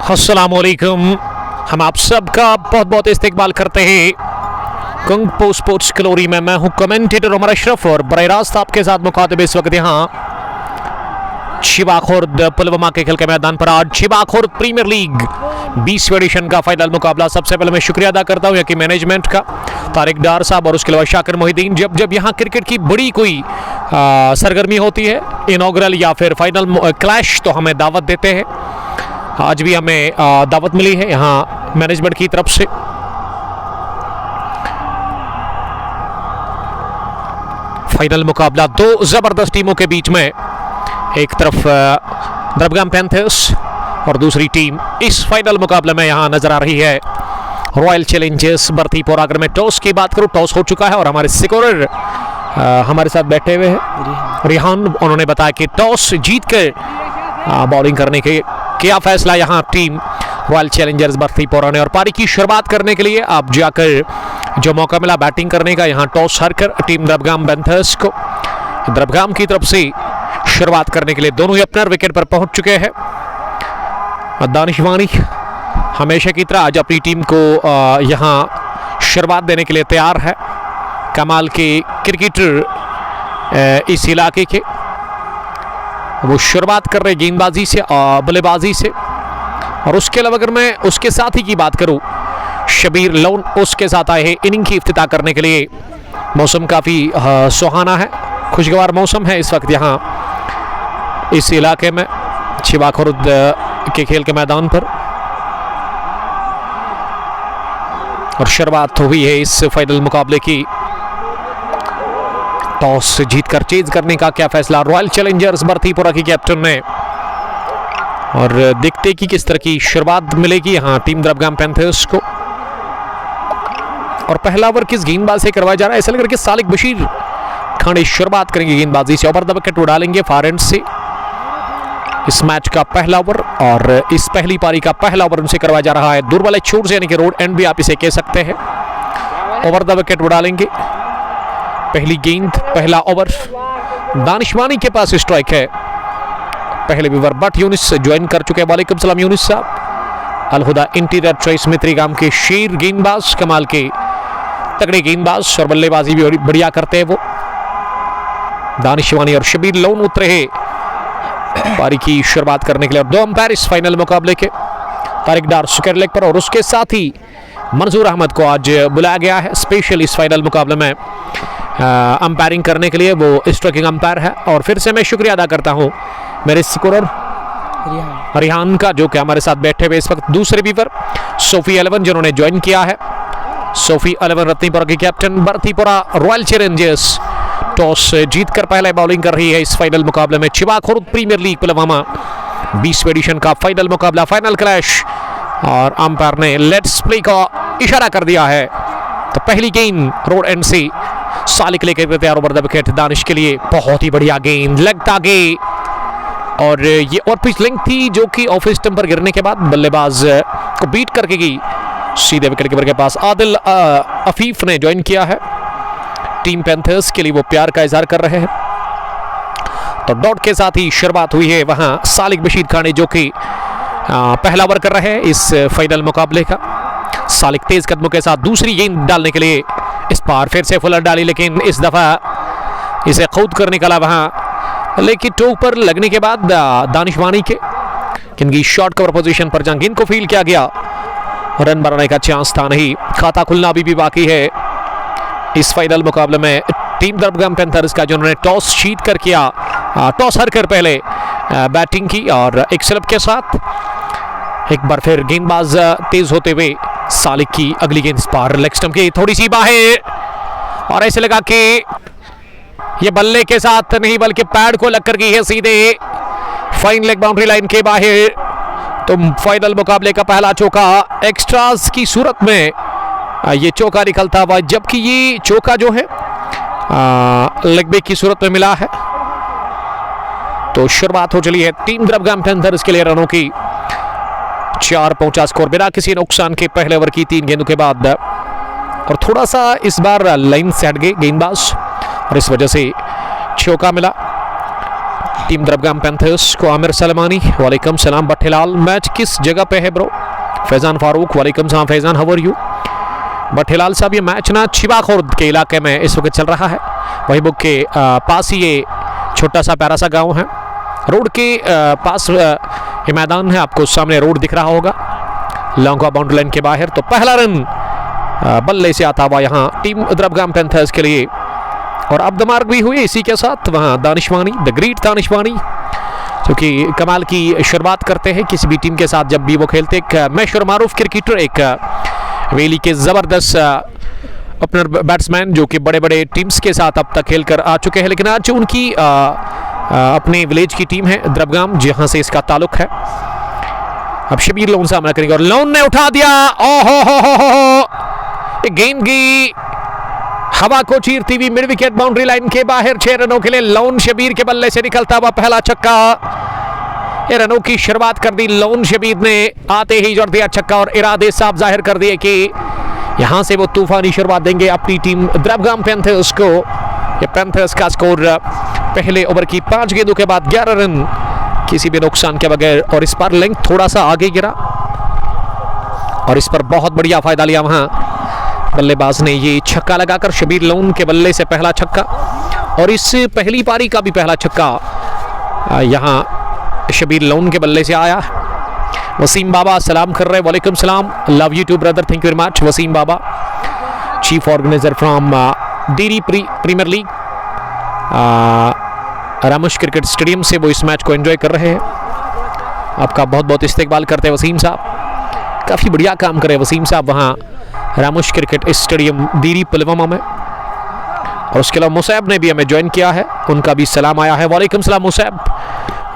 अस्सलामुअलैकुम। हम आप सबका बहुत बहुत इस्तकबाल करते हैं कुंग पो स्पोर्ट्स ग्लोरी में। मैं हूं कमेंटेटर उमर अशरफ और बराह रास्त आपके साथ मुखातिब इस वक्त यहाँ शिवाखुर्द पुलवामा के खेल के मैदान पर। आज शिवाखुर्द प्रीमियर लीग 20वीं एडिशन का फाइनल मुकाबला। सबसे पहले मैं शुक्रिया अदा करता हूँ यहाँ की मैनेजमेंट का, तारिक डार साहब और उसके अलावा शाकिर मोहिद्दीन। जब यहाँ क्रिकेट की बड़ी कोई सरगर्मी होती है, इनॉग्रल या फिर फाइनल क्लैश, तो हमें दावत देते हैं। आज भी हमें दावत मिली है यहाँ मैनेजमेंट की तरफ से। फाइनल मुकाबला दो जबरदस्त टीमों के बीच में, एक तरफ द्रबगाम पैंथर्स और दूसरी टीम इस फाइनल मुकाबले में यहाँ नजर आ रही है रॉयल चैलेंजर्स बरतीपुरा। अगर मैं टॉस की बात करूँ, टॉस हो चुका है और हमारे स्कोरर हमारे साथ बैठे हुए हैं रिहान। उन्होंने बताया कि टॉस जीत कर बॉलिंग करने के किया फैसला यहाँ टीम रॉयल चैलेंजर्स बरतीपुरा ने। और पारी की शुरुआत करने के लिए आप जाकर जो मौका मिला बैटिंग करने का, यहाँ टॉस हारकर टीम द्रबगाम पैंथर्स को, द्रबगाम की तरफ से शुरुआत करने के लिए दोनों ही ओपनर विकेट पर पहुंच चुके हैं। दानिशवानी हमेशा की तरह आज अपनी टीम को यहाँ शुरुआत देने के लिए तैयार है। कमाल के क्रिकेटर इस इलाके के, वो शुरुआत कर रहे गेंदबाजी से, बल्लेबाजी से। और उसके अलावा अगर मैं उसके साथी की बात करूं, शबीर लोन उसके साथ आए हैं इनिंग की इफ्तिताह करने के लिए। मौसम काफ़ी सुहाना है, खुशगवार मौसम है इस वक्त यहाँ इस इलाके में शिवाखुर्द के खेल के मैदान पर। और शुरुआत हुई है इस फाइनल मुकाबले की। टॉस जीतकर चेज करने का क्या फैसला रॉयल चैलेंजर्स बरतीपुरा की कैप्टन ने। और देखते कि किस तरह की शुरुआत मिलेगी यहाँ टीम द्रबगाम पैंथर्स को। और पहला ओवर किस गेंदबाज से करवाया जा रहा है, ऐसा लग रहा है कि सालिक बशीर खान शुरुआत करेंगे गेंदबाजी से। ओवर द विकेट उड़ालेंगे फार एंड से इस मैच का पहला ओवर। और इस पहली पारी का पहला ओवर उनसे करवाया जा रहा है दूर वाले छोर से, यानी कि रोड एंड भी आप इसे कह सकते हैं। ओवर द विकेट उड़ालेंगे, पहली गेंद पहला ओवर। दानिशवानी के पास स्ट्राइक है। पहले ओवर बट यूनिस ज्वाइन कर चुके हैं। वालेकुम सलाम यूनिस साहब। अलहुदा इंटीरियर चॉइस मित्रीगाम के शेर गेंदबाज, कमाल के तगड़े गेंदबाज और बल्लेबाजी भी बढ़िया करते हैं वो। दानिशवानी और शबीर लोन उतरे हैं पारी की शुरुआत करने के लिए। और दो अंपायर इस फाइनल मुकाबले के, तारिक डार सुकेर लेग पर और उसके साथ ही मंजूर अहमद को आज बुलाया गया है स्पेशल इस फाइनल मुकाबले में अंपायरिंग करने के लिए। वो स्ट्राइकिंग अंपायर है। और फिर से मैं शुक्रिया अदा करता हूँ मेरे स्कोरर रिहान का, जो कि हमारे साथ बैठे हुए इस वक्त दूसरे वीवर सोफी 11 जिन्होंने ज्वाइन किया है। सोफी 11 रत्नीपुरा की कैप्टन। बरतीपुरा रॉयल चैलेंजर्स टॉस जीतकर पहले बॉलिंग कर रही है इस फाइनल मुकाबले में। शिवाखुर्द प्रीमियर लीग पुलवामा 20वीं एडिशन का फाइनल मुकाबला, फाइनल क्लैश। और अंपायर ने लेट्स प्ले का इशारा कर दिया है। तो पहली गेंद रोड एंड से सालिक लेकर तैयार ओवर द विकेट दानिश के लिए। बहुत ही बढ़िया गेंद लगता आगे, और ये और पिच लेंथ थी जो कि ऑफ स्टंप पर गिरने के बाद बल्लेबाज को बीट करके गई सीधे विकेट कीपर के पास। आदिल अफीफ ने ज्वाइन किया है टीम पैंथर्स के लिए, वो प्यार का इजहार कर रहे हैं। तो डॉट के साथ ही शुरुआत हुई है वहां सालिक बशीर खान, जो कि पहला ओवर कर रहे हैं इस फाइनल मुकाबले का। सालिक तेज कदमों के साथ दूसरी गेंद डालने के लिए इस पार फिर से फुलर डाली, लेकिन इस दफा इसे खुद कर निकाला वहां, लेकिन टोक पर लगने के बाद दानिशवानी के किनकी शॉर्ट कवर पोजीशन पर जहां गेंद को फील किया गया, रन बनाने का चांस था नहीं। खाता खुलना अभी भी बाकी है इस फाइनल मुकाबले में। टीम द्रबगाम पैंथर्स का, जिन्होंने टॉस जीत कर किया, टॉस हार कर पहले बैटिंग की और एक स्लिप के साथ एक बार फिर गेंदबाज तेज होते हुए सालिक की अगली गेंद इस पार लेग स्टंप की थोड़ी सी बाहर, और ऐसे लगा कि ये बल्ले के साथ नहीं बल्कि पैड को लग कर गई है सीधे फाइन लेग बाउंड्री लाइन के बाहर। तो फाइनल मुकाबले का पहला चौका एक्स्ट्रास की सूरत में ये चौका निकलता हुआ, जबकि ये चौका जो है लेग ब्रेक की सूरत में मिला है। तो शुरुआत हो चली है टीम द्रबगाम पैंथर्स के लिए रनों की। 4 पहुंचा स्कोर बिना किसी नुकसान के पहले ओवर की 3 गेंदों के बाद। और थोड़ा सा इस बार लाइन से हट गए गेंदबाज और इस वजह से चौका मिला। टीम द्रबगाम पैंथर्स को आमिर सलमानी, वालेकुम सलाम। बठेलाल, मैच किस जगह पे है ब्रो? फैजान फारूक, वालेकुम सलाम फैजान, हाउ आर यू? बठेलाल साहब, ये मैच ना छिबाखुर्द के इलाके में इस वक्त चल रहा है। वही बुक के पास ही ये छोटा सा प्यारा सा गांव है। रोड के पास ये मैदान है, आपको सामने रोड दिख रहा होगा लॉन्ग बाउंड्री लाइन के बाहर। तो पहला रन बल्ले से आता हुआ यहाँ टीम द्रबगाम पैंथर्स के लिए, और अब द मार्क भी हुई इसी के साथ वहाँ दानिशवानी, द ग्रेट दानिशवानी, क्योंकि कमाल की शुरुआत करते हैं किसी भी टीम के साथ जब भी वो खेलते। एक मशहूर मारूफ क्रिकेटर, एक वेली के ज़बरदस्त ओपनर बैट्समैन जो कि बड़े बड़े टीम्स के साथ अब तक खेल कर आ चुके हैं, लेकिन आज उनकी अपने विलेज की टीम है द्रबगाम, जहाँ से इसका ताल्लुक है। अब शबीर लोन सामना करेंगे और लोन ने उठा दिया, ओहो गेंद की हवा को चीरती हुई मिड विकेट बाउंड्री लाइन के बाहर। 6 रनों के लिए लोन शबीर के बल्ले से निकलता हुआ पहला छक्का। ये रनों की शुरुआत कर दी लोन शबीर ने, आते ही जोड़ दिया छक्का और इरादे साफ जाहिर कर दिए कि यहां से वो तूफानी शुरुआत देंगे अपनी टीम द्रबगाम पैंथर्स को। ये पैंथर्स का स्कोर पहले ओवर की 5 गेंदों के बाद 11 रन किसी भी नुकसान के बगैर, और इस पर लेंथ थोड़ा सा आगे गिरा और इस पर बहुत बढ़िया फायदा लिया वहां बल्लेबाज ने। ये छक्का लगाकर शबीर लोन के बल्ले से पहला छक्का, और इस पहली पारी का भी पहला छक्का यहाँ शबीर लोन के बल्ले से आया। वसीम बाबा सलाम कर रहे, वालेकुम सलाम, love you too brother, thank you very much. Waseem Baba, chief organizer from Deeri premier league Ramush cricket stadium से वो इस मैच को एंजॉय कर रहे हैं। आपका बहुत बहुत इस्तेकबाल करते हैं वसीम साहब, काफ़ी बढ़िया काम करे वसीम साहब वहाँ रामुश क्रिकेट स्टेडियम दीरी पुलवामा में। और उसके अलावा मुसैब ने भी हमें ज्वाइन किया है, उनका भी सलाम आया है, वालेकुम सलाम मुसैब,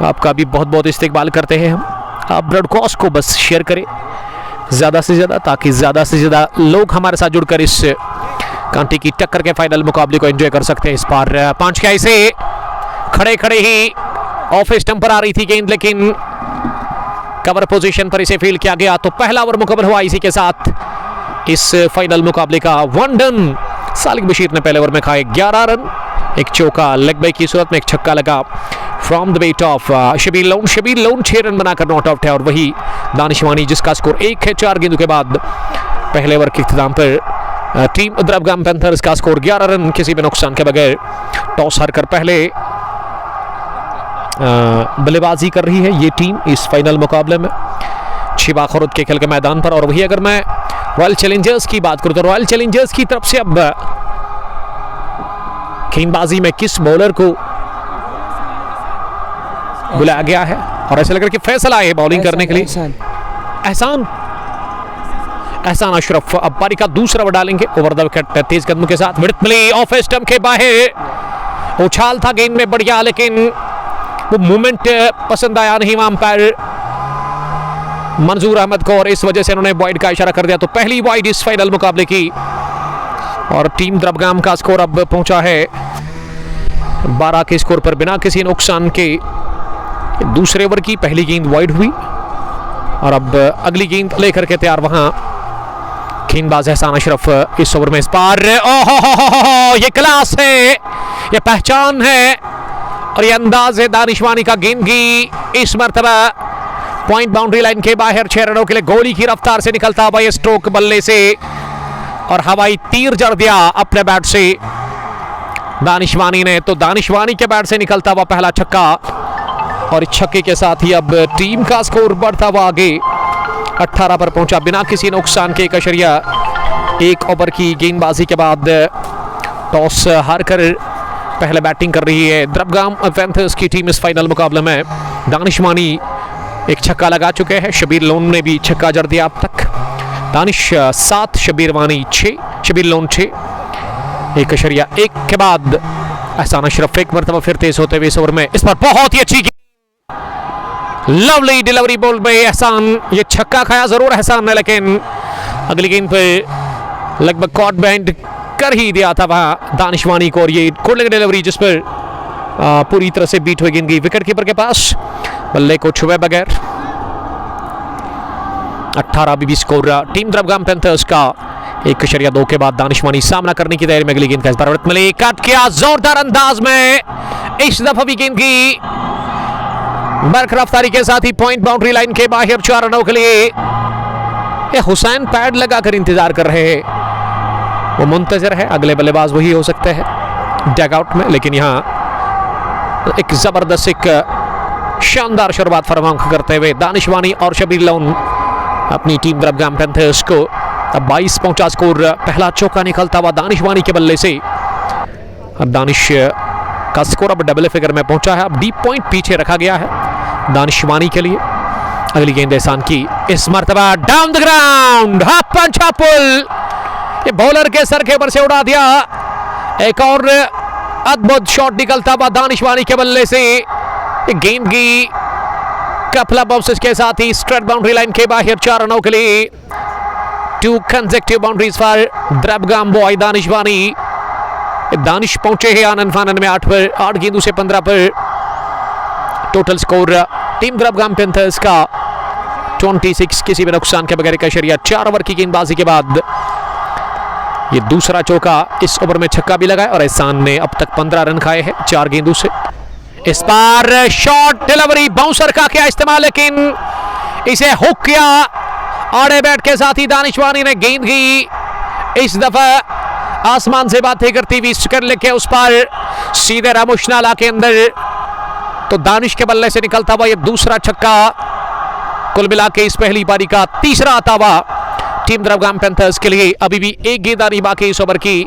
आपका भी बहुत बहुत इस्तेकबाल करते हैं हम। आप ब्रॉडकास्ट को बस शेयर करें ज़्यादा से ज़्यादा, ताकि ज़्यादा से ज़्यादा लोग हमारे साथ जुड़कर इस कांटे की टक्कर के फाइनल मुकाबले को एंजॉय कर सकते हैं। इस बार 5 के ऐसे खड़े खड़े ही ऑफ स्टंप पर आ रही थी गेंद, लेकिन कवर पोजीशन पर इसे फील्ड किया गया। तो पहला ओवर मुकम्मल हुआ इसी के साथ इस फाइनल मुकाबले का। 1 डन। सालिक बशीर ने पहले ओवर में खाए 11 रन, एक चौका लेग बाई की सूरत में, एक छक्का लगा from the weight of Shabir Lone. Shabir Lone 6 run बनाकर नॉट आउट है, और वही दानिशवानी जिसका स्कोर 1 है 4 गेंदों के बाद। पहले ओवर के इख्तिताम पर टीम द्रबगाम पैंथर्स का स्कोर 11 रन किसी भी नुकसान के बगैर। टॉस हारकर पहले बल्लेबाजी कर रही है ये टीम इस फाइनल मुकाबले में छिबाखुर्द के खेल के मैदान पर। और वही अगर मैं रॉयल चैलेंजर्स की बात करूं तो रॉयल चैलेंजर्स की तरफ से अब गेंदबाजी में किस बॉलर को बुलाया गया है, और ऐसा लग रहा है कि फैसला है बॉलिंग करने के लिए एहसान अशरफ अब पारी का दूसरा ओवर डालेंगे। ओवर द विकेट तेज कदमों के साथ विकेट मिली ऑफ स्टंप के बाहर। उछाल था गेंद में बढ़िया, लेकिन वो मूवमेंट पसंद आया नहीं अंपायर मंजूर अहमद को, और इस वजह से उन्होंने वाइड का इशारा कर दिया। तो पहली वाइड इस फाइनल मुकाबले की, और टीम द्रबगाम का स्कोर अब पहुंचा है 12 के स्कोर पर बिना किसी नुकसान के। दूसरे ओवर की पहली गेंद वाइड हुई, और अब अगली गेंद लेकर के तैयार वहां गेंदबाज एहसान अशरफ इस ओवर में। इस बार ये क्लास है, ये पहचान है, और ये अंदाज है दानिशवानी का गेंद की। इस मर्तबा पॉइंट बाउंड्री लाइन के बाहर 6 रनों के लिए गोली की रफ्तार से निकलता हुआ ये स्ट्रोक बल्ले से, और हवाई तीर जड़ दिया अपने बैट से दानिशवानी ने। तो दानिशवानी के बैट से निकलता हुआ पहला छक्का, और इस छक्के के साथ ही अब टीम का स्कोर बढ़ता हुआ आगे 18 पर पहुंचा बिना किसी नुकसान के। 1 ओवर की गेंदबाजी के बाद टॉस हारकर पहले बैटिंग कर रही है द्रबगाम पैंथर्स की टीम इस फाइनल मुकाबले में। दानिशवानी एक छक्का लगा चुके हैं, शबीर लोन ने भी छक्का जड़ दिया अब तक। दानिश 7, शबीर लोन 6। 1.1 के बाद एहसान अशरफ एक मरतबा फिर तेज होते हुए इस ओवर में। इस पर बहुत ही अच्छी लवली डिलीवरी बॉल में एहसान, ये छक्का खाया जरूर एहसान ने, लेकिन अगली गेंद पे लगभग कॉट बैंड कर ही दिया था वहां दानिशवानी को, और ये कोल्ड डिलीवरी जिस पर पूरी तरह से बीट हुई गेंद गई विकेट कीपर के पास बल्ले को छुए बगैर। 18 बीबी स्कोर टीम द्रबगाम पैंथर्स का। 1.2 के बाद दानिशवानी सामना करने की तैयारी में अगली गेंद का इस बार मिली, कट किया जोरदार अंदाज में, इस दफा भी गेंद की बरखरफ्तारी के साथ ही पॉइंट बाउंड्री लाइन के बाहर 4 रनों के लिए ये हुसैन पैड लगाकर इंतजार कर रहे हैं। वो मुंतजर है, अगले बल्लेबाज वही हो सकते हैं डगआउट में, लेकिन यहाँ एक जबरदस्त एक शानदार शुरुआत फराहम करते हुए दानिशवानी और शबीर लोन अपनी टीम द्रबगाम पैंथर्स को अब 22 पहुंचा स्कोर। पहला चौका निकलता हुआ दानिशवानी के बल्ले से। अब दानिश का स्कोर अब डबल फिगर में पहुंचा है। अब डीप पॉइंट पीछे रखा गया है दानिशवानी के लिए। अगली गेंद एहसान की, इस मर्तबा down the ground, half punch half pull, ये बॉलर के सर के ऊपर से उड़ा दिया। एक और अद्भुत शॉट निकलता हुआ दानिशवानी के बल्ले से। गेंद की कपल बाउंसेस के साथ ही स्ट्रेट बाउंड्री लाइन के बाहर 4 रनों के लिए 2 consecutive boundaries for Drabgam boy Danishwani. Danish पहुंचे हैं आनंद फानन में 8 पर, 8 गेंदों से 15 पर। Total score team Drabgam Panthers का 26, किसी भी नुकसान के बगैर एक अशरिया 4 ओवर की गेंदबाजी के बाद ये दूसरा चौका। इस ओवर में छक्का भी लगाया और एहसान ने अब तक 15 रन खाए हैं 4 गेंदों से। इस बार शॉट डिलीवरी बाउंसर का क्या इस्तेमाल, लेकिन इसे हुक किया आड़े बैट के साथ ही दानिशवानी ने गेंद की। इस दफा आसमान से बातें करती हुई स्क्वायर लेके उस पर सीधे रामोश नाला के अंदर। तो दानिश के बल्ले से निकलता हुआ ये दूसरा छक्का, कुल मिला के इस पहली पारी का तीसरा आता हुआ टीम द्रबगाम पैंथर्स के लिए। अभी भी एक गेंदबाजी बाकी इस ओवर की।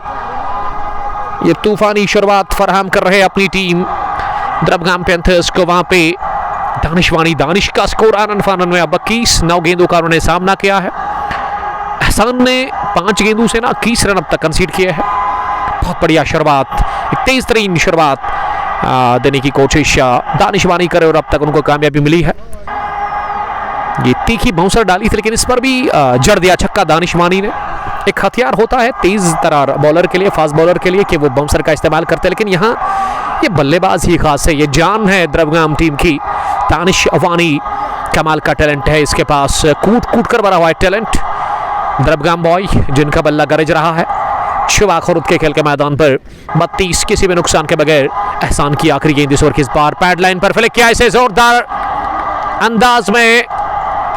ये तूफानी शुरुआत फराहम कर रहे अपनी टीम द्रबगाम पैंथर्स को। वहां पे दानिश का स्कोर आनंद फानन में अब 21, 9 गेंदों का उन्होंने सामना किया है। एहसान ने 5 गेंदों से ना 21 रन अब तक कंसीड किए हैं। बहुत बढ़िया शुरुआत, एक तेज तरीन शुरुआत देने की कोशिश दानिशवानी करे और अब तक उनको कामयाबी मिली है। ये तीखी बाउंसर डाली थी, लेकिन इस पर भी जड़ दिया छक्का दानिशवानी ने। एक हथियार होता है तेज तरार बॉलर के लिए, फास्ट बॉलर के लिए, कि वो बाउंसर का इस्तेमाल करते हैं, लेकिन यहाँ ये बल्लेबाज ही खास है। ये जान है द्रबगाम टीम की। दानिशवानी कमाल का टैलेंट है इसके पास, कूट कूट कर भरा हुआ है टैलेंट। द्रबगाम बॉय जिनका बल्ला गरज रहा है शिवा खुर्द के खेल के मैदान पर। 32, किसी भी नुकसान के बगैर। एहसान की आखिरी गेंद इस ओवर की, इस बार पैड लाइन पर फ्लिक किया इसे जोरदार अंदाज में,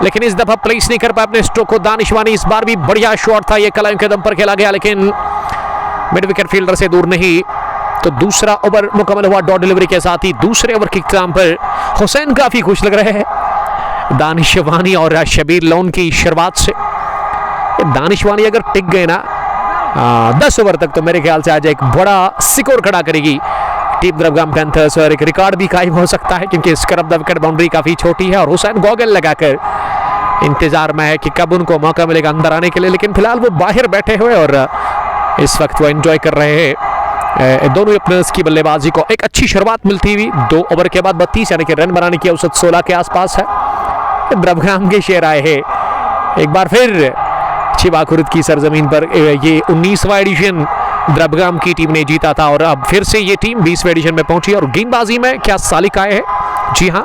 लेकिन इस दफा प्लेस नहीं कर पाया अपने स्ट्रोक को दानिशवानी। इस बार भी बढ़िया शॉट था, ये कलाम के दम पर खेला गया, लेकिन मिड विकेट फील्डर से दूर नहीं। तो दूसरा ओवर मुकम्मल हुआ डॉट डिलीवरी के साथ ही। दूसरे ओवर के इख्तिताम पर हुसैन काफी खुश लग रहे हैं दानिशवानी और शबीर लोन की शुरुआत से। दानिशवानी अगर टिक गए ना 10 ओवर तक, तो मेरे ख्याल से आज एक बड़ा स्कोर खड़ा करेगी टीम द्रबगाम पैंथर्स और एक रिकॉर्ड भी कायम हो सकता है, क्योंकि स्क्रब द विकेट बाउंड्री काफी छोटी है और हुसैन गॉगल लगाकर इंतजार में है कि कब उनको मौका मिलेगा अंदर आने के लिए। लेकिन फिलहाल वो बाहर बैठे हुए और इस वक्त वो एंजॉय कर रहे हैं दोनों ओपनर्स की बल्लेबाजी को। एक अच्छी शुरुआत मिलती हुई 2 ओवर के बाद 32 यानी कि रन बनाने की औसत 16 के आसपास है। द्रबगाम के शेर आए हैं एक बार फिर शिवा खुर्द की सरजमीन पर। ये 19वां एडिशन द्रबगाम की टीम ने जीता था और अब फिर से ये टीम 20वें एडिशन में पहुंची। और गेंदबाजी में क्या सालिक आए हैं, जी हाँ,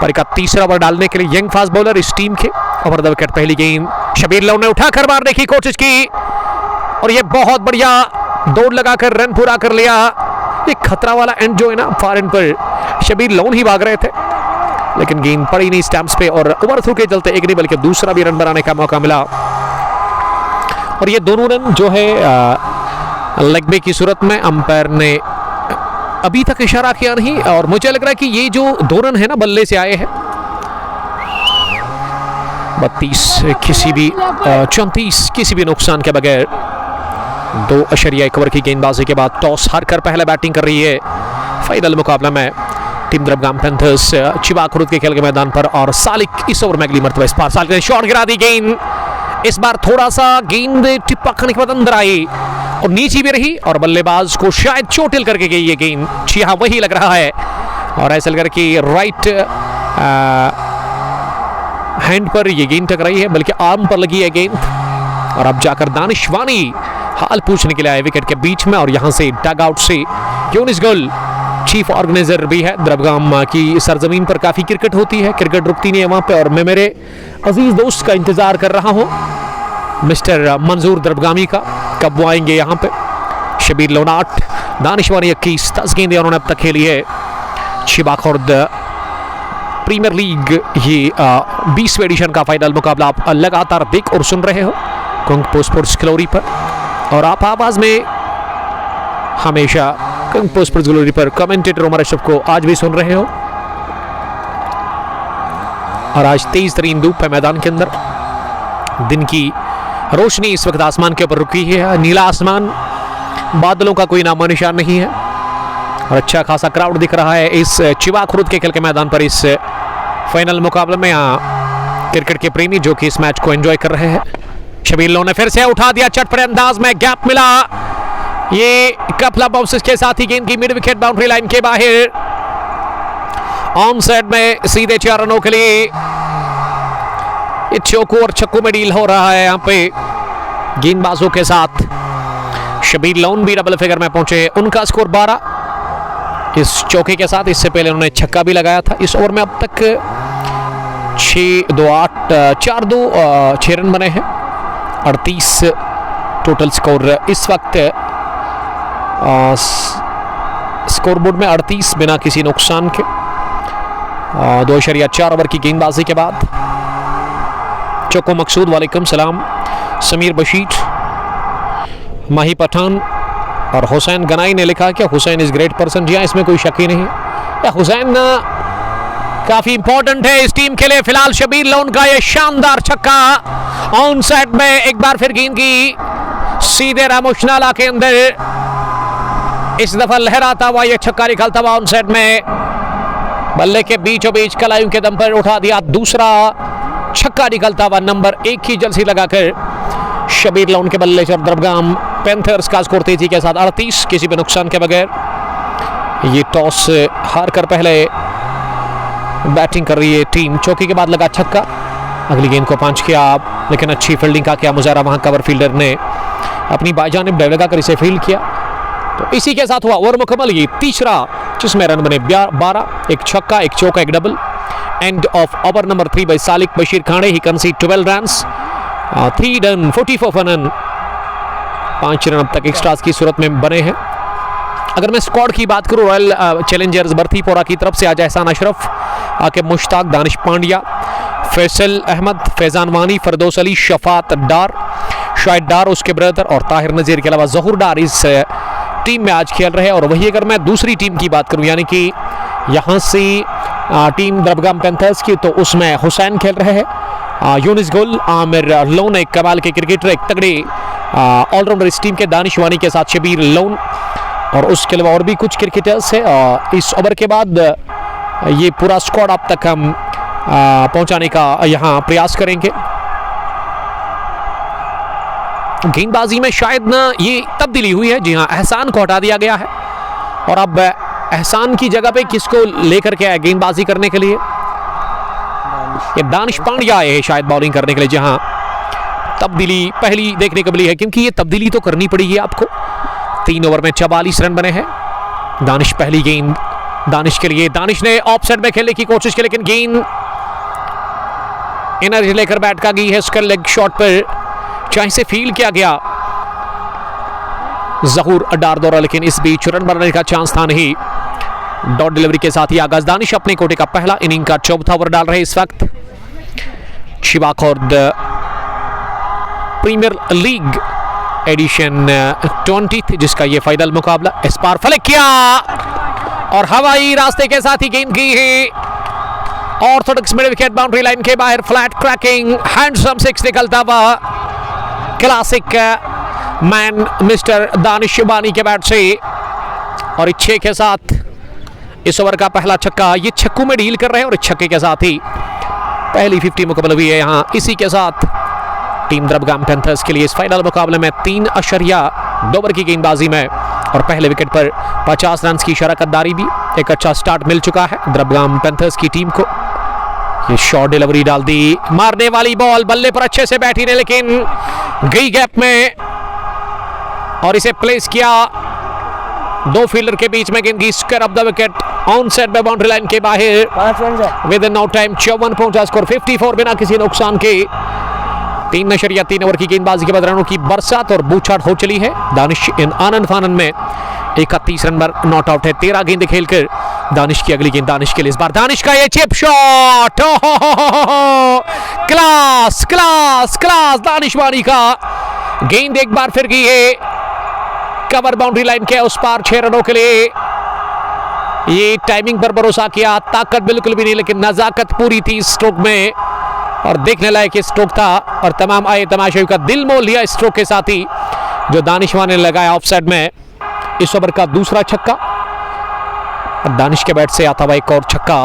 पर का तीसरा ओवर डालने के लिए यंग फास्ट बॉलर इस टीम के। ओवर द विकेट पहली गेंद शबीर लोन ने उठाकर मारने की कोशिश की और ये बहुत बढ़िया दौड़ लगाकर रन पूरा कर लिया। ये खतरा वाला एंड जो है ना फार एंड पर शबीर लोन ही भाग रहे थे, लेकिन गेंद पड़ी नहीं स्टैम्प्स पे और ओवर थ्रू के चलते एक नहीं बल्कि दूसरा भी रन बनाने का मौका मिला। और ये दोनों रन जो है लेग ब्रेक की सूरत में अंपायर ने अभी तक इशारा किया नहीं और मुझे लग रहा है कि ये जो 2 रन है ना बल्ले से आए हैं। 32 किसी भी 34 किसी भी नुकसान के बगैर 2.1 ओवर की गेंदबाजी के बाद टॉस हारकर पहले बैटिंग कर रही है फाइनल मुकाबला में टीम द्रबगाम पैंथर्स शिवा खुर्द के खेल के मैदान पर। और सालिक इस ओवर में अगली मरतबा इस बार सालिक ने शॉट गिरा दी। गेंद इस बार थोड़ा सा गेंद टिप्पा खाने के बाद अंदर आई और नीचे भी रही और बल्लेबाज को शायद चोटिल करके गई ये गेंद। जी हाँ, वही लग रहा है और ऐसा लग रहा है कि राइट हैंड पर ये गेंद टकराई है, बल्कि आर्म पर लगी है गेंद। और अब जाकर दानिशवानी हाल पूछने के लिए आए विकेट के बीच में और यहां से डग आउट से यूनिस गुल चीफ ऑर्गेनाइजर भी है। द्रबगाम की सरजमीन पर काफ़ी क्रिकेट होती है, क्रिकेट रुकती नहीं है वहाँ पे और मैं मेरे अजीज दोस्त का इंतज़ार कर रहा हूँ मिस्टर मंजूर द्रबगामी का, कब वो आएंगे यहाँ पे। शबीर लोन 8, दानिशवानी 21, 10 गेंदें उन्होंने अब तक खेली है। शिवा खुर्द प्रीमियर लीग ये 20वें एडिशन का फाइनल मुकाबला आप लगातार देख और सुन रहे हो कुंग स्पोर्ट्स ग्लोरी पर, और आप आवाज़ में हमेशा कुंग स्पोर्ट्स ग्लोरी पर कमेंटेटर उमर अशरफ को आज भी सुन रहे हो। और आज तेज तरीन धूप है मैदान के अंदर, दिन की रोशनी इस वक्त आसमान के ऊपर रुकी है, नीला आसमान, बादलों का कोई नामो निशान नहीं है, और अच्छा खासा क्राउड दिख रहा है इस चिवा खुर्द के खेल के मैदान पर इस फाइनल मुकाबले में। यहाँ क्रिकेट के प्रेमी जो कि इस मैच को एंजॉय कर रहे हैं। शबीर लोन ने फिर से उठा दिया चटपटे अंदाज में, गैप मिला, ये कपला बाउंसेस के साथ ही गेंद की मिड विकेट बाउंड्री लाइन के बाहर, ऑन साइड में सीधे 4 रनों के लिए ये चौको और छक्कों में डील हो रहा है यहाँ पे गेंदबाजों के साथ। शबीर लोन भी डबल फिगर में पहुंचे, उनका स्कोर 12 इस चौके के साथ। इससे पहले उन्होंने छक्का भी लगाया था। इस ओवर में अब तक 6-2-8 4-2 6 रन बने हैं, 38 टोटल स्कोर इस वक्त स्कोरबोर्ड में 38 बिना किसी नुकसान के। 2.4 ओवर की गेंदबाजी के बाद चौको मकसूद, वालेकुम सलाम, समीर बशीर, माही पठान और हुसैन गनाई ने लिखा कि हुसैन इज ग्रेट पर्सन। जी हाँ, इसमें कोई शक ही नहीं है, हुसैन काफी इंपॉर्टेंट है इस टीम के लिए। फिलहाल शबीर लोन का ये शानदार छक्का ऑन साइड में, एक बार फिर गेंद की सीधे रामोश नाला के अंदर, इस दफा लहराता हुआ ये छक्का निकलता हुआ ऑन साइड में, बल्ले के बीचों बीच कलाइयों के दम पर उठा दिया। दूसरा छक्का निकलता हुआ नंबर 1 की जर्सी लगाकर शबीर लोन के बल्ले से दरबगाम पैंथर्स का स्कोर तेजी के साथ 38 किसी भी नुकसान के बगैर। ये टॉस हार कर पहले बैटिंग कर रही है टीम। चौकी के बाद लगा छक्का, अगली गेंद को पंच किया, लेकिन अच्छी फील्डिंग का क्या मुजाहरा वहां कवर फील्डर ने अपनी बाईजानिब ड्राइव लगाकर इसे फील्ड किया। तो इसी के साथ हुआ ओवर मुकम्मल, ये तीसरा जिसमें रन बने 12, एक छक्का, एक चौका, एक double. End of over number 3 by Salik Bashir खाने, ही concede 12 runs, 3 done, 44 run, 5 run अब तक एक्स्ट्रास की सूरत में बने हैं। अगर मैं स्क्वाड की बात करूं, रॉयल चैलेंजर्स बर्थीपोरा की तरफ से आज एहसान अशरफ, आके मुश्ताक, दानिश पांड्या, फैसल अहमद, फैजान वानी, फरदौस अली, शफात डार, शाहिद डार उसके ब्रदर और ताहिर नज़ीर के अलावा जहूर डार इस टीम में आज खेल रहे हैं। और वही अगर मैं दूसरी टीम की बात करूं, यानी कि यहाँ से टीम दरबगाम पैंथर्स की, तो उसमें हुसैन खेल रहे हैं, यूनिस गुल, आमिर लोन एक कमाल के क्रिकेटर, एक तगड़े ऑलराउंडर इस टीम के, दानिश वानी के साथ शबीर लोन, और उसके अलावा और भी कुछ क्रिकेटर्स है। इस ओवर के बाद ये पूरा स्क्वाड आप तक हम पहुंचाने का यहाँ प्रयास करेंगे। गेंदबाजी में शायद ना ये तब्दीली हुई है, जी हाँ, एहसान को हटा दिया गया है, और अब एहसान की जगह पे किसको लेकर के आया गेंदबाजी करने के लिए, ये दानिश पांड्या आए हैं शायद बॉलिंग करने के लिए। जहां तब्दीली पहली देखने को मिली है, क्योंकि ये तब्दीली तो करनी पड़ेगी आपको। 3 ओवर में 44 रन बने हैं। दानिश पहली गेंद दानिश के लिए, दानिश ने ऑफ साइड में खेलने की कोशिश की, लेकिन गेंद एनर्जी लेकर बैट का गई है उसका लेग शॉट पर, चाहे से फील किया गया जहूर डार दौरा, लेकिन इस बीच रन बनाने का चांस था नहीं। डॉट डिलीवरी के साथ ही आगाज, दानिश अपने कोटे का पहला इनिंग का 4था ओवर डाल रहे इस वक्त। चिवा खुर्द प्रीमियर लीग एडिशन 20 जिसका ये फाइनल मुकाबला, इस बार फलिक किया और हवाई रास्ते के साथ ही गेंद की है Orthodox mid wicket boundary line के बाहर, फ्लैट क्रैकिंग हैंडसम 6 निकलता हुआ क्लासिक मैन मिस्टर दानिश बानी के बैट से, और 6 के साथ इस ओवर का पहला छक्का, ये छक्कों में डील कर रहे हैं, और इस छक्के के साथ ही पहली 50 मुकम्मल हुई है यहाँ। इसी के साथ टीम दरबगाम पैंथर्स के लिए इस फाइनल मुकाबले में 3.2 ओवर की गेंदबाजी में और पहले विकेट पर 50 रन की शराकतदारी भी एक अच्छा स्टार्ट मिल चुका है दरबगाम पैंथर्स की टीम को। ये शॉर्ट डिलीवरी डाल दी, मारने वाली बॉल बल्ले पर अच्छे से बैठी ने, लेकिन गई गैप में, और इसे प्लेस किया 2 फील्डर के बीच में, गेंद की square off the wicket on side पे बाउंड्री लाइन के बाहर। विद इन नो टाइम 54 पहुंचा स्कोर 54 बिना किसी नुकसान के। 3.3 ओवर की गेंदबाजी के बाद रनों की बरसात और बूछाड़ हो चली है। दानिश इन आनंद फानन में 31 रन पर नॉट आउट है। 13 गेंद खेलकर दानिश की अगली गेंद, दानिश के लिए इस बार दानिश का ये chip shot, class class class Danishwani का। गेंद एक बार फिर गई है कवर बाउंड्री लाइन के उस पार 6 रनों के लिए। ये टाइमिंग पर भरोसा किया, ताकत बिल्कुल भी नहीं, लेकिन नजाकत पूरी थी स्ट्रोक में और देखने लायक स्ट्रोक था और तमाम आए तमाशाई का दिल मोह लिया स्ट्रोक के साथ ही जो दानिशवानी ने लगाया ऑफसाइड में। इस ओवर का दूसरा छक्का और दानिश के बैट से आता हुआ एक और छक्का,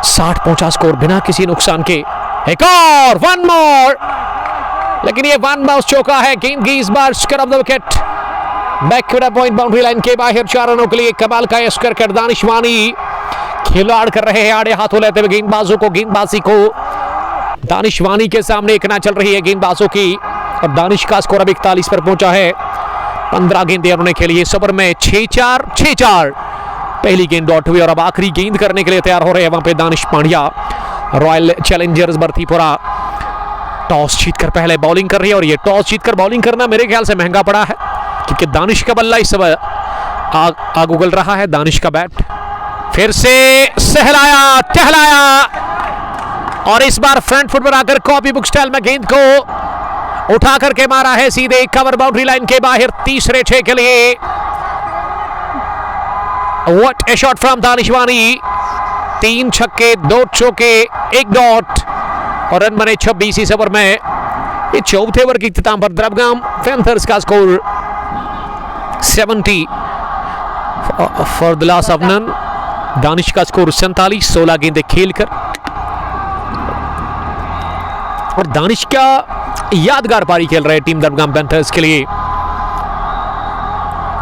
60 पहुंचा स्कोर बिना किसी नुकसान के। एक और, वन मोर, लेकिन ये वन बाउंस चौका है। गेंद की इस बार square off the wicket, backward point boundary line के बाहर 4 रनों के लिए कमाल का स्क्वायर कर दानिशवानी खिलाड़ कर रहे हैं आड़े हाथों लेते हुए गेंदबाजों को, गेंदबाजी को। दानिशवानी के सामने एक ना चल रही है गेंदबाजों की और दानिश का स्कोर अब 41 पर पहुंचा है। 15 गेंदें उन्होंने खेली इस ओवर में, 6-4 6-4। पहली गेंद डॉट हुई और अब आखिरी गेंद करने के लिए तैयार हो रहे हैं वहां पे Danish Pandya. Royal challengers Bartipura toss जीतकर पहले बॉलिंग कर रही है और ये टॉस जीतकर बॉलिंग करना मेरे ख्याल से महंगा पड़ा है क्योंकि दानिश का बल्ला इस समय आग उगल रहा है। दानिश का बैट फिर से सहलाया टहलाया और इस बार फ्रंट फुट पर आकर कॉपी बुक स्टाइल में गेंद को उठा करके मारा है सीधे कवर बाउंड्री लाइन के बाहर तीसरे 6 के लिए। व्हाट ए शॉट फ्रॉम दानिशवानी, 3 छक्के 2 चौके 1 डॉट और रन बने 26 इस ओवर में। ये चौथे ओवर की इख्तिताम पर द्रबगाम पैंथर्स का score 70 for the loss of none. Danish का स्कोर 47, 16 गेंदें खेलकर। और दानिश का यादगार पारी खेल रहे टीम द्रबगाम पैंथर्स के लिए।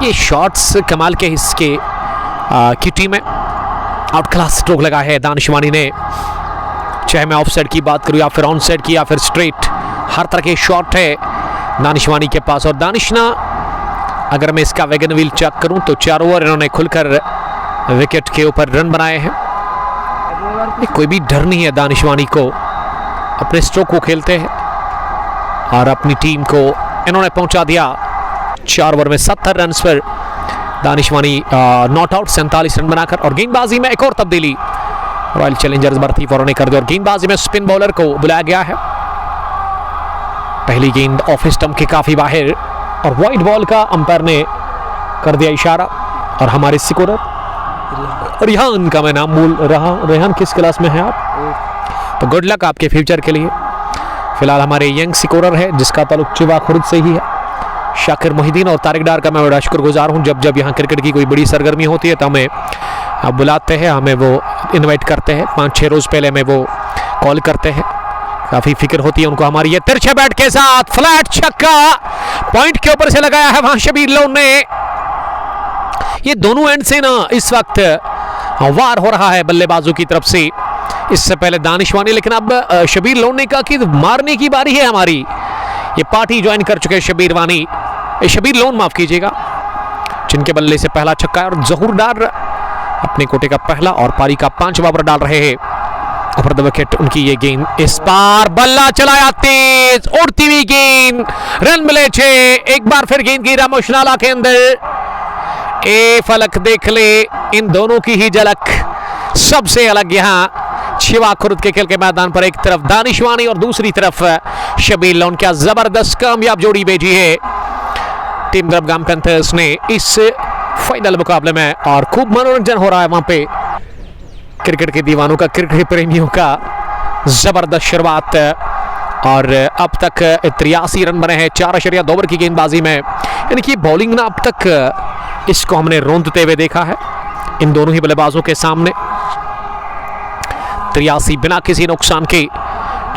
ये शॉट्स कमाल के हिस्से की टीम है, आउट क्लास स्ट्रोक लगा है दानिशवानी ने, चाहे मैं ऑफ साइड की बात करूं या फिर ऑन साइड की या फिर स्ट्रेट, हर तरह के शॉट है दानिशवानी के पास। और दानिश ना, अगर मैं इसका वैगन व्हील चेक करूं तो 4 ओवर इन्होंने खुलकर विकेट के ऊपर रन बनाए हैं। कोई भी डर नहीं है दानिशवानी को, अपने स्ट्रोक को खेलते हैं और अपनी टीम को इन्होंने पहुंचा दिया 4 ओवर में 70 रन पर। दानिशवानी नॉट आउट 47 रन बनाकर। और गेंदबाजी में एक और तब्दीली रॉयल चैलेंजर्स बरतीपुरा ने कर दी और गेंदबाजी में स्पिन बॉलर को बुलाया गया है। पहली गेंद ऑफ स्टंप के काफी बाहर और वाइड बॉल का अंपायर ने कर दिया इशारा और हमारे स्कोरर रेहान का मैं नाम भूल रहा हूं। रेहान किस क्लास में है आप? तो गुड लक आपके फ्यूचर के लिए। फिलहाल हमारे यंग स्कोरर है जिसका ताल्लुक चिवा खुर्द से ही है, शाकिर मोहिद्दीन। और तारिक डार का मैं बड़ा शुक्रगुजार हूँ, जब जब यहाँ क्रिकेट की कोई बड़ी सरगर्मी होती है तो हमें बुलाते हैं, हमें वो इनवाइट करते हैं। 5-6 रोज पहले हमें वो कॉल करते हैं, काफी फिक्र होती है उनको हमारी। ये तिरछे बैट के साथ फ्लैट छक्का पॉइंट के ऊपर से लगाया है वहां शबीर लोन ने। ये दोनों एंड से ना इस वक्त वार हो रहा है बल्लेबाजों की तरफ से, इससे पहले दानिशवानी, लेकिन अब शबीर लोन ने कहा कि मारने की बारी है हमारी। ये पार्टी ज्वाइन कर चुके हैं शबीर लोन माफ कीजिएगा, जिनके बल्ले से पहला छक्का है। और जहूर डार अपने कोटे का पहला और पारी का 5वां ओवर डाल रहे हैं ओवर द विकेट। उनकी ये गेंद इस बार बल्ला चलाया तेज, उड़ती हुई गेंद, रन मिले 6। एक बार फिर गेंद गिरा मुशनाला के अंदर। ए फलक देख ले, इन दोनों की ही झलक सबसे अलग यहाँ छिवा खुर्द के खेल के मैदान पर। एक तरफ दानिशवानी और दूसरी तरफ शबीर लोन। क्या जबरदस्त कामयाब जोड़ी भेजी है टीम द्रबगाम पैंथर्स ने इस फाइनल मुकाबले में और खूब मनोरंजन हो रहा है वहां पे। क्रिकेट के दीवानों का, क्रिकेट प्रेमियों का जबरदस्त शुरुआत और अब तक 83 रन बने हैं 4.2 ओवर की गेंदबाजी में। यानी कि बॉलिंग ना अब तक इसको हमने रोंदते हुए देखा है इन दोनों ही बल्लेबाजों के सामने। 83 बिना किसी नुकसान के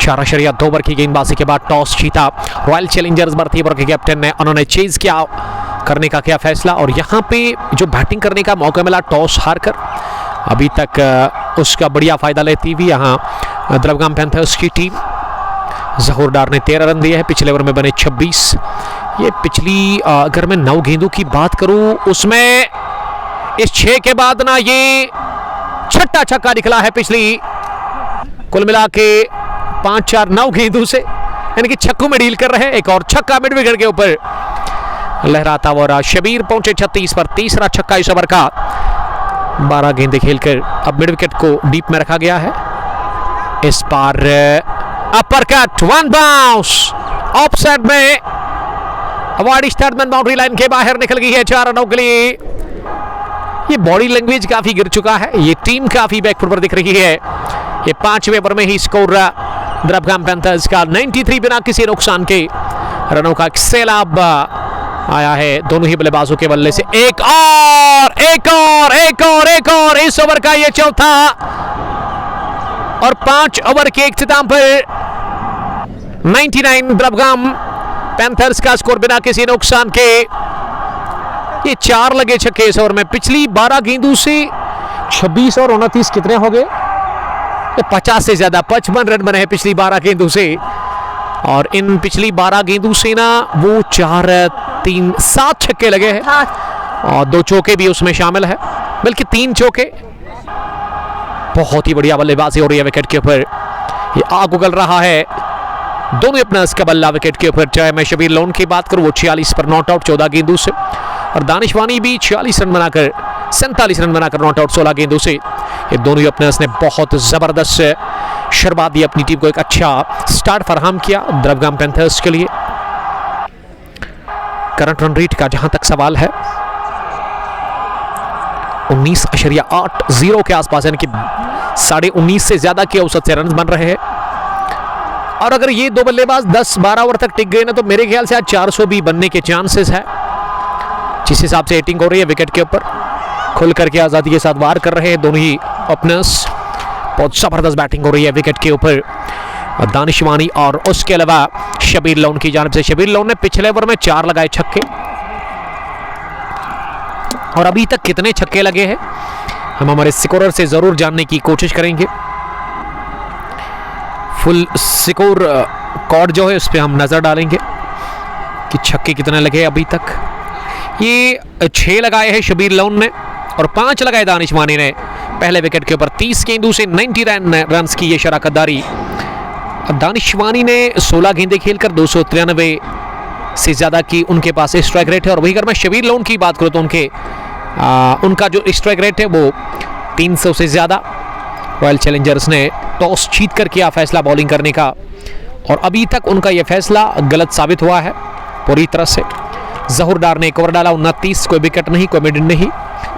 4.2 ओवर की गेंदबाजी के बाद टॉस जीता रॉयल चैलेंजर्स बरतीपुरा के कैप्टन ने। उन्होंने चेज किया करने का क्या फैसला और यहाँ पे जो बैटिंग करने का मौका मिला टॉस हारकर, अभी तक उसका बढ़िया फायदा लेती हुई यहाँ द्रबगाम पैंथर्स की टीम। जहूर डार ने 13 रन दिए हैं, पिछले ओवर में बने 26। ये पिछली अगर मैं 9 गेंदों की बात करूं उसमें इस 6 के बाद ना ये 6ठा छक्का निकला है पिछली कुल मिला के 5-4-9 गेंदों से, यानी कि छक्कों में डील कर रहे हैं। एक और छक्का मिड विकेट के ऊपर लहराता हुआ शबीर पहुंचे 36 पर, तीसरा छक्का इस ओवर का। 12 गेंदें खेलकर अब मिड विकेट को डीप में रखा गया है। इस बार upper cut, one bounce off side में, अवार्डी स्टार्टमैन बाउंड्री लाइन के बाहर निकल गई है 4 रनों के लिए। ये बॉडी लैंग्वेज काफी गिर चुका है, ये टीम काफी बैकफुट पर दिख रही है। ये 5वें ओवर में ही स्कोर द्रबगाम पैंथर्स का 93 बिना किसी नुकसान के रनों का सैलाब आया है दोनों ही बल्लेबाजों के बल्ले से। एक और इस ओवर का ये चौथा और 5 ओवर के इख्तिताम पर 99 द्रबगाम पैंथर्स का स्कोर बिना किसी नुकसान के। ये 4 लगे छक्के इस ओवर में। पिछली 12 गेंदों से 26 और 29 कितने हो गए? 50 से ज्यादा, 55 रन बने हैं पिछली 12 गेंदों से। और इन पिछली 12 गेंदों से ना वो 4, 3, 7 छक्के लगे हैं और 2 चौके भी उसमें शामिल है, बल्कि 3 चौके। बहुत ही बढ़िया बल्लेबाजी हो रही है विकेट के ऊपर। ये आग उगल रहा है दोनों अपना इसका बल्ला विकेट के ऊपर। चाहे मैं शबीर लोन की बात करूं, वो 46 पर नॉट आउट 14 गेंदों से, और दानिशवानी भी 47 रन बनाकर 47 रन बनाकर नॉट आउट 16 गेंदों से। ये दोनों ही अपने ने बहुत जबरदस्त शुरुआत दी, अपनी टीम को एक अच्छा स्टार्ट फराहम किया द्रबगाम पैंथर्स के लिए। करंट रन रेट का जहां तक सवाल है 19.80 के आसपास, यानी कि 19.5 से ज्यादा के औसत से रन बन रहे हैं। और अगर ये 2 बल्लेबाज 10-12 ओवर तक टिक गए ना, तो मेरे ख्याल से आज 400 भी बनने के चांसेस है। जिस हिसाब से हिटिंग हो रही है विकेट के ऊपर, खुल करके आजादी के साथ वार कर रहे हैं दोनों ही ओपनर्स। बहुत जबरदस्त बैटिंग हो रही है विकेट के ऊपर दानिशवानी और उसके अलावा शबीर लोन की जानिब से। शबीर लोन ने पिछले ओवर में 4 लगाए छक्के, और अभी तक कितने छक्के लगे हैं हम हमारे स्कोरर से जरूर जानने की कोशिश करेंगे। फुल स्कोर कॉर्ड जो है उस पर हम नजर डालेंगे कि छक्के कितने लगे अभी तक। ये 6 लगाए हैं शबीर लोन ने और 5 लगाए दानिशवानी ने पहले विकेट के ऊपर। 30 गेंदों से 90 रन की ये शराकतदारी। दानिशवानी ने 16 गेंदें खेलकर 293 से ज्यादा की उनके पास स्ट्राइक रेट है। और वही अगर मैं शबीर लोन की बात करूं तो उनका जो स्ट्राइक रेट है वो 300 से ज्यादा। रॉयल चैलेंजर्स ने टॉस जीत कर किया फैसला बॉलिंग करने का, और अभी तक उनका यह फैसला गलत साबित हुआ है पूरी तरह से। जहूर डार ने 1 ओवर डाला, 29, कोई विकेट नहीं, कोई मिड नहीं।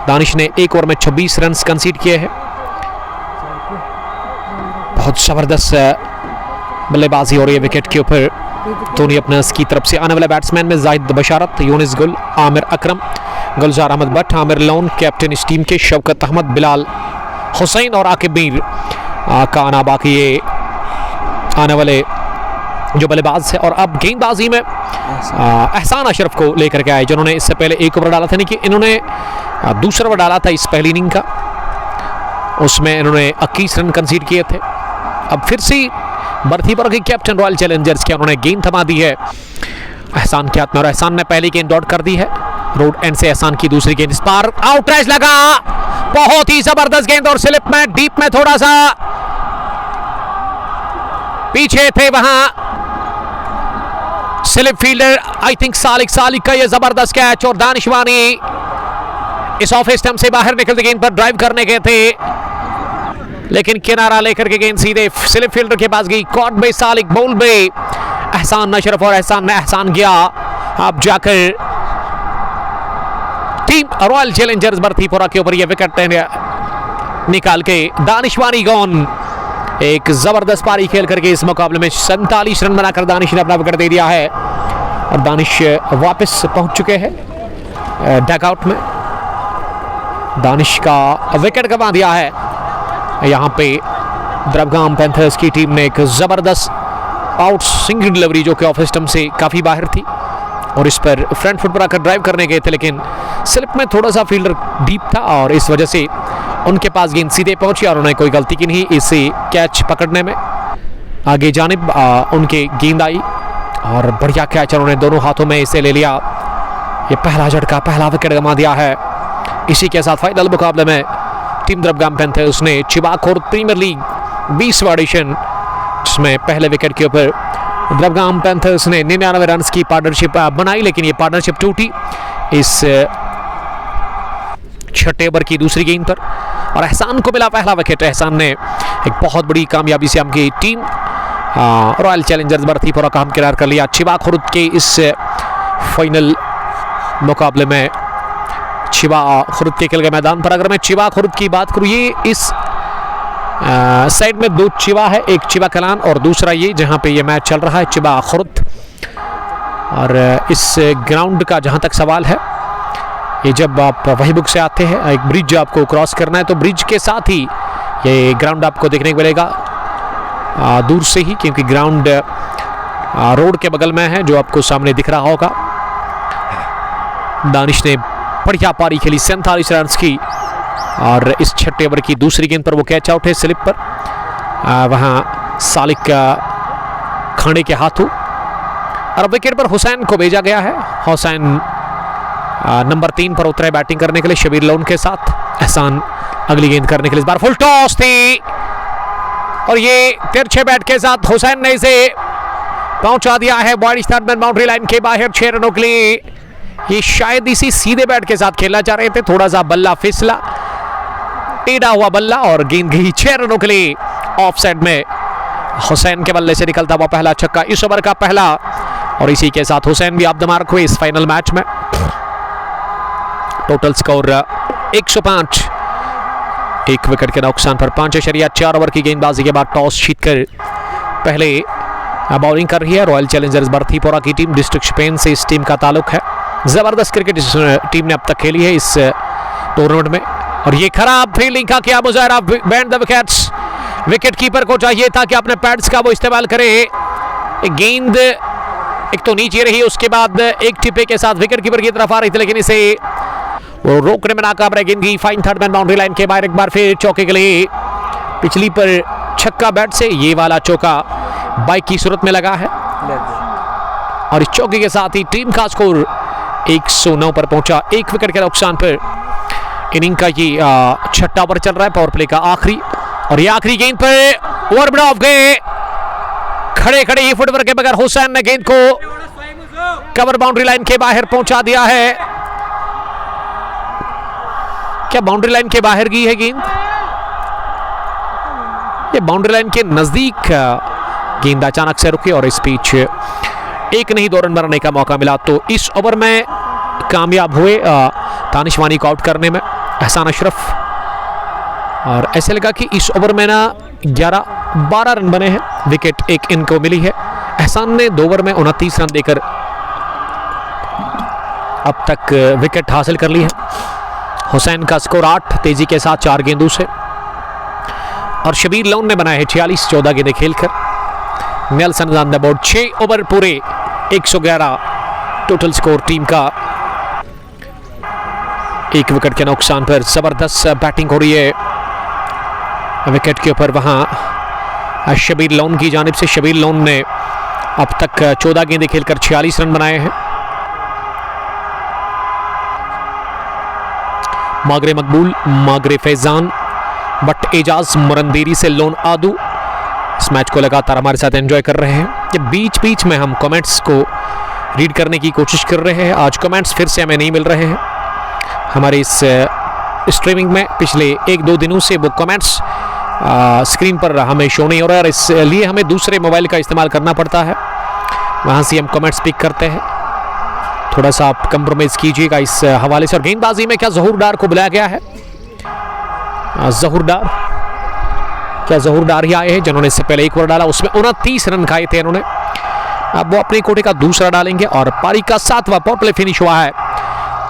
दानिश ने 1 ओवर में 26 रन कंसीड किए हैं। बहुत जबरदस्त बल्लेबाजी हो रही है विकेट के ऊपर धोनी अपने की तरफ से। आने वाले बैट्समैन में जाहिद बशारत, यूनिस गुल, आमिर अकरम, गुलजार अहमद भट्ट, आमिर लोन, कैप्टन इस टीम के शौकत अहमद, बिलाल हुसैन और आकिब मीर का आना बाकी ये आने वाले जो बल्लेबाज है। और अब गेंदबाजी में एहसान अशरफ को लेकर के आए, जिन्होंने इससे पहले 1 ओवर डाला था, नहीं कि इन्होंने दूसरा ओवर डाला था इस पहली इनिंग का, उसमें इन्होंने 21 रन कंसीड किए थे। अब फिर से बर्थी पर कैप्टन रॉयल चैलेंजर्स के उन्होंने गेंद थमा दी है एहसान के हाथ में, और एहसान ने पहली गेंद डॉट कर दी है रोड एंड से। एहसान की दूसरी गेंद इस पार आउटराइज लगा, बहुत ही जबरदस्त गेंद, और स्लिप में डीप में थोड़ा सा पीछे थे वहां slip fielder, I think Salik का ये जबरदस्त कैच। और दानिशवानी इस ऑफ स्टंप से बाहर निकलते गेंद पर ड्राइव करने गए थे, लेकिन किनारा लेकर के गेंद सीधे स्लिप फील्डर के पास गई। कॉट में सालिक, बॉल में एहसान अशरफ, और एहसान गया अब जाकर टीम रॉयल चैलेंजर्स बर्थीपुरा के ऊपर ये विकेट निकाल के। दानिशवानी गॉन, एक जबरदस्त पारी खेल करके इस मुकाबले में 47 रन बनाकर दानिश ने अपना विकेट दे दिया है, और दानिश वापस पहुंच चुके हैं डगआउट में। दानिश का विकेट गंवा दिया है यहां पे द्रबगाम पैंथर्स की टीम ने। एक जबरदस्त आउट सिंगल डिलीवरी जो कि ऑफ स्टंप से काफी बाहर थी, और इस पर फ्रंट फुट पर आकर ड्राइव करने गए थे, लेकिन स्लिप में थोड़ा सा फील्डर डीप था और इस वजह से उनके पास गेंद सीधे पहुंची और उन्होंने कोई गलती की नहीं इसे कैच पकड़ने में। आगे जानिब उनके गेंद आई और बढ़िया कैच, उन्होंने दोनों हाथों में इसे ले लिया। ये पहला झटका, पहला विकेट गंवा दिया है। इसी के साथ फाइनल मुकाबले में टीम द्रबगाम पैंथर्स ने चिबाखोर प्रीमियर लीग 20वां एडिशन, जिसमें पहले विकेट के ऊपर द्रबगाम पैंथर्स ने 99 रन की पार्टनरशिप बनाई, लेकिन ये पार्टनरशिप टूटी इस छठे ओवर की दूसरी गेंद पर और एहसान को मिला पहला विकेट। एहसान ने एक बहुत बड़ी कामयाबी से आपकी टीम रॉयल चैलेंजर्स बरतीपुरा का हमकिनार कर लिया। चिबा खुर्द के इस फाइनल मुकाबले में चिबा खुर्द के खेल के मैदान पर अगर मैं चिबा खुर्द की बात करूँ, ये इस साइड में दो चिबा है, एक चिबा कलान और दूसरा ये जहाँ पे ये मैच चल रहा है चिबा खुर्द। और इस ग्राउंड का जहाँ तक सवाल है, ये जब आप वहीबुक से आते हैं एक ब्रिज आपको क्रॉस करना है तो ब्रिज के साथ ही ये ग्राउंड आपको देखने को मिलेगा दूर से ही, क्योंकि ग्राउंड रोड के बगल में है जो आपको सामने दिख रहा होगा। दानिश ने बढ़िया पारी खेली 47 रन की और इस छठे ओवर की दूसरी गेंद पर वो कैच आउट है स्लिप पर, वहाँ सालिक खाने के हाथों। और विकेट पर हुसैन को भेजा गया है। हुसैन नंबर 3 पर उतरे बैटिंग करने के लिए शबीर लोन के साथ। एहसान अगली गेंद करने के लिए इस बार फुल टॉस थी और ये तिरछे बैट के साथ हुसैन ने इसे पहुंचा दिया है बॉडी स्टार्टमैन बाउंड्री लाइन के बाहर 6 रनों के लिए। ये शायद इसी सीधे बैट के साथ खेलना चाह रहे थे, थोड़ा सा बल्ला फिसला, टेढ़ा हुआ बल्ला और गेंद गई 6 रनों के लिए ऑफ साइड में। हुसैन के बल्ले से निकलता हुआ पहला छक्का इस ओवर का पहला और इसी के साथ हुसैन भी ऑफ द मार्क हुए इस फाइनल मैच में। टोटल स्कोर 105, एक विकेट के नुकसान पर 5.4 ओवर की गेंदबाजी के बाद टॉस जीतकर पहले बॉलिंग कर रही है रॉयल चैलेंजर्स बरतीपुरा की टीम। डिस्ट्रिक्ट शोपियान से इस टीम का ताल्लुक है। जबरदस्त क्रिकेट इस टीम ने अब तक खेली है इस टूर्नामेंट में। और ये खराब फील्डिंग का क्या मुजाहरा behind the wickets. Wicket keeper को चाहिए था कि अपने पैड्स का वो इस्तेमाल करे। गेंद एक तो नीचे रही, उसके बाद एक टिप्पे के साथ विकेट कीपर की तरफ आ रही थी, लेकिन इसे वो रोकने में नाकाम रह। गेंद की fine third man boundary line के बाहर एक बार फिर चौके के लिए पिछली पर छक्का बैट से ये वाला चौका बाइक की सूरत में लगा है और इस चौके के साथ ही टीम का स्कोर 109 पर पहुंचा, एक विकेट के नुकसान पर। इनिंग का ये छठा ओवर चल रहा है, पावर प्ले का आखिरी, और ये आखिरी गेंद पर ओवर बड़ा ऑफ गए खड़े खड़े ही फुटवर्क के बगैर हुसैन ने गेंद को कवर बाउंड्री लाइन के बाहर पहुंचा दिया है। क्या बाउंड्री लाइन के बाहर गई है गेंद? ये बाउंड्री लाइन के नजदीक गेंद अचानक से रुकी और इस बीच एक नहीं 2 रन बनाने का मौका मिला। तो इस ओवर में कामयाब हुए दानिश वानी को आउट करने में एहसान अशरफ, और ऐसे लगा कि इस ओवर में ना 11-12 रन बने हैं, विकेट एक इनको मिली है। एहसान ने 2 ओवर में 29 रन देकर अब तक विकेट हासिल कर ली है। हुसैन का स्कोर 8 तेजी के साथ 4 गेंदों से, और शबीर लोन ने बनाए हैं 46 14 गेंदें खेलकर। Nelson on the board 6 over पूरे 111 टोटल स्कोर टीम का। एक विकेट के नुकसान पर जबरदस्त बैटिंग हो रही है विकेट के ऊपर वहां शबीर लोन की जानिब से। शबीर लोन ने अब तक 14 गेंदें खेलकर 46 रन बनाए हैं। मागरे मकबूल, मागरे फैजान, बट एजाज मुरंदेरी से लोन आदू इस मैच को लगातार हमारे साथ एंजॉय कर रहे हैं। ये बीच बीच में हम कमेंट्स को रीड करने की कोशिश कर रहे हैं। आज कमेंट्स फिर से हमें नहीं मिल रहे हैं हमारे इस स्ट्रीमिंग में। पिछले 1-2 दिनों से वो कमेंट्स स्क्रीन पर हमें शो नहीं हो रहा है और इसलिए हमें दूसरे मोबाइल का इस्तेमाल करना पड़ता है, वहाँ से हम कमेंट्स पिक करते हैं। थोड़ा सा आप कंप्रोमाइज़ कीजिएगा इस हवाले से। और गेंदबाजी में क्या जहूर डार को बुलाया गया है? जहूर डार, क्या जहूर डार ही आए हैं जिन्होंने इससे पहले एक ओवर डाला, उसमें 29 रन खाए थे इन्होंने। अब वो अपने कोटे का दूसरा डालेंगे और पारी का 7वां पावर प्ले फिनिश हुआ है।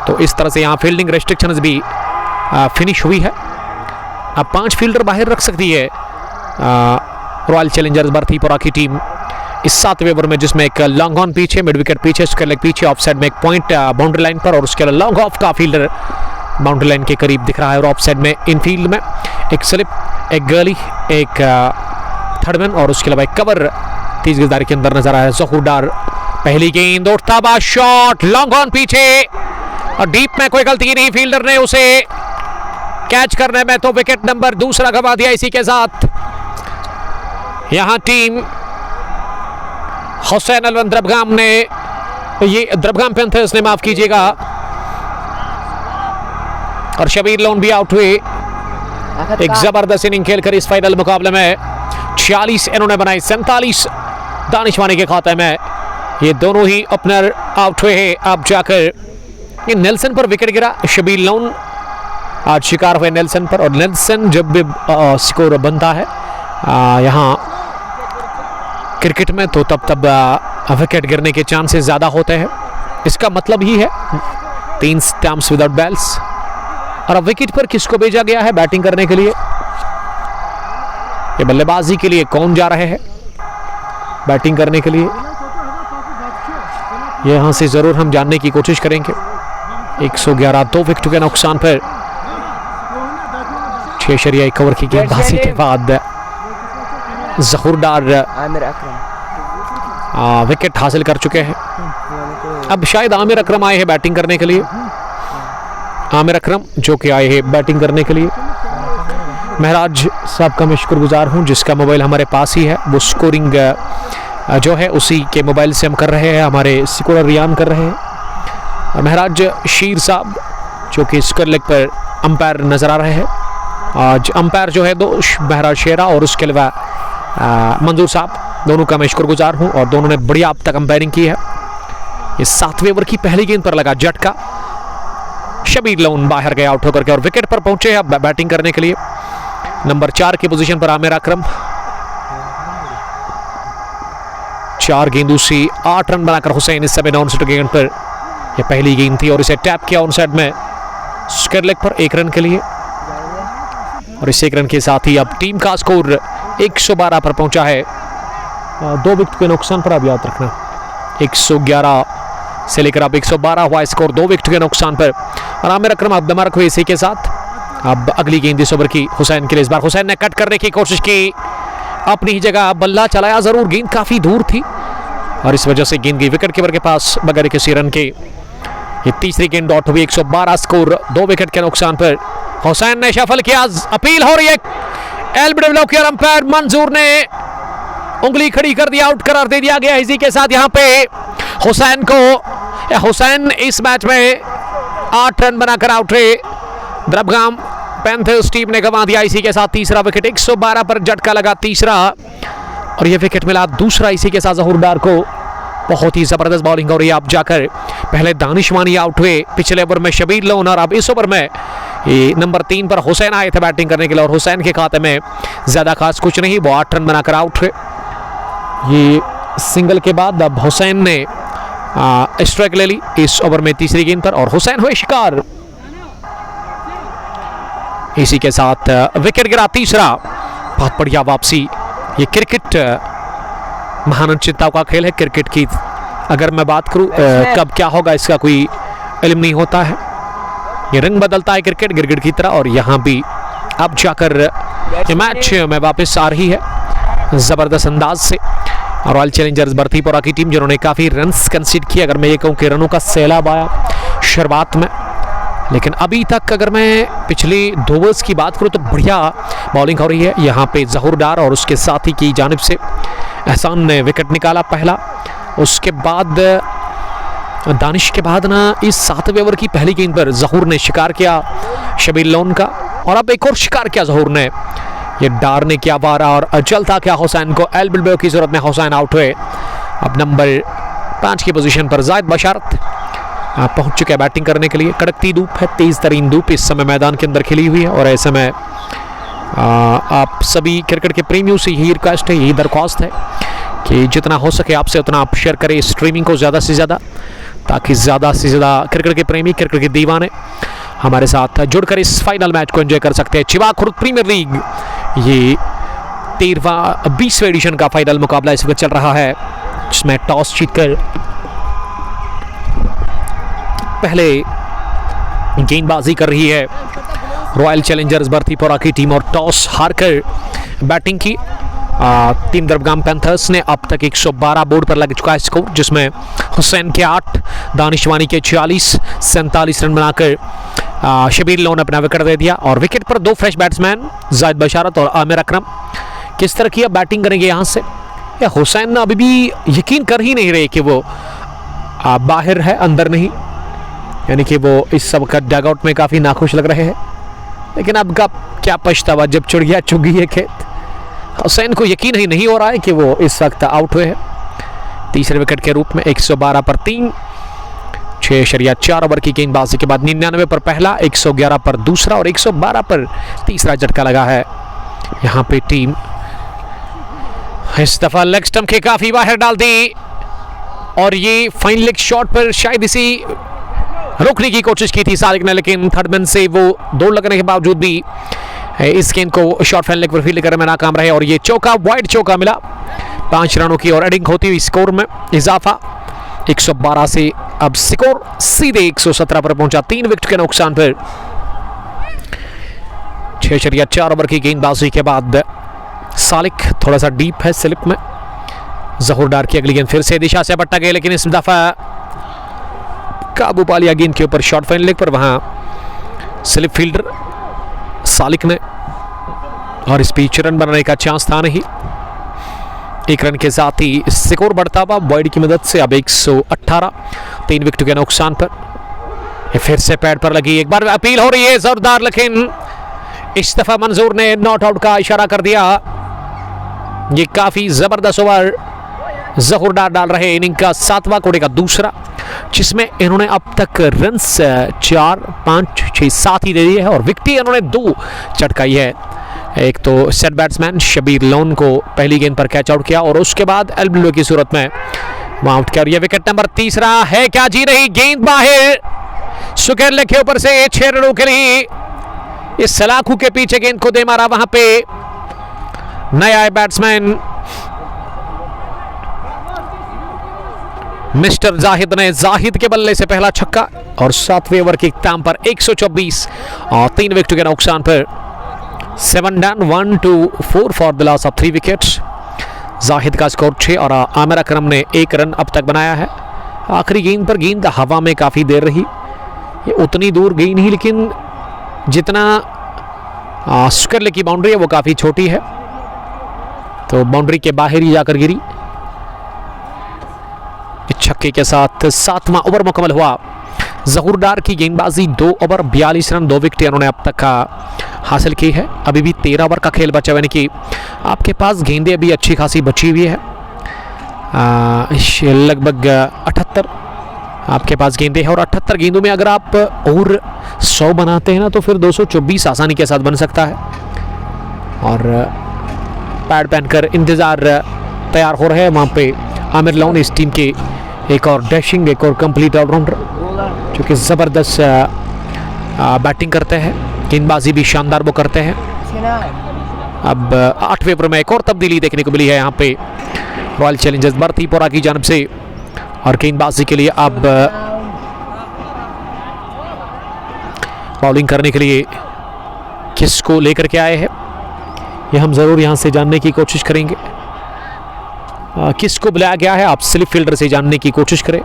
तो इस तरह से यहाँ फील्डिंग रेस्ट्रिक्शंस भी फिनिश हुई है। अब 5 फील्डर बाहर रख सकती है रॉयल चैलेंजर्स बरतीपुरा की टीम इस 7वें ओवर में, जिसमें एक लॉन्ग ऑन पीछे, मिड विकेट पीछे, उसके लेग पीछे, ऑफ साइड में एक पॉइंट बाउंड्री लाइन पर, और उसके अलावा लॉन्ग ऑफ का फील्डर बाउंड्री लाइन के करीब दिख रहा है। और ऑफ साइड में इनफील्ड में एक स्लिप, एक गली, एक थर्डमैन और उसके अलावा एक कवर तेज गेंदबाजी के अंदर नजर आया। जहूर डार पहली गेंद, उठता बा शॉट, लॉन्ग ऑन पीछे और डीप में कोई गलती नहीं फील्डर ने उसे कैच करने में, तो विकेट नंबर दूसरा गवा दिया। इसी के साथ यहां टीम हुसैन अलवन द्रबगाम ने, ये द्रबगाम पैंथर्स ने, माफ कीजिएगा, और शबीर लोन भी आउट हुए। एक जबरदस्त इनिंग खेलकर इस फाइनल मुकाबले में 46 इन्होंने बनाई, 47 दानिशवानी के खाते में। ये दोनों ही ओपनर आउट हुए हैं। अब जाकर ये नेल्सन पर विकेट गिरा। शबीर लोन आज शिकार हुए नेल्सन पर, और नेल्सन जब भी स्कोर बनता है यहाँ क्रिकेट में तो तब विकेट गिरने के चांसेस ज़्यादा होते हैं। इसका मतलब ही है 3 स्टंप्स विदाउट बैल्स। और अब विकेट पर किसको भेजा गया है बैटिंग करने के लिए? ये बल्लेबाजी के लिए कौन जा रहे हैं बैटिंग करने के लिए? यहां से जरूर हम जानने की कोशिश करेंगे। 111 2 विकेट के नुकसान पर 6.1 ओवर की गेंदबाजी के बाद जहूर डार विकेट हासिल कर चुके हैं। अब शायद आमिर अकरम आए हैं बैटिंग करने के लिए। आमिर अकरम जो कि आए हैं बैटिंग करने के लिए। महराज साहब का मैं शुक्रगुजार हूं जिसका मोबाइल हमारे पास ही है। वो स्कोरिंग जो है उसी के मोबाइल से हम कर रहे हैं, हमारे स्कोर रियान कर रहे हैं। महराज शीर साहब जो कि स्क्वायर लेग पर अंपायर नजर आ रहे हैं। आज अंपायर जो है 2 महराज शेरा और उसके अलावा मंजूर साहब, दोनों का मैं शुक्रगुजार हूं और दोनों ने बढ़िया अब तक अंपायरिंग की है। ये 7वें ओवर की पहली गेंद पर लगा झटका। शबीर लोन बाहर गए आउट होकर के और विकेट पर पहुंचे हैं बैटिंग करने के लिए। नंबर 4 की पोजीशन पर आमिर अकरम। 4 गेंदों से 8 रन बनाकर हुसैन इस समय डाउन गेंद पर। यह पहली गेंद थी और इसे टैप किया ऑन साइड में स्क्वायर लेग पर 1 रन के लिए। और इस 1 रन के साथ ही अब टीम का स्कोर 112 पर पहुंचा है। 2 विकेट के नुकसान पर आप याद रखना 111 से लेकर अब 112 हुआ स्कोर 2 विकेट के नुकसान पर। और आमिर अकरम अब दमरक हुए इसी के साथ। अब अगली गेंद इस ओवर की हुसैन के लिए। इस बार हुसैन ने कट करने की कोशिश की, अपनी ही जगह बल्ला चलाया जरूर, गेंद काफी दूर थी और इस वजह से गेंद गई विकेट कीपर के पास बगैर किसी रन के। ये तीसरी गेंद डॉट हुई। 112 स्कोर 2 विकेट के नुकसान पर। हुसैन ने शफल किया, अपील हो रही है। एलबीडब्ल्यू के अंपायर मंजूर ने उंगली खड़ी कर दिया, आउट करार दे दिया गया। इसी के साथ यहाँ पे हुसैन को, हुसैन इस मैच में 8 रन बनाकर आउट हुए। द्रबगाम पैंथर्स टीम ने गंवा दिया इसी के साथ तीसरा विकेट। 112 पर झटका लगा तीसरा और यह विकेट मिला दूसरा इसी के साथ जहूर डार को। बहुत ही जबरदस्त बॉलिंग हो रही है। अब जाकर पहले दानिशवानी आउट हुए, पिछले ओवर में शबीर लोन, और अब इस ओवर में ये नंबर 3 पर हुसैन आए थे बैटिंग करने के लिए और हुसैन के खाते में ज्यादा खास कुछ नहीं, वो 8 रन बनाकर आउट हुए। ये सिंगल के बाद अब हुसैन ने स्ट्राइक ले ली इस ओवर में तीसरी गेंद पर और हुसैन हुए शिकार। इसी के साथ विकेट गिरा तीसरा। बहुत बढ़िया वापसी। ये क्रिकेट महान चिंताओं का खेल है। क्रिकेट की अगर मैं बात करूं कब क्या होगा इसका कोई इल्म नहीं होता है। ये रंग बदलता है क्रिकेट गिरगिट की तरह। और यहाँ भी अब जाकर ये मैच में वापस आ रही है जबरदस्त अंदाज से। रॉयल चैलेंजर्स बर्थीपुरा की टीम जिन्होंने काफी रन्स कंसीड किए। अगर मैं ये कहूँ कि रनों का सैलाब आया शुरुआत में, लेकिन अभी तक अगर मैं पिछले 2 ओवर्स की बात करूं तो बढ़िया बॉलिंग हो रही है यहाँ पे जहूर डार और उसके साथी की जानिब से एहसान ने विकेट निकाला पहला। उसके बाद दानिश के बाद ना इस 7वें ओवर की पहली गेंद पर जहूर ने शिकार किया शबीर लोन का और अब एक और शिकार किया जहूर ने। ये डार ने क्या वारा और चलता क्या हुसैन को एलबीडब्ल्यू की जरूरत में हुसैन आउट हुए। अब नंबर 5 की पोजीशन पर जायद बशारत पहुंच चुके हैं बैटिंग करने के लिए। कड़कती धूप है, तेज तरीन धूप इस समय मैदान के अंदर खिली हुई है और ऐसे में आप सभी क्रिकेट के प्रेमियों से यही रिक्वेस्ट है, यही दरख्वास्त है कि जितना हो सके आपसे उतना आप शेयर करें स्ट्रीमिंग को ज़्यादा से ज़्यादा, ताकि ज़्यादा से ज़्यादा क्रिकेट के प्रेमी, क्रिकेट के दीवाने हमारे साथ जुड़कर इस फाइनल मैच को एंजॉय कर सकते हैं। चिवा खुर्द प्रीमियर लीग ये 20वें एडिशन का फाइनल मुकाबला इस वक्त चल रहा है, जिसमें टॉस जीतकर पहले गेंदबाजी कर रही है रॉयल चैलेंजर्स बर्थीपुरा की टीम और टॉस हारकर बैटिंग की टीम द्रबगाम पैंथर्स ने। अब तक 112 बोर्ड पर लग चुका है स्कोर, जिसमें हुसैन के 8, दानिशवानी के 46, 47 रन बनाकर शबीर लोन अपना विकेट दे दिया और विकेट पर 2 फ्रेश बैट्समैन जायद बशारत और आमिर अकरम। किस तरह की अब बैटिंग करेंगे यहाँ से? या हुसैन अभी भी यकीन कर ही नहीं रहे कि वो बाहर है, अंदर नहीं। यानी कि वो इस सब का डगआउट में काफ़ी नाखुश लग रहे हैं, लेकिन अब का क्या पछतावा जब चिड़िया चुग गई है खेत। हुसैन को यकीन ही नहीं हो रहा है कि वो इस वक्त आउट हुए हैं तीसरे विकेट के रूप में। 112 पर 3, 6.4 ओवर की गेंदबाजी के बाद 99 पर पहला, 111 पर दूसरा और 112 पर तीसरा झटका लगा है यहाँ पे टीम। इस दफा लेग स्टंप के काफी बाहर डाल दी और ये फाइन लेग शॉट पर शायद इसी रोकने की कोशिश की थी सालिक ने, लेकिन थर्ड मैन से वो दौड़ लगने के बावजूद भी इस गेंद को शॉर्ट फाइन लेग पर फील्ड करने में नाकाम रहे और ये चौका, वाइड चौका मिला। 5 रनों की और एडिंग होती हुई स्कोर में इजाफा 112 से अब स्कोर सीधे 117 पर पहुंचा 3 विकेट के नुकसान पर। 6.4 ओवर की गेंदबाजी के बाद सालिक थोड़ा सा डीप है स्लिप में। जहूर डार की अगली गेंद फिर से दिशा से बट्टा गई, लेकिन इस दफा काबू पा लिया गेंद के ऊपर शॉर्ट फाइन लेग पर। वहां स्लिप फील्डर सालिक ने और इस पिच रन बनाने का चांस था नहीं। 1 रन के साथ ही स्कोर बढ़ता हुआ वाइड की मदद से अब 118, 3 विकेट के नुकसान पर। फिर से पैड पर लगी, एक बार अपील हो रही है जोरदार, लेकिन इस दफा मंजूर ने नॉट आउट का इशारा कर दिया। ये काफी जबरदस्त ओवर जहूर डार डाल रहे, इनिंग का 7वां कोड़े का दूसरा, जिसमें इन्होंने अब तक रन्स 4, 5, 6, 7 ही दे दिए हैं और विकेट इन्होंने 2 चटकाई है। एक तो सेट बैट्समैन शबीर लोन को पहली गेंद पर कैच आउट किया और उसके बाद एल्बिलो की सूरत में वहां आउट किया। यह विकेट नंबर 3 है, क्या जी रही गेंद बाहर, सुकेरले के ऊपर से 6 रनों के लिए इस सलाखू के पीछे गेंद को दे मारा। वहां पे नया बैट्समैन मिस्टर जाहिद ने जाहिद के बल्ले से पहला छक्का और 7वें ओवर की इख्तिताम पर 124 और 3 विकेट के नुकसान पर 7 done 1 2 4 for the loss of 3 wickets. Zahid का स्कोर 6 और आमिर अकरम ने 1 रन अब तक बनाया है। आखिरी गेंद पर गेंद हवा में काफ़ी देर रही, ये उतनी दूर गई नहीं, लेकिन जितना सुकेरले की बाउंड्री है वो काफ़ी छोटी है, तो बाउंड्री के बाहर ही जाकर गिरी। छक्के के साथ 7वां ओवर मुकम्मल हुआ। जहूर डार की गेंदबाजी 2 ओवर 42 रन 2 विकेट उन्होंने अब तक हासिल की है। अभी भी 13 ओवर का खेल बचा, यानी कि आपके पास गेंदें अभी अच्छी खासी बची हुई है। लगभग 78 आपके पास गेंदें हैं और 78 गेंदों में अगर आप और 100 बनाते हैं ना तो फिर 224 आसानी के साथ बन सकता है। और पैड पहनकर इंतजार तैयार हो रहे हैं वहाँ पे आमिर लोन, इस टीम के एक और डैशिंग, एक और कंप्लीट ऑलराउंडर जो कि ज़बरदस्त बैटिंग करते हैं, गेंदबाजी भी शानदार वो करते हैं। अब 8वें ओवर में एक और तब्दीली देखने को मिली है यहाँ पे रॉयल चैलेंजर्स बरतीपुरा की जानब से, और गेंदबाजी के लिए अब बॉलिंग करने के लिए किसको लेकर के आए हैं ये हम ज़रूर यहाँ से जानने की कोशिश करेंगे। किसको बुलाया गया है आप स्लिप फील्डर से जानने की कोशिश करें।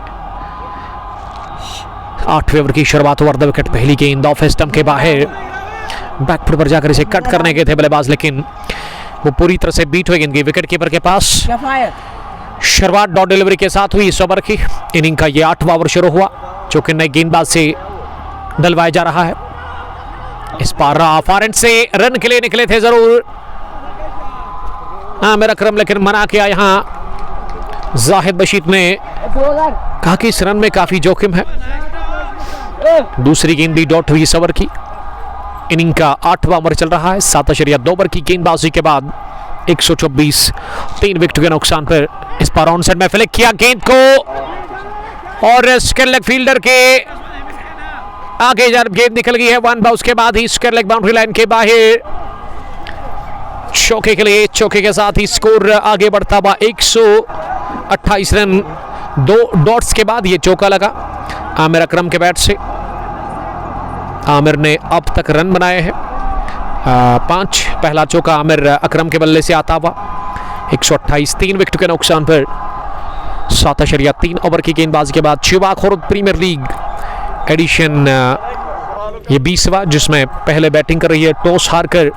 8वें ओवर की शुरुआत हुआ, अर्ध विकेट पहली गेंद ऑफ स्टंप के बाहर, बैकफुट पर जाकर इसे कट करने के थे बल्लेबाज, लेकिन वो पूरी तरह से बीट हुई गेंद गई विकेट कीपर के पास। शुरुआत डॉट डिलीवरी के साथ हुई इस ओवर की। इनिंग का ये 8वां ओवर शुरू हुआ जो कि नए गेंदबाज से डलवाया जा रहा है। इस पार फॉरेंट से रन के लिए निकले थे जरूर आमिर अकरम, लेकिन मना किया यहाँ जाहिद बशीर ने, कहा कि इस रन में काफी जोखिम है। दूसरी गेंद भी डॉट हुई इस ओवर की। इनिंग का 8वां ओवर चल रहा है। 7.2 ओवर की गेंदबाजी के बाद 124, 3 विकेट के नुकसान पर। इस पर ऑन साइड में फ्लिक किया गेंद को और स्केरलेग फील्डर के आगे जब गेंद निकल गई है 1 बाउंस के बाद ही स्केरलेग बाउंड्री लाइन के बाहर चौके के लिए। चौके के साथ ही स्कोर आगे बढ़ता हुआ 128 रन 2 डॉट्स के बाद ये चौका लगा आमिर अकरम के बैट से। आमिर ने अब तक रन बनाए हैं 5। पहला चौका आमिर अकरम के बल्ले से आता हुआ 128, 3 विकेट के नुकसान पर। 7.3 ओवर की गेंदबाजी के बाद Shiva Khurd premiere League edition ये 20वां, जिसमें पहले बैटिंग कर रही है टॉस हारकर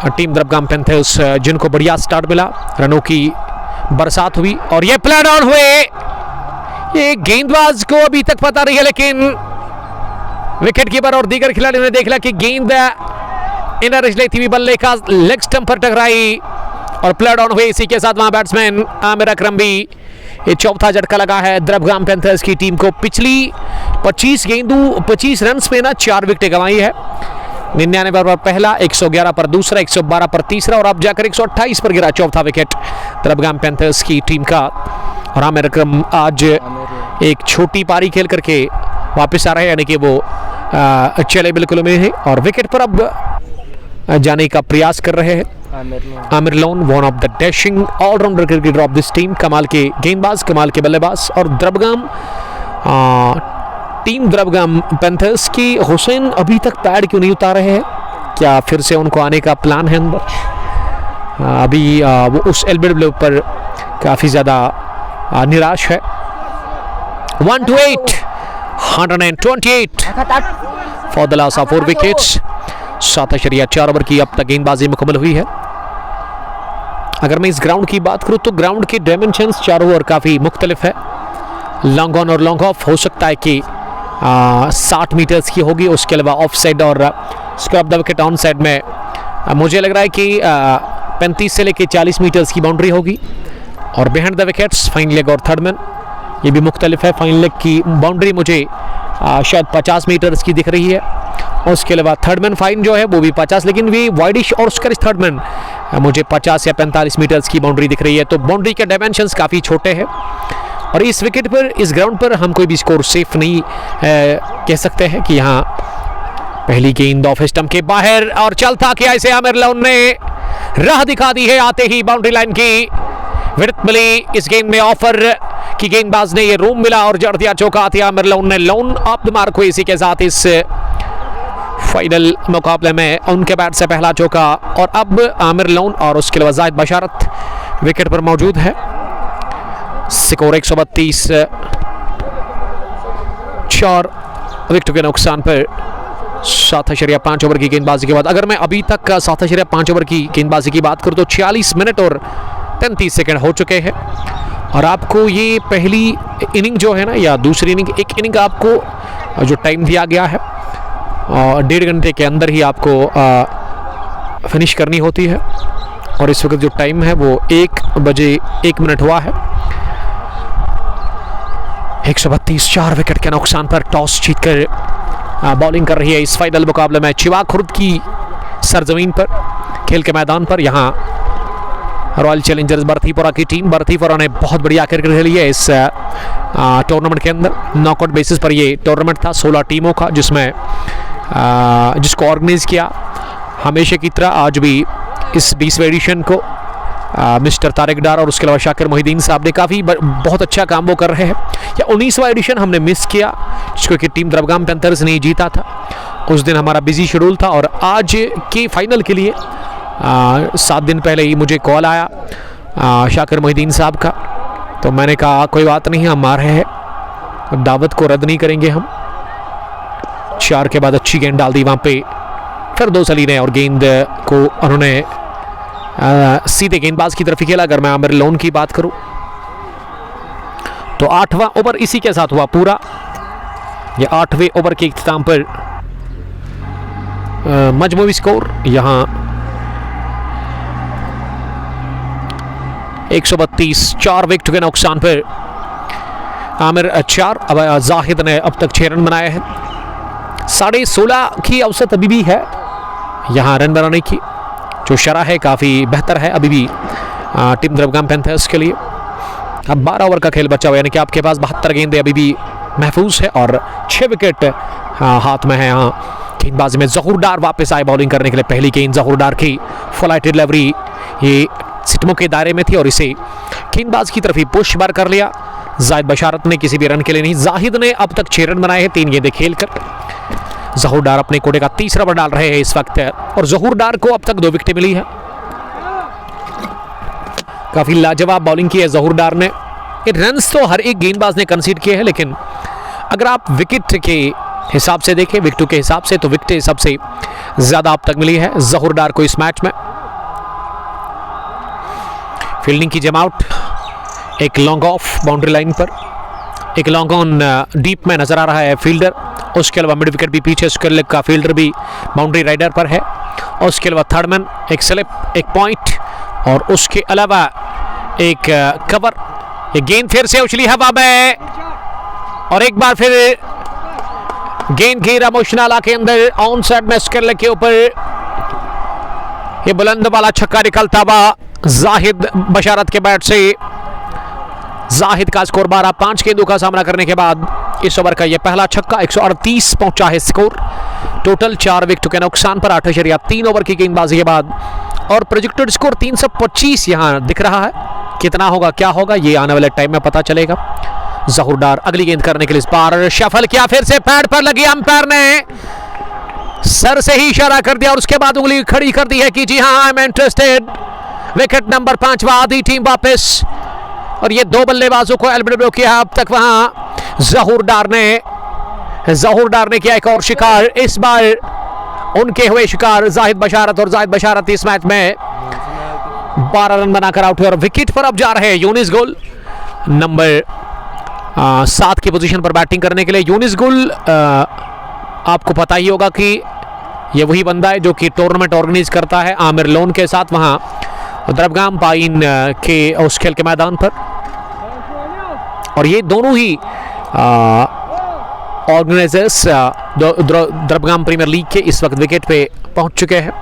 टीम दरबगाम पैंथर्स, जिनको बढ़िया स्टार्ट मिला, रनों की बरसात हुई और ये प्ले डाउन हुए। ये गेंदबाज को अभी तक पता नहीं है, लेकिन विकेट कीपर और दीगर खिलाड़ियों ने देखा कि गेंद इनर एज लेती हुई बल्ले का लेग स्टंप पर टकराई और प्ले डाउन हुए। इसी के साथ वहां बैट्समैन आमिर अकरम भी ये चौथा झटका लगा है द्रबगाम पैंथर्स की टीम को। पिछली 25 रन पे ना 4 विकेटें गंवाई है। 99 पर पहला, 111 पर दूसरा, 112 पर तीसरा और अब जाकर 128 पर गिरा चौथा विकेट द्रबगाम पैंथर्स की टीम का। और आमिर अकरम आज एक छोटी पारी खेल करके वापस आ रहे हैं, यानी कि वो चले बिल्कुल में है और विकेट पर अब जाने का प्रयास कर रहे हैं। Aamir Lone one of the dashing allrounder cricketer of this team, कमाल के गेंदबाज, कमाल के बल्लेबाज। और द्रबगाम टीम द्रबगाम पैंथर्स की हुसैन अभी तक पैड क्यों नहीं उतार रहे हैं? क्या फिर से उनको आने का प्लान है अंदर? अभी वो उस एल्बिडब्ल्यू पर काफ़ी ज़्यादा निराश है। 128 for the loss of 4 wickets. 7.4 over की अब तक गेंदबाजी मुकम्मल हुई है। अगर मैं इस ग्राउंड की बात करूं तो ग्राउंड के डायमेंशंस चारों ओर काफ़ी मुख्तलिफ है। लॉन्ग ऑन और लॉन्ग ऑफ हो सकता है कि 60 मीटर्स की होगी। उसके अलावा ऑफ साइड और scrub the wicket on side में मुझे लग रहा है कि 35 से लेकर 40 मीटर्स की बाउंड्री होगी। और behind the wickets fine leg और थर्ड मैन ये भी मुख्तलिफ है। फाइन लेग की बाउंड्री मुझे शायद 50 मीटर्स की दिख रही है। उसके अलावा थर्ड मैन फाइन जो है वो भी 50, लेकिन भी वाइडिश और उसका थर्ड मैन मुझे 50 या 45 मीटर्स की बाउंड्री दिख रही है। तो बाउंड्री के डायमेंशंस काफ़ी छोटे हैं और इस विकेट पर, इस ग्राउंड पर हम कोई भी स्कोर सेफ नहीं कह सकते हैं कि यहाँ पहली गेंद ऑफ स्टंप के बाहर और चलता किया इसे आमिर लोन ने राह दिखा दी है। आते ही बाउंड्री लाइन की विड्थ मिली इस गेंद में, ऑफर की गेंदबाज ने ये रूम मिला और जड़ दिया चौका। आते आमिर लोन ने लोन ऑफ द मार्क हुई। इसी के साथ इस फाइनल मुकाबले में उनके बैट से पहला चौका और अब आमिर लोन और उसके अलावा जाहिद बशारत विकेट पर मौजूद है। स्कोर 132, 4 विकेट के नुकसान पर 7.5 ओवर की गेंदबाजी के बाद। अगर मैं अभी तक 7.5 ओवर की गेंदबाजी की बात करूं तो 40 मिनट और 33 सेकंड हो चुके हैं और आपको ये पहली इनिंग जो है ना या दूसरी इनिंग, एक इनिंग आपको जो टाइम दिया गया है 1.5 घंटे के अंदर ही आपको फिनिश करनी होती है और इस वक्त जो टाइम है वो 1 बजे 1 मिनट हुआ है। 132, 4 विकेट के नुकसान पर टॉस जीतकर बॉलिंग कर रही है इस फाइनल मुकाबले में चिवा खुर्द की सरजमीन पर, खेल के मैदान पर। यहाँ रॉयल चैलेंजर्स बर्थीपुरा की टीम, बर्थीपुरा ने बहुत बढ़िया क्रिकेट खेली है इस टूर्नामेंट के अंदर। नॉकआउट बेसिस पर ये टूर्नामेंट था 16 टीमों का, जिसको ऑर्गेनाइज किया हमेशा की तरह आज भी इस 20वें एडिशन को मिस्टर तारिक डार और उसके अलावा शाकिर मोहिद्दीन साहब ने काफ़ी बहुत अच्छा काम वो कर रहे हैं। या 19वां एडिशन हमने मिस किया जिसको कि टीम द्रबगाम पैंथर्स ने जीता था। उस दिन हमारा बिजी शेड्यूल था और आज के फाइनल के लिए 7 दिन पहले ही मुझे कॉल आया शाकिर मोहिद्दीन साहब का, तो मैंने कहा कोई बात नहीं, हम आ रहे हैं, दावत को रद्द नहीं करेंगे हम। 4 के बाद अच्छी गेंद डाल दी वहाँ पे फिरदौस अली ने और गेंद को उन्होंने सीधे गेंदबाज की तरफ ही खेला। अगर मैं आमिर लोन की बात करूं तो 8वां ओवर इसी के साथ हुआ पूरा। ये 8वें ओवर के इख्तिताम पर मजमूई स्कोर यहाँ 132, 4 विकेट के नुकसान पर आमिर 4, अब जाहिद ने अब तक 6 रन बनाए हैं। 16.5 की औसत अभी भी है यहाँ रन बनाने की, जो शरह है काफ़ी बेहतर है अभी भी टीम द्रबगाम पैंथर्स के लिए। अब 12 ओवर का खेल बचा हुआ, यानी कि आपके पास 72 गेंदें अभी भी महफूज है और 6 विकेट हाथ में है। यहाँ गेंदबाजी में ज़हूर डार वापस आए बॉलिंग करने के लिए। पहली गेंद ज़हूर डार की फ्लाइट डिलीवरी ये सिटमों के दायरे में थी और इसे गेंदबाज की तरफ ही पुश बार कर लिया। जाहिद बशारत ने किसी भी रन के लिए नहीं। जाहिद ने अब तक 6 रन बनाए हैं 3 गेंदें खेलकर। ज़हूर डार अपने कोटे का 3रा ओवर डाल रहे हैं इस वक्त और ज़हूर डार को अब तक 2 विकेटें मिली है। काफी लाजवाब बॉलिंग की है ज़हूर डार ने। रन्स तो हर एक गेंदबाज ने कंसीड किए हैं, लेकिन अगर आप विकेट के हिसाब से देखें, विकेटों के हिसाब से, तो विकेटें सबसे ज्यादा अब तक मिली है ज़हूर डार को इस मैच में। फील्डिंग की जमाउट, एक लॉन्ग ऑफ बाउंड्री लाइन पर, एक लॉन्ग ऑन डीप में नजर आ रहा है फील्डर उसके अलावा मिड विकेट भी पीछे स्क्वायर लेग का फील्डर भी बाउंड्री राइडर पर है। उसके अलावा थर्ड मैन, एक स्लिप, एक पॉइंट और उसके अलावा एक कवर। एक गेंद फिर से उछली हवा में और एक बार फिर गेंद की रामोशनाला के अंदर ऑन साइड में स्क्वायर लेग के ऊपर ये बुलंद वाला छक्का निकलता हुआ जाहिद बशारत के बैट से। जाहिद का स्कोर 12-5 गेंदों का सामना करने के बाद इस ओवर का यह पहला छक्का। 138 पहुंचा है स्कोर। टोटल 4 विकेटों के नुकसान पर 8.3 ओवर की गेंदबाजी के बाद और प्रोजेक्टेड स्कोर 325 यहां दिख रहा है। कितना होगा, क्या होगा, ये आने वाले टाइम में पता चलेगा। जहूर डार अगली गेंद करने के लिए इस बार शफल किया, फिर से पैड पर लगी। अंपायर ने सर से ही इशारा कर दिया और उसके बाद उंगली खड़ी कर दी है कि जी हां, I am interested. Wicket number 5, आधी टीम वापस और ये 2 बल्लेबाजों को एलबीडब्ल्यू किया अब तक। वहां जहूर डार ने किया एक और शिकार। इस बार उनके हुए शिकार जाहिद बशारत और जाहिद बशारत इस मैच में 12 रन बनाकर आउट हुए और विकेट पर अब जा रहे हैं यूनिस गुल नंबर 7 की पोजीशन पर बैटिंग करने के लिए। यूनिस गुल आपको पता ही होगा कि ये वही बंदा है जो कि टूर्नामेंट ऑर्गेनाइज करता है आमिर लोन के साथ वहां द्रबगाम पाइन के उस खेल के मैदान पर। और ये दोनों ही ऑर्गेनाइजर्स द्रबगाम प्रीमियर लीग के इस वक्त विकेट पे पहुंच चुके हैं।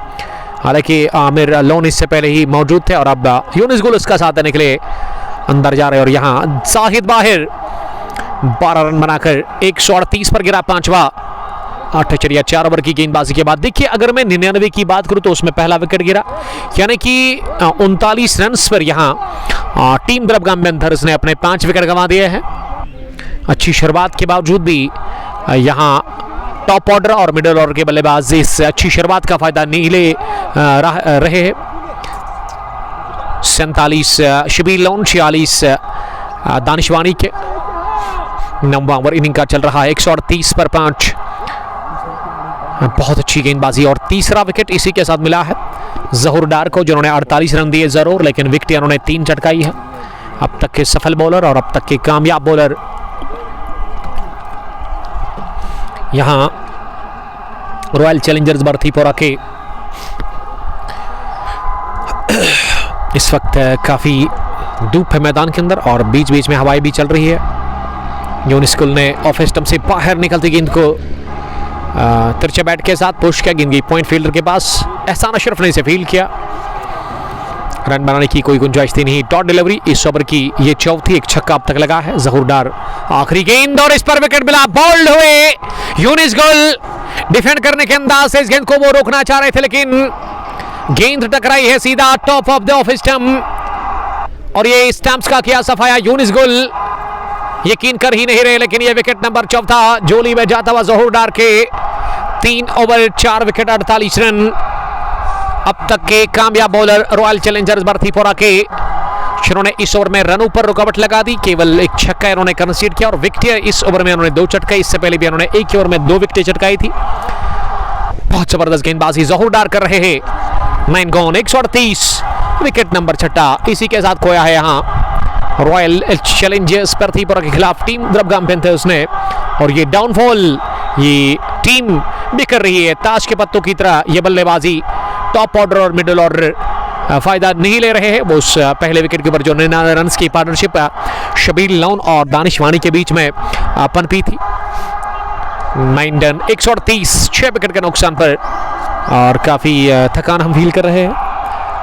हालांकि आमिर लोन इससे पहले ही मौजूद थे और अब यूनिस गुल इसका साथ देने के लिए अंदर जा रहे हैं। और यहां जाहिद बाहिर 12 रन बनाकर 138 पर गिरा 5वां 8.4 ओवर की गेंदबाजी के बाद। देखिए, अगर मैं 99 की बात करूं तो उसमें पहला विकेट गिरा, यानी कि 39 रन पर यहां टीम द्रबगाम पैंथर्स ने अपने 5 विकेट गंवा दिए हैं। अच्छी शुरुआत के बावजूद भी यहां टॉप ऑर्डर और मिडिल ऑर्डर के बल्लेबाज इस अच्छी शुरुआत का फायदा नहीं ले रहे हैं। 47 शबीर लोन, 46 दानिशवानी के 9वां ओवर इनिंग का चल रहा है। 138 पर 5, बहुत अच्छी गेंदबाजी और तीसरा विकेट इसी के साथ मिला है जहूर डार को, जिन्होंने 48 रन दिए जरूर, लेकिन विकेट उन्होंने 3 चटकाई है। अब तक के सफल बॉलर और अब तक के कामयाब बॉलर यहां रॉयल चैलेंजर्स बर्थीपुरा के इस वक्त काफी धूप है मैदान के अंदर और बीच बीच में हवाएं भी चल रही है। यूनिस गुल ने ऑफ स्टंप से बाहर निकलती गेंद को तिरछे बैट के साथ पुश किया। गेंद की पॉइंट फील्डर के पास, एहसान अशरफ ने इसे फील्ड किया। रन बनाने की कोई गुंजाइश थी नहीं। डॉट डिलीवरी इस ओवर की ये चौथी, एक छक्का अब तक लगा है। जहूर डार आखिरी गेंद और इस पर विकेट मिला। बोल्ड हुए यूनिस गुल, डिफेंड करने के अंदाज से इस गेंद को वो रोकना चाह रहे थे, लेकिन गेंद टकराई है सीधा top of the off stump और ये स्टंप्स का किया सफाया यूनिस गुल यकीन कर ही नहीं रहे। लेकिन ये विकेट नंबर 14 जोली में जाता हुआ जहूर डार के 3 ओवर 4 विकेट 48 रन। अब तक के कामयाब बॉलर रॉयल चैलेंजर्स बर्थीपुरा के, जिन्होंने इस ओवर में रनों पर रुकावट लगा दी। केवल एक छक्का इन्होंने कंसीड किया और विकेट इस ओवर में उन्होंने 2 चटकाई। इससे पहले भी उन्होंने एक ही ओवर में 2 विकेटें चटकाई थी। बहुत जबरदस्त गेंदबाजी जहूर डार कर रहे हैं। 9 गॉन, 138, विकेट नंबर 6 इसी के साथ खोया है यहां रॉयल चैलेंजर्स बर्थीपुरा के खिलाफ टीम द्रबगाम पैंथर्स ने। और ये डाउनफॉल ये टीम भी कर रही है ताश के पत्तों की तरह। ये बल्लेबाजी टॉप ऑर्डर और मिडिल ऑर्डर फायदा नहीं ले रहे हैं। वो उस पहले विकेट के ऊपर जो 99 रन की पार्टनरशिप शबीर लोन और दानिशवानी के बीच में पनपी थी। 9 रन 138, 6 विकेट के नुकसान पर और काफ़ी थकान हम फील कर रहे हैं।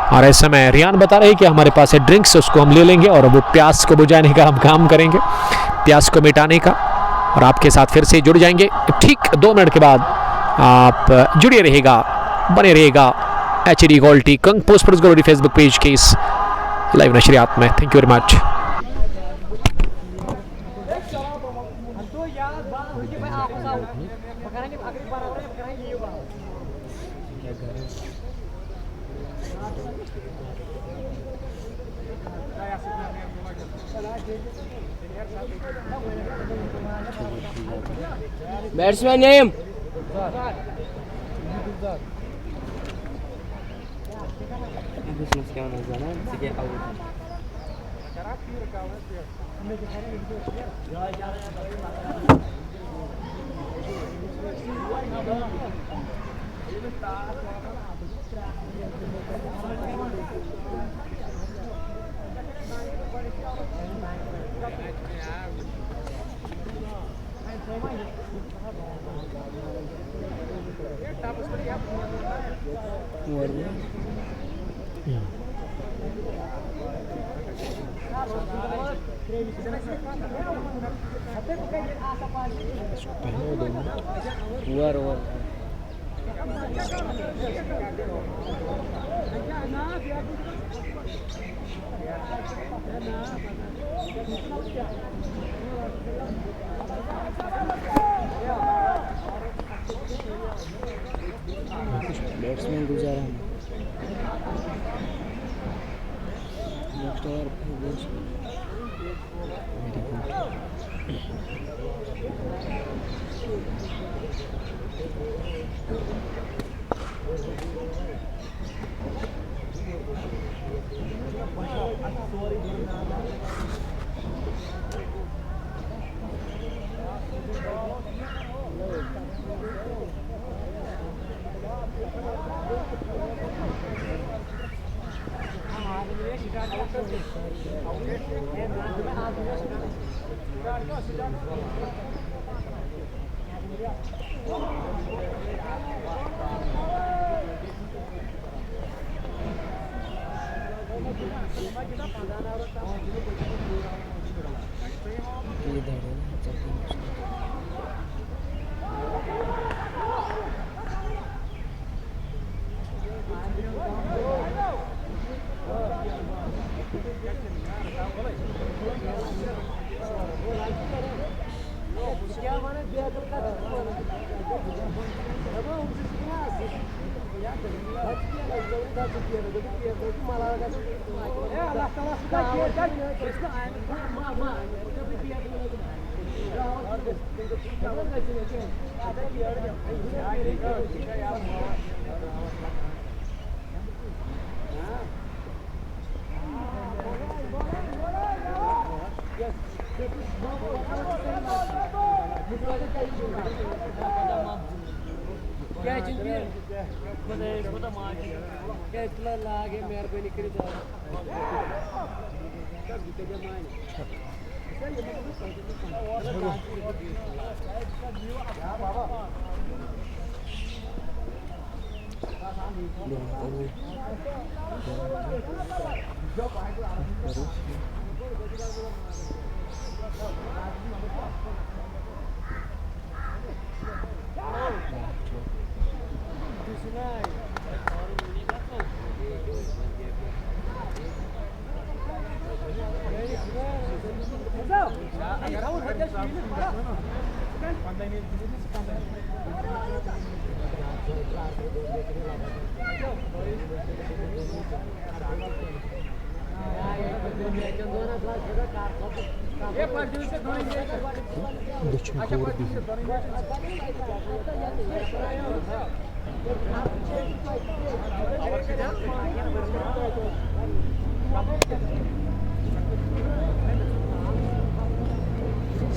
और इस समय रियान बता रहे हैं कि हमारे पास है ड्रिंक्स, उसको हम ले लेंगे और वो प्यास को बुझाने का हम काम करेंगे, प्यास को मिटाने का। और आपके साथ फिर से जुड़ जाएंगे ठीक 2 मिनट के बाद। आप जुड़े रहेगा, बने रहेगा HD गोल्ड टी कंग पोस्ट पर फेसबुक पेज के इस लाइव नशरियात में। Thank you very much. Batsman name batsman गुजारा next over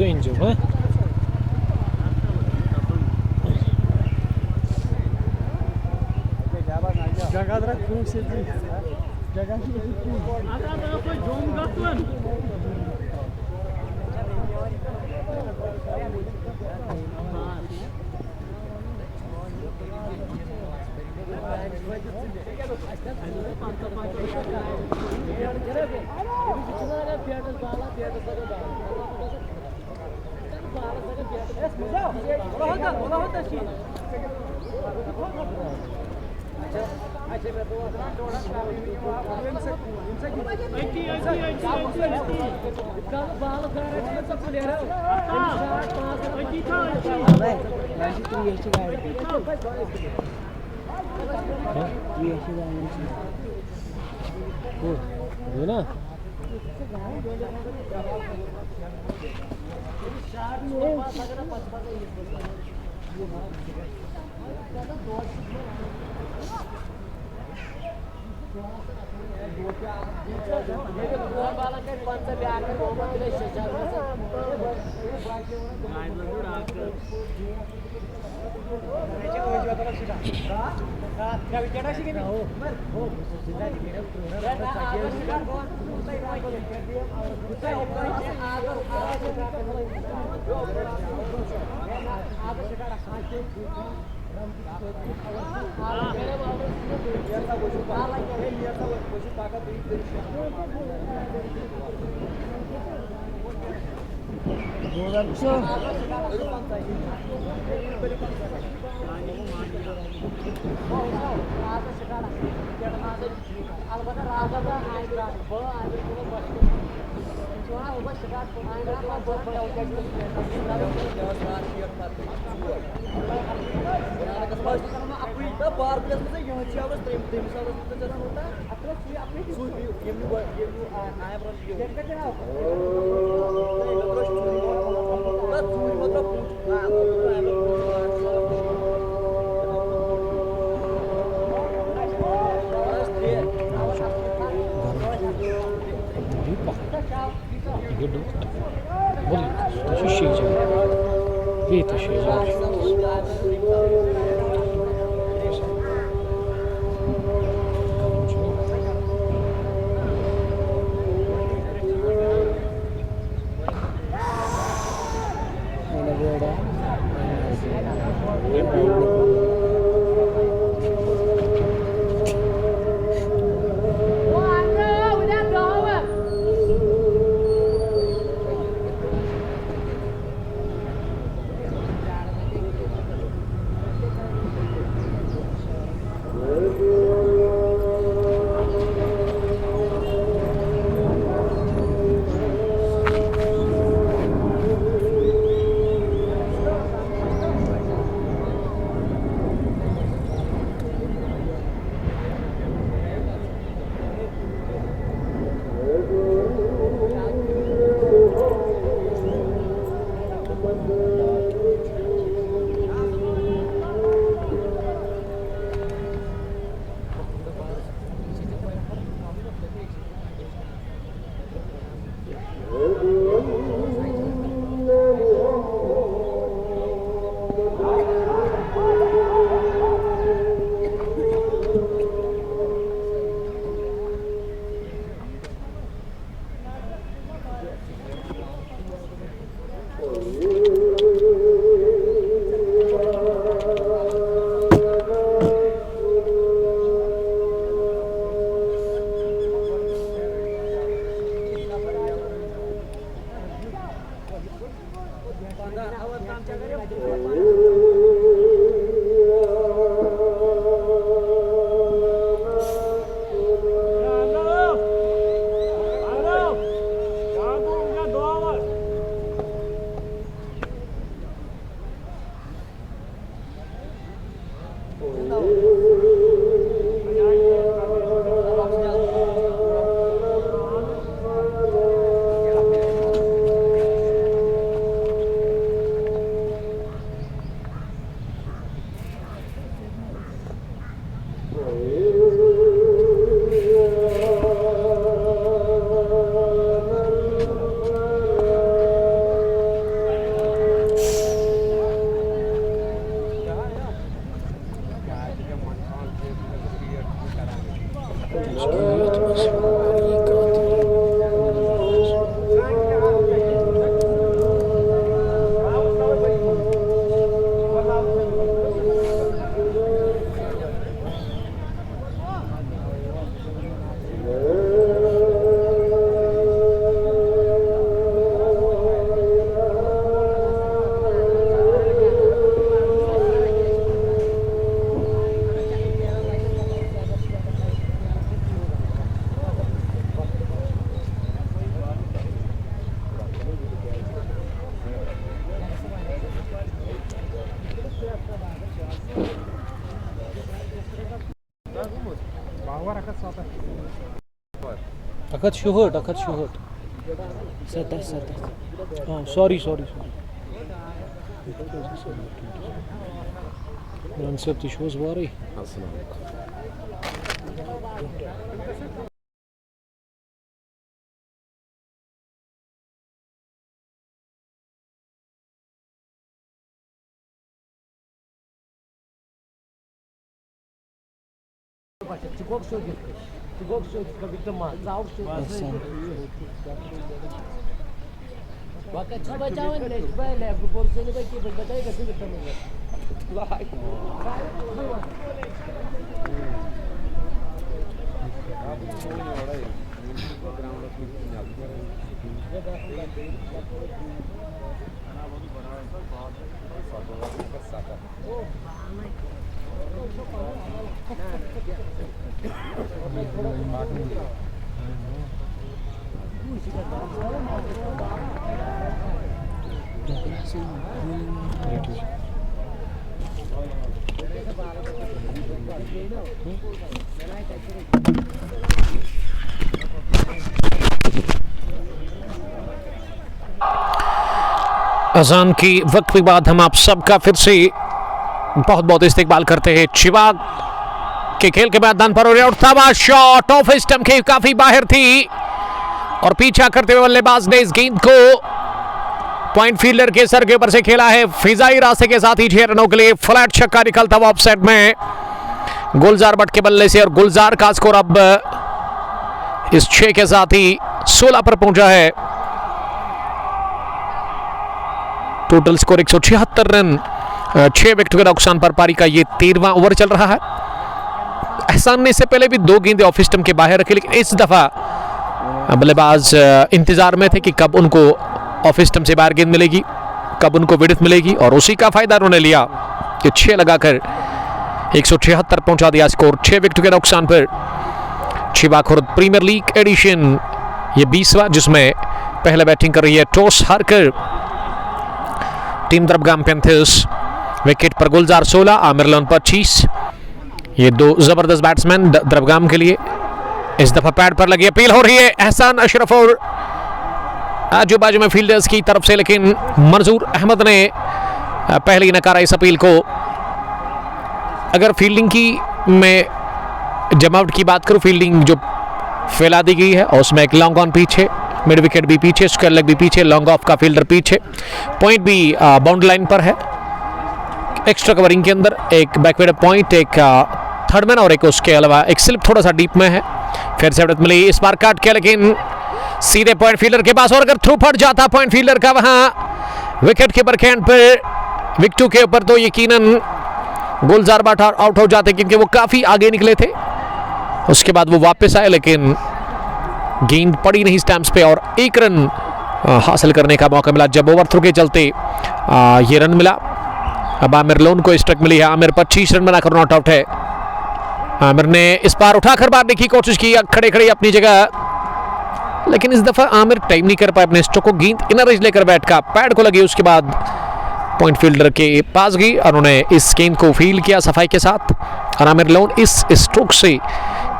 Angel, huh? Akat Shuhut. Sata. Oh, sorry. Ben septi shows worry. अजान की वक्त के बाद हम आप सबका फिर से बहुत बहुत इस्तेकबाल करते हैं। चिराग के खेल के मैदान पर और तबाह शॉट ऑफ स्टंप के काफी बाहर थी और पीछा करते हुए बल्लेबाज ने इस गेंद को पॉइंट फील्डर के सर के ऊपर से खेला है। फिजाई रास्ते के साथ ही 6 रनों के लिए फ्लैट छक्का निकलता हुआ ऑफसाइड में गुलजार भट्ट के बल्ले से और गुलजार का स्कोर अब इस 6 के साथ ही 16 पर पहुंचा है। टोटल स्कोर 176 रन 6 विकेट के नुकसान पर पारी का ये 13वां ओवर चल रहा है। एहसान ने इससे पहले भी 2 गेंदें ऑफ स्टंप के बाहर रखी, लेकिन इस दफा बल्लेबाज इंतजार में थे कि कब उनको ऑफ स्टंप से बाहर गेंद मिलेगी, कब उनको विड्थ मिलेगी और उसी का फायदा उन्होंने लिया कि 6 लगाकर 176 पहुंचा दिया स्कोर 6 विकेट के नुकसान पर। चिराग खुर्द प्रीमियर लीग एडिशन ये 20वां, जिसमें पहले बैटिंग कर रही है टॉस हारकर टीम द्रबगाम पैंथर्स। विकेट पर गुलजार 16, आमिर लोन 25। ये 2 जबरदस्त बैट्समैन द्रबगाम के लिए। इस दफा पैड पर लगी अपील हो रही है एहसान अशरफ और आजू बाजू में फील्डर्स की तरफ से, लेकिन मंजूर अहमद ने पहले ही नकारा इस अपील को। अगर फील्डिंग की मैं जमावट की बात करूं, फील्डिंग जो फैला दी गई है और उसमें एक लॉन्ग ऑन पीछे, मिड विकेट भी पीछे, स्क्वायर लेग भी पीछे, लॉन्ग ऑफ का फील्डर पीछे, पॉइंट भी बाउंड्री लाइन पर है। एक्स्ट्रा कवरिंग के अंदर एक बैकवर्ड पॉइंट, एक थर्ड मैन और एक उसके अलावा एक स्लिप थोड़ा सा डीप में है। फिर से मिली, इस बार काट के लेकिन सीधे पॉइंट फील्डर के पास, और अगर थ्रू फट जाता पॉइंट फील्डर का वहां विकेट कीपर के एंड पर विकेटों के ऊपर तो यकीनन गुलजार भट्ट आउट हो जाते, क्योंकि वो काफी आगे निकले थे। उसके बाद वो वापस आए लेकिन गेंद पड़ी नहीं स्टैम्प्स पे और 1 रन हासिल करने का मौका मिला जब ओवरथ्रो के चलते ये रन मिला। अब आमिर लोन को स्ट्राइक मिली है। आमिर 25 रन बनाकर नॉट आउट है। आमिर ने इस बार उठाकर मारने की कोशिश की खड़े खड़े अपनी जगह, लेकिन इस दफा आमिर टाइम नहीं कर पाए अपने स्ट्रोक को। गेंद इनर एज लेकर बैट का पैड को लगी, उसके बाद पॉइंट फील्डर के पास गई और उन्होंने इस गेंद को फील किया सफाई के साथ और आमिर लोन इस स्ट्रोक से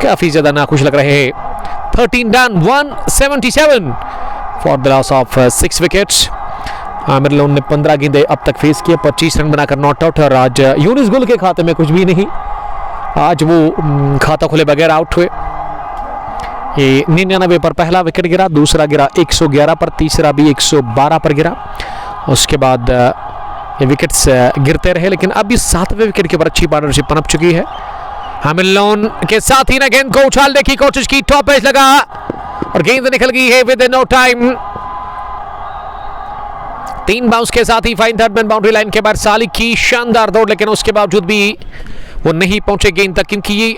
काफी ज्यादा नाखुश लग रहे हैं। 13 done 177 for the loss of 6 wickets. Aamir loan ने 15 गेंदें अब तक फेस किए, 25 रन बनाकर नॉट आउट। और आज यूनिस गुल के खाते में कुछ भी नहीं, आज वो खाता खुले बगैर आउट हुए। ये 99 पर पहला विकेट गिरा, दूसरा गिरा 111 पर, तीसरा भी 112 पर गिरा। उसके बाद ये विकेट्स गिरते रहे, लेकिन अब इस 7वें विकेट के ऊपर अच्छी पार्टनरशिप पनप चुकी है आमिर लोन के साथ ही ने गेंद को उछालने की कोशिश की, टॉप एज लगा और गेंद निकल गई है within no time. 3 bounce के साथ ही fine third man boundary line के बाहर सालिक की शानदार दौड़, लेकिन उसके बावजूद भी वो नहीं पहुंचे गेंद तक, क्योंकि ये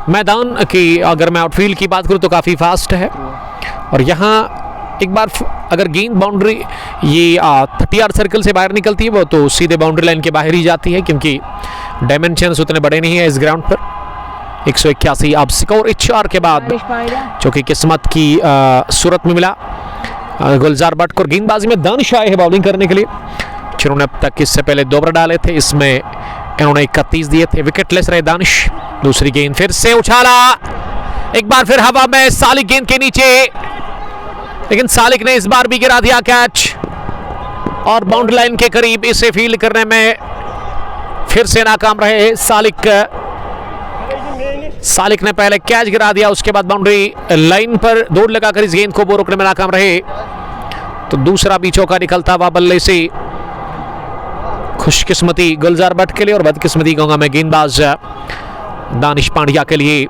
मैदान की अगर मैं आउटफील्ड की बात करूं तो काफ़ी फास्ट है और यहाँ एक बार अगर गेंद बाउंड्री ये 30 सर्कल से बाहर निकलती है वो तो सीधे बाउंड्री लाइन के बाहर ही जाती है, क्योंकि डायमेंशंस उतने बड़े नहीं है इस ग्राउंड पर। 181 अब स्कोर 4 के बाद, जो कि किस्मत की सूरत में मिला गुलजार भट्ट को। गेंदबाजी में दानिश आए हैं बॉलिंग करने के लिए, जिन्होंने अब तक इससे पहले 2 ओवर डाले थे, इसमें इन्होंने 31 दिए थे। विकेटलेस रहे दानिश। दूसरी गेंद फिर से उछाला, एक बार फिर हवा में, सालिक गेंद के नीचे, लेकिन सालिक ने इस बार भी गिरा दिया कैच और बाउंड्री लाइन के करीब इसे फील्ड करने में फिर से नाकाम रहे सालिक ने पहले कैच गिरा दिया, उसके बाद बाउंड्री लाइन पर दौड़ लगाकर इस गेंद को वो रोकने में नाकाम रहे। तो दूसरा भी चौका निकलता हुआ बल्ले से। खुशकिस्मती गुलजार भट्ट के लिए और बदकिस्मती कहूंगा मैं गेंदबाज दानिश पांड्या के लिए।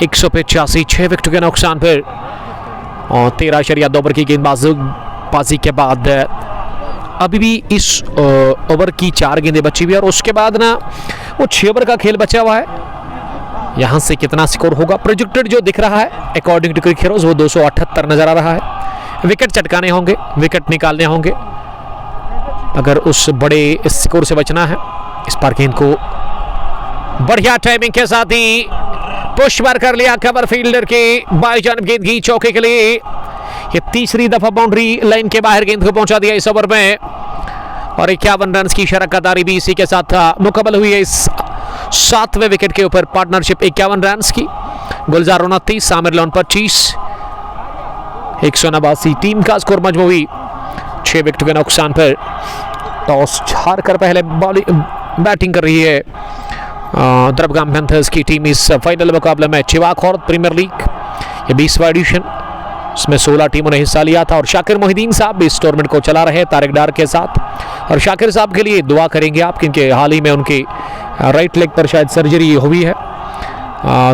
185 6 विकेट के नुकसान पर और 13.2 ओवर की गेंदबाजी के बाद अभी भी इस ओवर की 4 गेंदें बची हुई है और उसके बाद ना वो 6 ओवर का खेल बचा हुआ है। यहां से कितना स्कोर होगा प्रोजेक्टेड जो दिख रहा है अकॉर्डिंग टू क्रिक हीरोज वो 278 नजर आ रहा है। विकेट चटकाने होंगे, विकेट निकालने होंगे अगर उस बड़े स्कोर से बचना है। इस बार गेंद को बढ़िया टाइमिंग के साथ ही पुश बार कर लिया कवर फील्डर के बाई जानब गेंद की चौके के लिए। ये तीसरी दफा बाउंड्री लाइन के बाहर गेंद को पहुंचा दिया इस ओवर में और 51 रन की शरकतदारी भी इसी के साथ मुकम्मल हुई है। इस 7वें विकेट के ऊपर पार्टनरशिप 51 रन की। गुलजार 29, आमिर लोन 25, 189 टीम का स्कोर मजमूई 6 विकेट के नुकसान पर। टॉस हार कर पहले बैटिंग कर रही है द्रबगाम पैंथर्स की टीम इस फाइनल मुकाबले में। चिवाक औरत प्रीमियर लीग ये 20वां एडिशन, इसमें 16 टीमों ने हिस्सा लिया था और शाकिर मोहिद्दीन साहब भी इस टूर्नामेंट को चला रहे तारिक डार के साथ। और शाकिर साहब के लिए दुआ करेंगे आप, क्योंकि हाल ही में उनकी राइट लेग पर शायद सर्जरी हुई है,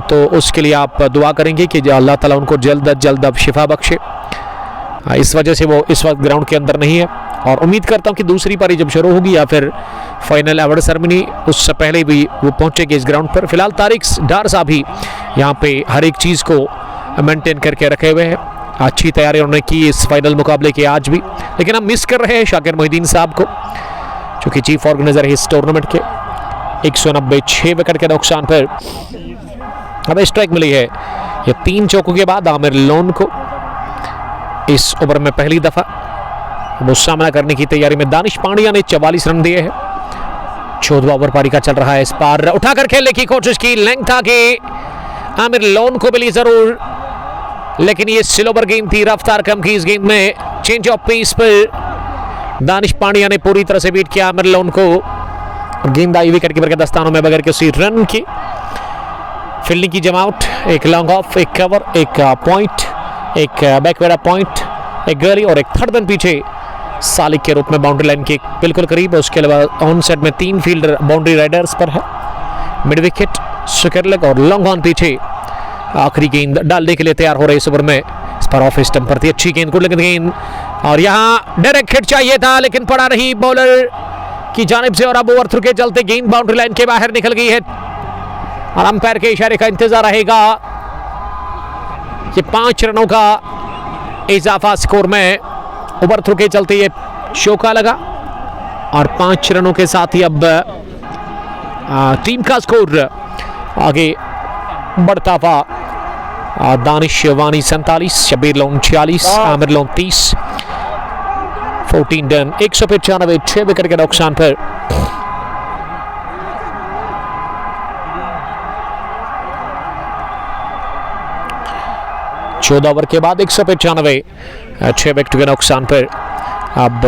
तो उसके लिए आप दुआ करेंगे कि अल्लाह ताला उनको जल्द अज जल्द अब शिफा बख्शे। इस वजह से वो इस वक्त ग्राउंड के अंदर नहीं है और उम्मीद करता हूं कि दूसरी पारी जब शुरू होगी या फिर फाइनल अवार्ड सेरेमनी उससे पहले भी वो पहुंचेंगे इस ग्राउंड पर। फिलहाल तारिक डार साहब ही यहाँ पे हर एक चीज़ को मेंटेन करके रखे हुए हैं। अच्छी तैयारी उन्होंने की इस फाइनल मुकाबले की आज भी, लेकिन हम मिस कर रहे हैं शाकिर मोहिद्दीन साहब को, जो कि चीफ ऑर्गेनाइजर है इस टूर्नामेंट के। 190 6 विकेट के नुकसान पर हमें स्ट्राइक मिली है। ये 3 चौकों के बाद आमिर लोन को इस ओवर में पहली दफा वो सामना करने की तैयारी में दानिश पांड्या ने 44 रन दिए हैं। 14वां ओवर पारी का चल रहा है। इस पार उठाकर खेलने की कोशिश की, लेंथ आगे आमिर लोन को मिली जरूर, लेकिन ये स्लोवर गेंद थी, रफ्तार कम की इस गेंद में। चेंज ऑफ पेस पर दानिश पांड्या ने पूरी तरह से बीट किया आमिर लोन को और गेंद आई विकेट कीपर के दस्तानों में बगैर किसी रन की। फील्डिंग की जमावट, एक लॉन्ग ऑफ, एक कवर, एक पॉइंट, एक बैकवर्ड पॉइंट, एक गली और एक थर्ड रन पीछे सालिक के रूप में बाउंड्री लाइन के बिल्कुल करीब। उसके अलावा ऑन साइड में 3 फील्डर बाउंड्री राइडर्स पर है। मिड विकेट, स्क्वायर लेग और लॉन्ग ऑन पीछे आखिरी गेंद डालने के लिए तैयार हो रहे इस ओवर में। इस पर ऑफ स्टंप पर थी अच्छी गेंद, गुड गेंद और यहाँ डायरेक्ट हिट चाहिए था लेकिन पड़ा रही बॉलर की जानिब से और अब ओवर थ्रू के चलते गेंद बाउंड्री लाइन के बाहर निकल गई है और अंपायर के इशारे का इंतजार रहेगा। ये 5 रनों का इजाफा स्कोर में ओवर थ्रू के चलते ये चौका लगा और 5 रनों के साथ ही अब टीम का स्कोर आगे बढ़ता हुआ। दानिश वानी 47, शबीर लोन 46, आमिर लोन 30, 14 रन 195 6 विकेट के नुकसान पर। चौदह ओवर के बाद 195 6 विकेट के नुकसान पर। अब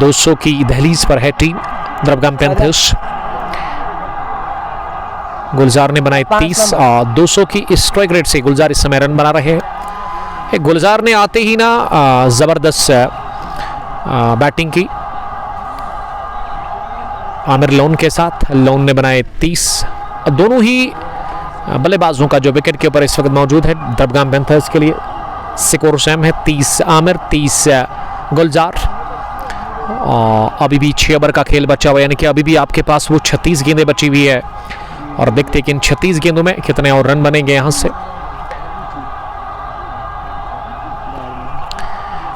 200 की दहलीज पर है टीम द्रबगाम पैंथर्स। गुलजार ने बनाए 30 और 200 की स्ट्राइक रेट से गुलजार इस समय रन बना रहे हैं। गुलजार ने आते ही ना जबरदस्त बैटिंग की आमिर लोन के साथ। लोन ने बनाए 30। दोनों ही बल्लेबाजों का जो विकेट के ऊपर इस वक्त मौजूद है दरबगाम पैंथर्स के लिए स्कोर सेम है, 30 आमिर 30 गुलजार। अभी भी 6 ओवर का खेल बचा हुआ है, यानी कि अभी भी आपके पास वो 36 गेंदें बची हुई है और देखते हैं कि इन 36 गेंदों में कितने और रन बनेंगे यहां से।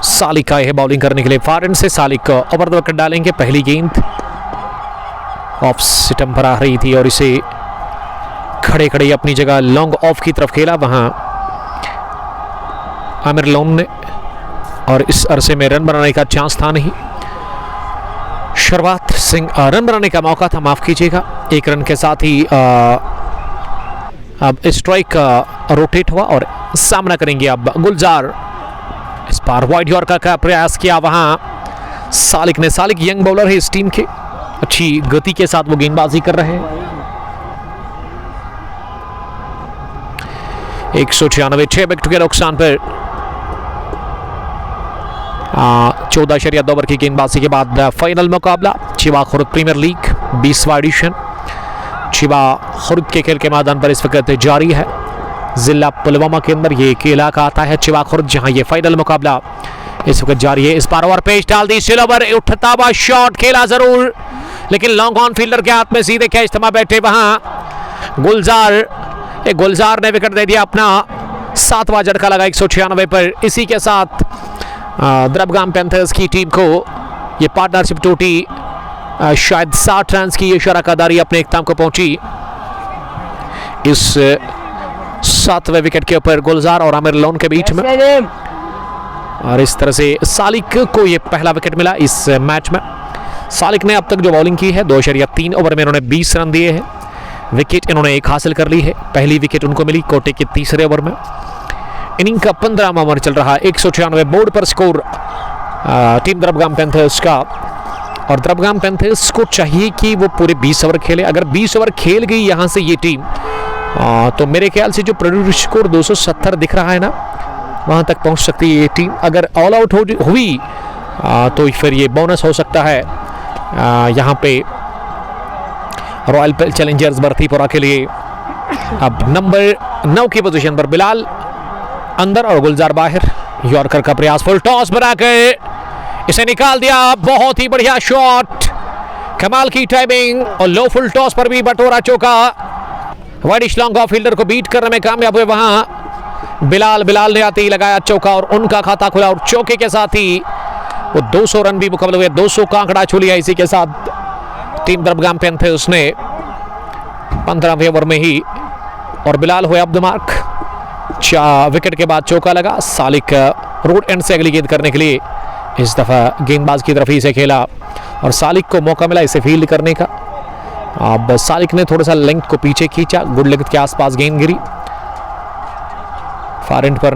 सालिक आए हैं बॉलिंग करने के लिए। फार एंड से सालिक ओवर द विकेट डालेंगे। पहली गेंद ऑफ स्टंप पर आ रही थी और इसे खड़े खड़े अपनी जगह लॉन्ग ऑफ की तरफ खेला वहां आमिर लोन ने, और इस अरसे में रन बनाने का चांस था नहीं। शुरुआत सिंह रन बनाने का मौका था, माफ कीजिएगा। 1 रन के साथ ही अब स्ट्राइक रोटेट हुआ और सामना करेंगे अब गुलजार। इस बार वाइड यॉर्कर का प्रयास किया वहां सालिक ने। सालिक यंग बॉलर है इस टीम के, अच्छी गति के साथ वो गेंदबाजी कर रहे हैं। 196 6 विकेट के नुकसान पर 14 ओवर की गेंदबाजी के बाद फाइनल मुकाबला चिवा खुर्द प्रीमियर लीग 20वां एडिशन चिवा खुर्द के खेल के मैदान पर इस वक्त जारी है। जिला पुलवामा के अंदर ये इलाका आता है चिवा खुर्द, जहां ये फाइनल मुकाबला इस वक्त जारी है। इस बार ओवर पेश डाल दी, सिलोवर उठता हुआ शॉट खेला जरूर, लेकिन लॉन्ग ऑन फील्डर के हाथ में सीधे कैच थमा बैठे वहां गुलजार। गुलजार ने विकेट दे दिया अपना 7वां झटका लगा 196 पर। इसी के साथ दरबगाम पैंथर्स की टीम को ये पार्टनरशिप टूटी। शायद 60 रन की ये शराकदारी अपने इख्तिताम को पहुंची। इस 7वें विकेट के ऊपर गुलजार और आमिर लोन के बीच में, और इस तरह से सालिक को ये पहला विकेट मिला इस मैच में। सालिक ने अब तक जो बॉलिंग की है 2.3 ओवर में इन्होंने 20 रन दिए हैं। विकेट इन्होंने 1 हासिल कर ली है। पहली विकेट उनको मिली कोटे के 3रे ओवर में। इनिंग का 15वां ओवर चल रहा है। 196 बोर्ड पर स्कोर टीम दरबगाम पैंथर्स का, और दरबगाम पैंथर्स को चाहिए कि वो पूरे 20 ओवर खेले। अगर 20 ओवर खेल गई यहां से ये टीम तो मेरे ख्याल से जो प्रोड्यूस स्कोर 270 दिख रहा है ना, वहां तक पहुंच सकती है ये टीम। अगर ऑल आउट हुई तो फिर ये बोनस हो सकता है यहां पे रॉयल चैलेंजर्स बरतीपुरा के लिए। अब नंबर 9 की पोजीशन पर बिलाल अंदर और गुलजार बाहर। यॉर्कर का प्रयास, फुल टॉस बनाकर इसे निकाल दिया। बहुत ही बढ़िया शॉट, कमाल की टाइमिंग, और लो फुल टॉस पर भी बटोरा चौका। वाइडिश लॉन्ग ऑफ फील्डर को बीट करने में कामयाब हुए वहां बिलाल ने आते ही लगाया चौका और उनका खाता खुला, और चौके के साथ ही वो 200 रन भी मुकम्मल हुए। 200 का आंकड़ा छू लिया इसी के साथ टीम दरबगाम पैंथर्स ने 15वें ओवर में ही, और बिलाल हुए अब द मार्क। 4 विकेट के बाद चौका लगा। सालिक रोड एंड से अगली गेंद करने के लिए इस दफा गेंदबाज की तरफ ही से खेला और सालिक को मौका मिला इसे फील्ड करने का। अब सालिक ने थोड़ा सा लेंथ को पीछे खींचा, गुड लेंथ के आसपास गेंद गिरी। फार एंड पर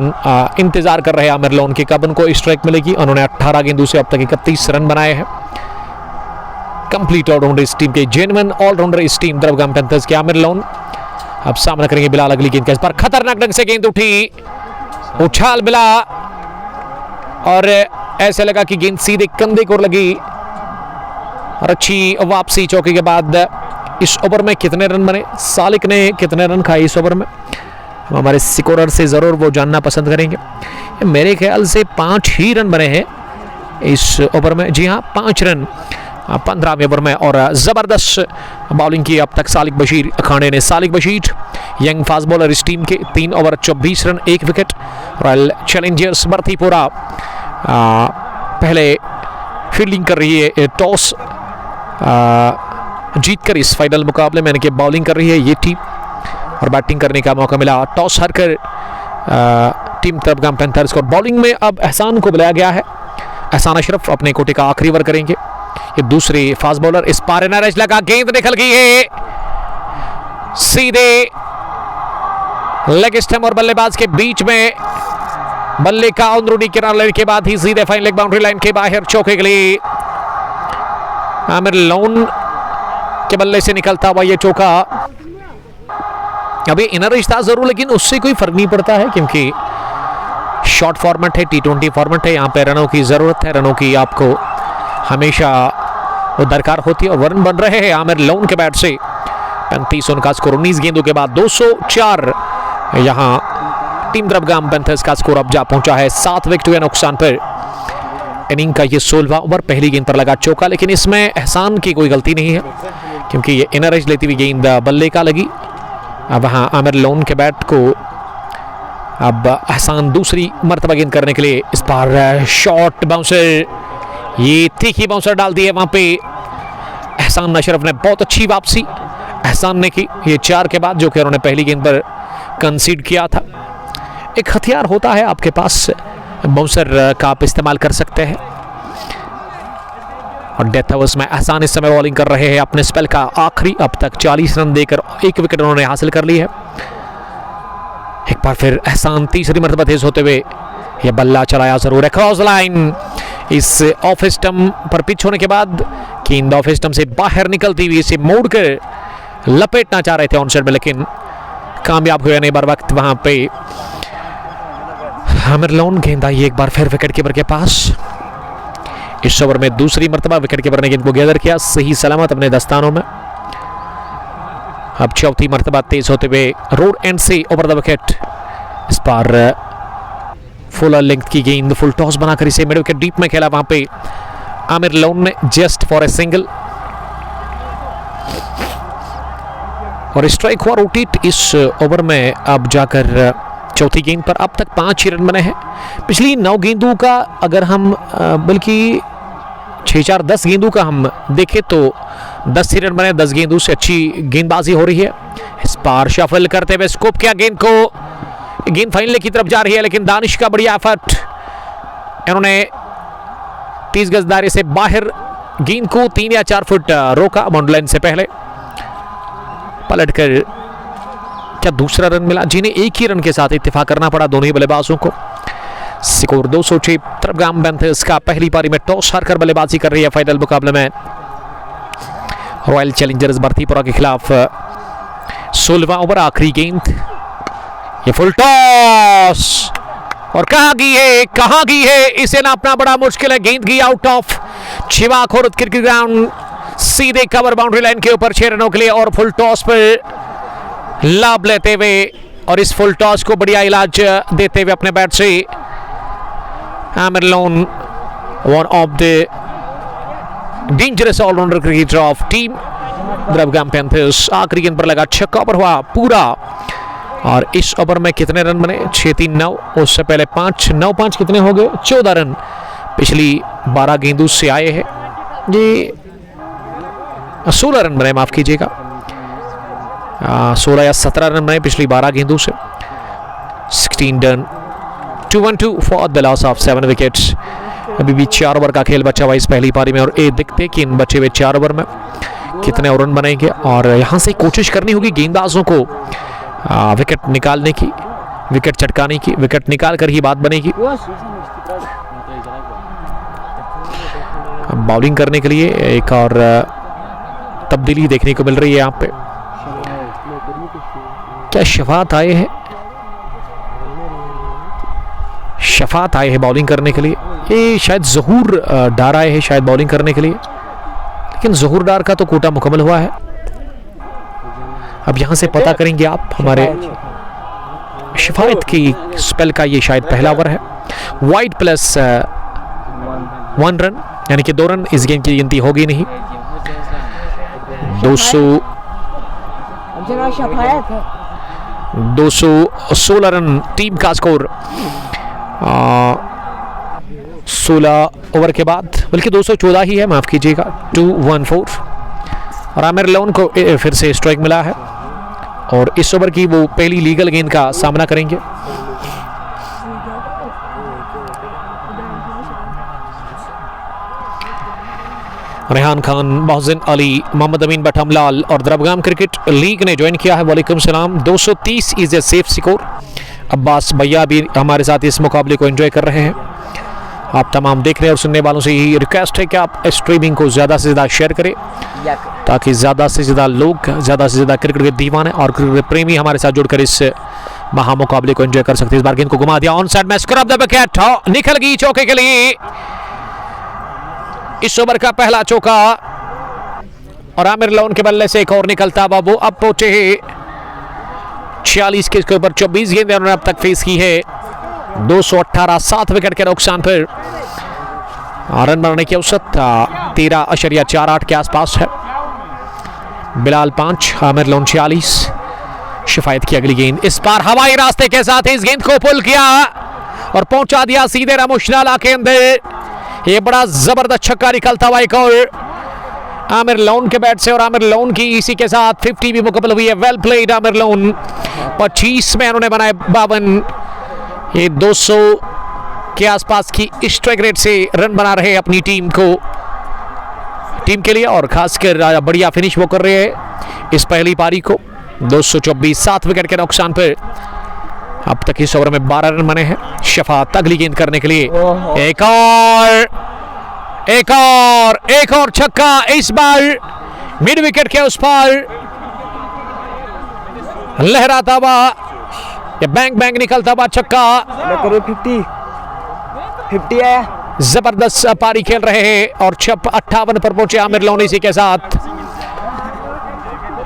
इंतजार कर रहे आमिर लोन की कब उनको स्ट्राइक मिलेगी। उन्होंने 18 गेंदों से अब तक 31 रन बनाए हैं। कंप्लीट ऑलराउंडर इस टीम के, जेन्युइन ऑलराउंडर इस टीम दरबगाम पैंथर्स के आमिर लोन। अब सामना करेंगे बिलाल अगली गेंद का। इस पर खतरनाक ढंग से गेंद उठी, उछाल मिला और ऐसे लगा कि गेंद सीधे कंधे को लगी, और अच्छी वापसी चौके के बाद। इस ओवर में कितने रन बने, सालिक ने कितने रन खाए इस ओवर में, हमारे स्कोरर से जरूर वो जानना पसंद करेंगे। मेरे ख्याल से 5 ही रन बने हैं इस ओवर में। जी हाँ, 5 रन 15वें ओवर में, और जबरदस्त बॉलिंग की अब तक सालिक बशीर अखाड़े ने। Salik Bashir young fast bowler इस टीम के, 3 over 24 run 1 wicket. Royal challengers Bartipura पहले फील्डिंग कर रही है, टॉस जीतकर इस फाइनल मुकाबले में इनके बॉलिंग कर रही है ये टीम, और बैटिंग करने का मौका मिला। टॉस हारकर टीम दरबगाम पैंथर्स को बॉलिंग में अब एहसान को बुलाया गया है। एहसान अशरफ अपने कोटे का आखिरी ओवर करेंगे। ये दूसरे फास्ट बॉलर, इस पार एनआरएच लगा, गेंद निकल गई है सीधे लेग स्टंप और बल्लेबाज के बीच में। बल्ले का अंदरूनी किनारा लेने के बाद ही सीधे फाइन लेग बाउंड्री लाइन के बाहर चौके के लिए आमिर लोन के बल्ले से निकलता हुआ ये चौका। अभी इनर रिश्ता जरूर, लेकिन उससे कोई फर्क नहीं पड़ता है, क्योंकि शॉर्ट फॉर्मेट है, T20 फॉर्मेट है। यहाँ पे रनों की जरूरत है, रनों की आपको हमेशा वो दरकार होती है और रन बन रहे हैं आमिर लोन के बैट से। 35 उनका स्कोर 19 गेंदों के बाद 204। यहाँ टीम द्रबगाम पैंथर्स का स्कोर अब जा पहुंचा है 7 विकेट के नुकसान पर। इनिंग का ये 16वां ओवर, पहली गेंद पर लगा चौका, लेकिन इसमें एहसान की कोई गलती नहीं है क्योंकि ये इनर एज लेती हुई गेंद बल्ले का लगी। अब वहाँ आमिर लोन के बैट को अब एहसान दूसरी मरतबा गेंद करने के लिए इस बार शॉर्ट बाउंसर, ये तीखी बाउंसर डाल दी है वहाँ पे एहसान अशरफ ने। बहुत अच्छी वापसी एहसान ने की ये 4 के बाद, जो कि उन्होंने पहली गेंद पर कंसीड किया था। एक हथियार होता है आपके पास बाउंसर का, आप इस्तेमाल कर सकते हैं। और डेथ ओवर्स में एहसान इस समय बॉलिंग कर रहे हैं अपने स्पेल का आखिरी। अब तक 40 रन देकर 1 विकेट उन्होंने हासिल कर ली है। एक बार फिर एहसान तीसरी मरतबा तेज होते हुए यह बल्ला चलाया जरूर है क्रॉस लाइन। इस ऑफ स्टंप पर पिच होने के बाद गेंद ऑफ स्टंप से बाहर निकलती हुई इसे मोड़कर लपेटना चाह रहे थे ऑन साइड में, लेकिन कामयाब हुए नहीं बर वक्त। वहां पे आमिर लोन गेंद आई एक बार फिर विकेट कीपर के पास। इस ओवर में दूसरी मरतबा विकेट कीपर ने गेंद को गैदर किया सही सलामत अपने दस्तानों में। अब चौथी मरतबा तेज होते हुए रोड एंड से ओवर द विकेट। इस बार फुल लेंथ की गेंद, फुल टॉस बनाकर इसे मिड विकेट डीप में खेला वहां पे आमिर लोन ने जस्ट फॉर ए सिंगल। और स्ट्राइक हुआ रोटेट इस ओवर में। अब जाकर चौथी गेंद पर अब तक 5 ही रन बने हैं। पिछली 9 गेंदों का अगर हम बल्कि 6-4-10 गेंदों का हम देखें तो 10 ही रन बने। 10 गेंदों से अच्छी गेंदबाजी हो रही है। इस बार शफल करते हुए स्कोप किया गेंद को, गेंद फाइनल की तरफ जा रही है, लेकिन दानिश का बढ़िया एफर्ट, इन्होंने 30 गज दायरे से बाहर गेंद को 3 या 4 फुट रोका बाउंड्री लाइन से पहले। पलटकर क्या दूसरा रन मिला, जिन्हें एक ही रन के साथ इत्तेफाक करना पड़ा दोनों ही बल्लेबाजों को। स्कोर 206। द्रबगाम पैंथर्स का पहली पारी में टॉस हारकर बल्लेबाजी कर रही है फाइनल मुकाबले में रॉयल चैलेंजर्स बरतीपुरा के खिलाफ। 16वां ओवर, आखिरी गेंद, ये फुल टॉस और कहां गई है इसे नापना बड़ा मुश्किल है। गेंद गई out of Chhiwa Khurd cricket ground, सीधे कवर बाउंड्री लाइन के ऊपर 6 रनों के लिए। और फुल टॉस पर लाभ लेते हुए और इस फुल टॉस को बढ़िया इलाज देते हुए अपने बैट से Aamir Lone, one of the dangerous allrounder cricketer of team Drabgam Panthers. आखिरी गेंद पर लगा छक्का पर हुआ पूरा। और इस ओवर में कितने रन बने? 6-3-9, उससे पहले 5-9-5 कितने हो गए? 14 रन पिछली 12 गेंदों से आए हैं। ये 16 रन बने, माफ कीजिएगा, 16 या 17 रन बने पिछली 12 गेंदों से। 16 done, 2-1-2 for the loss of 7 wickets. अभी भी 4 ओवर का खेल बचा हुआ इस पहली पारी में और ये दिखते कि इन बचे हुए 4 ओवर में कितने और रन बनेंगे। और यहाँ से कोशिश करनी होगी गेंदबाजों को विकेट निकालने की, विकेट चटकाने की। विकेट निकाल कर ही बात बनेगी। बॉलिंग करने के लिए एक और तब्दीली देखने को मिल रही है यहाँ पे। क्या शफात आए हैं? शफात आए हैं बॉलिंग करने के लिए। ये शायद जहूर डार आए हैं शायद बॉलिंग करने के लिए, लेकिन जहूर डार का तो कोटा मुकम्मल हुआ है। अब यहां से पता करेंगे आप हमारे शफायत की स्पेल का। ये शायद पहला ओवर है। वाइड प्लस 1 रन, यानी कि 2 रन इस गेम की गिनती होगी नहीं। 216 रन टीम का स्कोर 16 ओवर के बाद, बल्कि 214 ही है, माफ कीजिएगा, 214। और आमिर लोन को फिर से स्ट्राइक मिला है और इस ओवर की वो पहली लीगल गेंद का सामना करेंगे। रेहान खान, मोहसिन अली, मोहम्मद अमीन बटमलाल और द्रबगाम क्रिकेट लीग ने ज्वाइन किया है। वालेकुम सलाम। 230 is a safe score. Abbas भैया भी हमारे साथ इस मुकाबले को एंजॉय कर रहे हैं। आप तमाम देखने और सुनने वालों से यही रिक्वेस्ट है कि आप स्ट्रीमिंग को ज़्यादा से ज़्यादा शेयर करें ताकि ज़्यादा से ज़्यादा लोग, ज़्यादा से ज़्यादा क्रिकेट के दीवाने और क्रिकेट प्रेमी हमारे साथ जुड़कर इस महा मुकाबले को एंजॉय कर सकते हैं। इस बार गेंद को घुमा दिया ऑन साइड में, स्क्रब द विकेट, निकल गई चौके के लिए। इस ओवर का पहला चौका और आमिर लोन के बल्ले से एक और निकलता हुआ वो अब पहुंचे हैं 46 के इसके ऊपर 24 गेंदें उन्होंने अब तक फेस की है। 218 7 विकेट के नुकसान पर रन बनाने की औसत 13.48 के आसपास है। बिलाल 5, आमिर लोन 46। शिफायत की अगली गेंद इस बार हवाई रास्ते के साथ इस गेंद को पुल किया और पहुंचा दिया सीधे रामोशनाला के अंदर। ये बड़ा जबरदस्त छक्का निकलता हुआ एक और आमिर लोन के बैट से, और आमिर लोन की इसी के साथ 50 भी मुकम्मल हुई है। Well played Aamir loan. 25 में उन्होंने बनाए 52। ये 200 के आसपास की स्ट्राइक रेट से रन बना रहे अपनी टीम के लिए, और खासकर बढ़िया फिनिश वो कर रहे हैं इस पहली पारी को। 224 7 विकेट के नुकसान पर अब तक इस ओवर में 12 रन बने हैं। शफात अगली गेंद करने के लिए एक और छक्का इस बार मिड विकेट के उस पार लहराता हुआ, बैंग बैंग निकलता हुआ छक्का। 50 आया। जबरदस्त पारी खेल रहे हैं और 58 पर पहुंचे आमिर लोन इसी के साथ।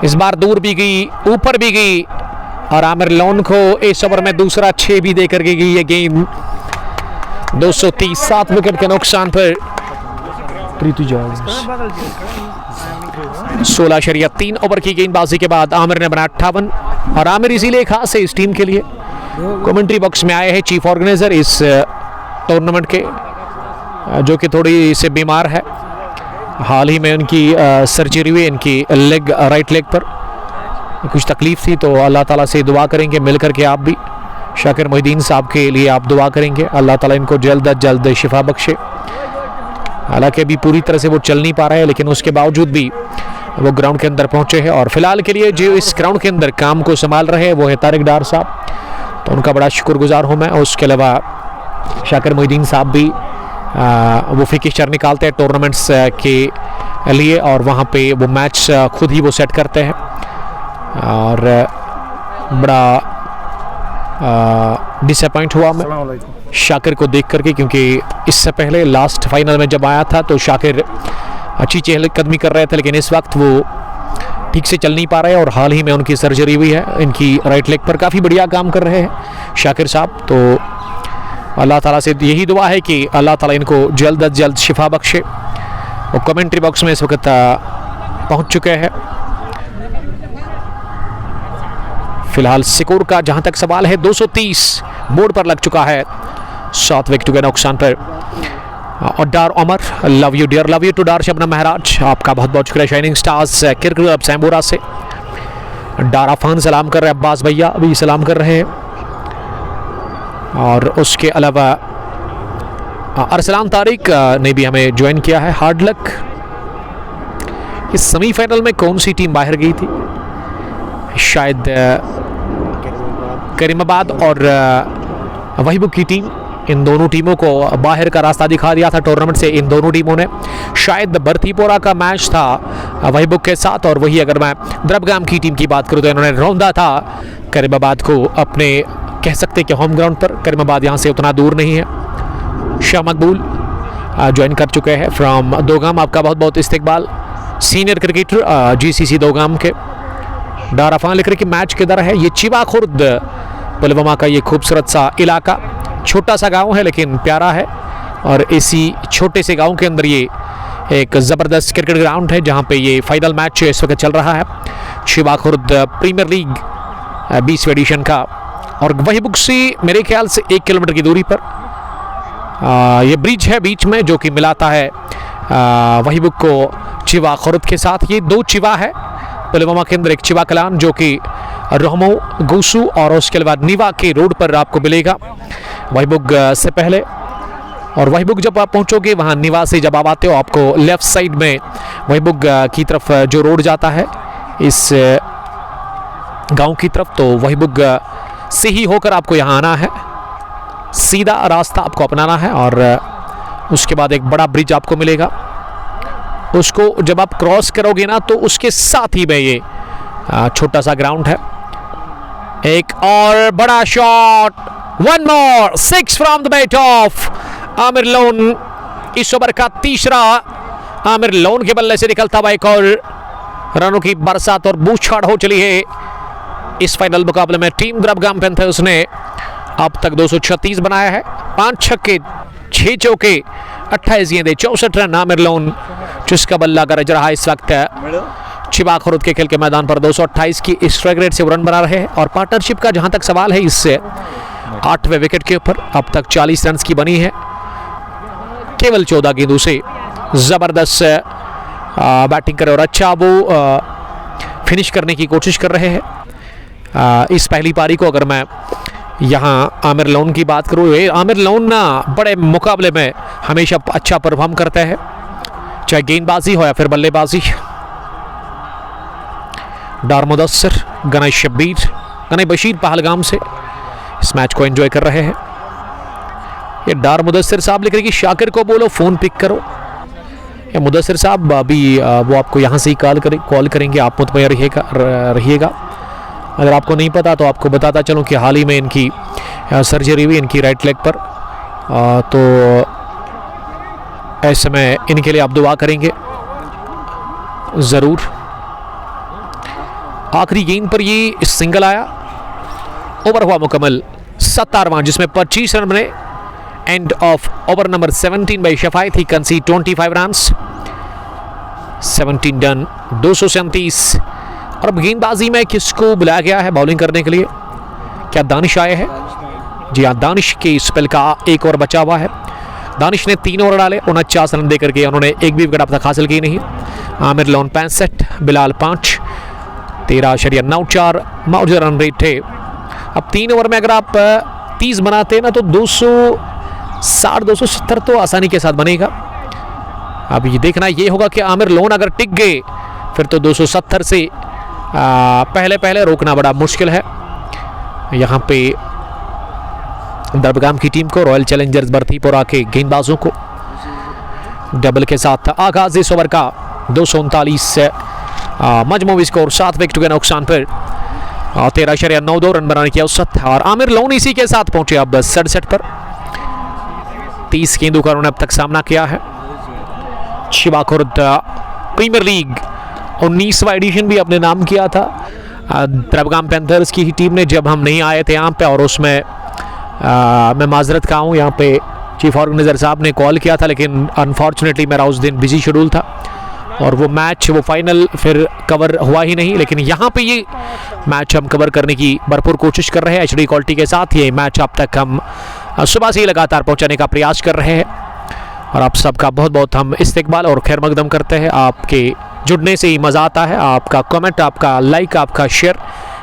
इस बार दूर भी गई, ऊपर भी गई, और आमिर लोन को इस ओवर में दूसरा 6 भी देकर के गई ये गेंद। 230 7 विकेट के नुकसान पर 16.3 ओवर की गेंदबाजी के बाद आमिर ने बनाया 58, और आमिर इसीलिए खास है इस टीम के लिए। कमेंट्री बॉक्स में आए हैं चीफ ऑर्गेनाइजर इस टूर्नामेंट के, जो कि थोड़ी से बीमार है। हाल ही में उनकी सर्जरी हुई इनकी राइट लेग पर, कुछ तकलीफ थी, तो अल्लाह ताला से दुआ करेंगे मिल करके आप भी। शाकिर मोहिद्दीन साहब के लिए आप दुआ करेंगे, अल्लाह ताला इनको जल्द अज जल्द शिफा बख्शे। हालांकि अभी पूरी तरह से वो चल नहीं पा रहे हैं, लेकिन उसके बावजूद भी वो ग्राउंड के अंदर पहुंचे हैं, और फिलहाल के लिए जो इस ग्राउंड के अंदर काम को संभाल रहे हैं वो है तारिक डार साहब, तो उनका बड़ा शुक्रगुजार हूँ मैं। और उसके अलावा शाकिर मोहिद्दीन साहब भी वो फिक्सचर निकालते हैं टूर्नामेंट्स के लिए, और वहाँ पे वो मैच खुद ही वो सेट करते हैं, और बड़ा डिसअपॉइंट हुआ मैं शाकिर को देख करके, क्योंकि इससे पहले लास्ट फाइनल में जब आया था तो शाकिर अच्छी चहलकदमी कर रहे थे, लेकिन इस वक्त वो ठीक से चल नहीं पा रहे हैं, और हाल ही में उनकी सर्जरी हुई है इनकी राइट लेग पर। काफ़ी बढ़िया काम कर रहे हैं शाकिर साहब, तो अल्लाह ताला से यही दुआ है कि अल्लाह ताला इनको जल्द अज जल्द शिफा बख्शे। और कमेंट्री बॉक्स में इस वक्त पहुंच चुके हैं। फिलहाल स्कोर का जहां तक सवाल है 230 बोर्ड पर लग चुका है 7 विकेट के नुकसान पर। और Dar Umar, love you dear, love you too Dar Shabnam Mahraj, आपका बहुत बहुत शुक्रिया। Shining stars cricket club Sambora से डार अफान सलाम कर रहे हैं, अब्बास भैया भी सलाम कर रहे हैं, और उसके अलावा अरसलान तारिक ने भी हमें ज्वाइन किया है। Hard luck. इस सेमीफाइनल में कौन सी टीम बाहर गई थी? शायद करीमाबाद और वहीबुक की टीम। इन दोनों टीमों को बाहर का रास्ता दिखा दिया था टूर्नामेंट से इन दोनों टीमों ने। शायद बर्थीपोरा का मैच था वहीबुक के साथ, और वही अगर मैं द्रबगाम की टीम की बात करूं तो इन्होंने रौंदा था करीमाबाद को अपने, कह सकते कि होम ग्राउंड पर। करीमाबाद यहाँ से उतना दूर नहीं है। शाह मकबूल ज्वाइन कर चुके हैं फ्रॉम दोगाम, आपका बहुत बहुत इस्तकबाल। सीनियर क्रिकेटर जीसीसी दोगाम के। डार अफान लिख रहे कि मैच किधर है? ये चिवा खुर्द पुलवामा का ये खूबसूरत सा इलाका, छोटा सा गांव है लेकिन प्यारा है, और इसी छोटे से गांव के अंदर ये एक ज़बरदस्त क्रिकेट ग्राउंड है जहां पे ये फाइनल मैच इस वक्त चल रहा है, चिवा खुर्द प्रीमियर लीग 20वीं एडिशन का। और वहीबुक से मेरे ख्याल से 1 किलोमीटर की दूरी पर ये ब्रिज है बीच में, जो कि मिलाता है वहीबुक को चिवा खुर्द के साथ। ये 2 चिवा है पुलवामा के अंदर, एक चिवा कलान जो कि रहमो गूसू, और उसके बाद नीवा के रोड पर आपको मिलेगा वहीबुक से पहले। और वहीबुक जब आप पहुंचोगे वहां नीवा से जब आप आते हो, आपको लेफ्ट साइड में वहीबुक की तरफ जो रोड जाता है इस गांव की तरफ, तो वहीबुक से ही होकर आपको यहाँ आना है, सीधा रास्ता आपको अपनाना है, और उसके बाद एक बड़ा ब्रिज आपको मिलेगा। उसको जब आप क्रॉस करोगे ना तो उसके साथ ही में ये छोटा सा ग्राउंड है। एक और बड़ा shot, 1 more 6 from the bat of Aamir loan. इस ओवर का तीसरा आमिर लोन के बल्ले से निकलता हुआ एक और रनों की बरसात और बूछाड़ हो चली है इस फाइनल मुकाबले में। टीम द्रबगाम पैंथर्स ने अब तक 236 बनाया है, 5 छक्के 6 चौके 28 गेंदें 64 रन। आमिर लोन जिसका बल्ला गरज रहा इस वक्त चिबा खुर्द के खेल के मैदान पर 228 की स्ट्राइक रेट से रन बना रहे हैं। और पार्टनरशिप का जहां तक सवाल है, इससे 8वें विकेट के ऊपर अब तक 40 रन की बनी है, केवल 14 गेंदों से। जबरदस्त बैटिंग करे और अच्छा वो फिनिश करने की कोशिश कर रहे हैं। इस पहली पारी को अगर मैं यहाँ आमिर लोन की बात करूँ, आमिर लोन ना बड़े मुकाबले में हमेशा अच्छा परफॉर्म करता है, चाहे गेंदबाजी हो या फिर बल्लेबाजी। डार मुदस्सिर, गनई शब्बीर, गनई बशीर पहलगाम से इस मैच को एंजॉय कर रहे हैं। ये डार मुदस्सिर साहब लिख रहे कि शाकिर को बोलो फ़ोन पिक करो। या मुदस्सिर साहब अभी वो आपको यहाँ से ही कॉल करेंगे, आप मुतमईन रहिएगा। अगर आपको नहीं पता तो आपको बताता चलूँ कि हाल ही में इनकी सर्जरी हुई इनकी राइट लेग पर, तो ऐसे में इनके लिए आप दुआ करेंगे ज़रूर। आखिरी गेंद पर ये सिंगल आया, ओवर हुआ मुकम्मल 17वां, जिसमें 25 रन बने। And of over number 17 by Shifai थी कंसी 25 रन, 17 डन, 237। और अब गेंदबाजी में किसको बुलाया गया है बॉलिंग करने के लिए? क्या दानिश आए हैं? जी हाँ, दानिश के स्पेल का एक और बचा हुआ है। दानिश ने 3 ओवर डाले, 49 रन देकर के उन्होंने एक भी विकेट अब तक हासिल की नहीं। आमिर लोन 65, बिलाल 5, 13.94 मौजूदा रन रेट है। अब 3 ओवर में अगर आप 30 बनाते हैं ना तो 260-270 तो आसानी के साथ बनेगा। अब ये देखना ये होगा कि आमिर लोन अगर टिक गए फिर तो 270 से पहले रोकना बड़ा मुश्किल है। यहाँ पे द्रबगाम की टीम को रॉयल चैलेंजर्स बरतीपुरा के गेंदबाजों को डबल के साथ आगाज इस ओवर का 239 मजमूवी स्कोर 7 विकेट के नुकसान पर 13.92 रन बनाने की औसत। और आमिर लोन इसी के साथ पहुंचे अब 67 पर। 30 गेंदों का उन्होंने अब तक सामना किया है। चिबा खुर्द प्रीमियर लीग 19वां एडिशन भी अपने नाम किया था द्रबगाम पैंथर्स की ही टीम ने, जब हम नहीं आए थे यहाँ पे। और उसमें मैं माजरत का हूँ, यहाँ पे चीफ ऑर्गेनाइजर साहब ने कॉल किया था, लेकिन अनफॉर्चुनेटली मेरा उस दिन बिजी शेड्यूल था और वो मैच वो फाइनल फिर कवर हुआ ही नहीं। लेकिन यहाँ पे ये मैच हम कवर करने की भरपूर कोशिश कर रहे हैं HD क्वालिटी के साथ। ये मैच अब तक हम सुबह से ही लगातार पहुँचाने का प्रयास कर रहे हैं और आप सबका बहुत बहुत हम इस्तकबाल और खैर मकदम करते हैं। आपके जुड़ने से ही मज़ा आता है। आपका कमेंट, आपका लाइक, आपका शेयर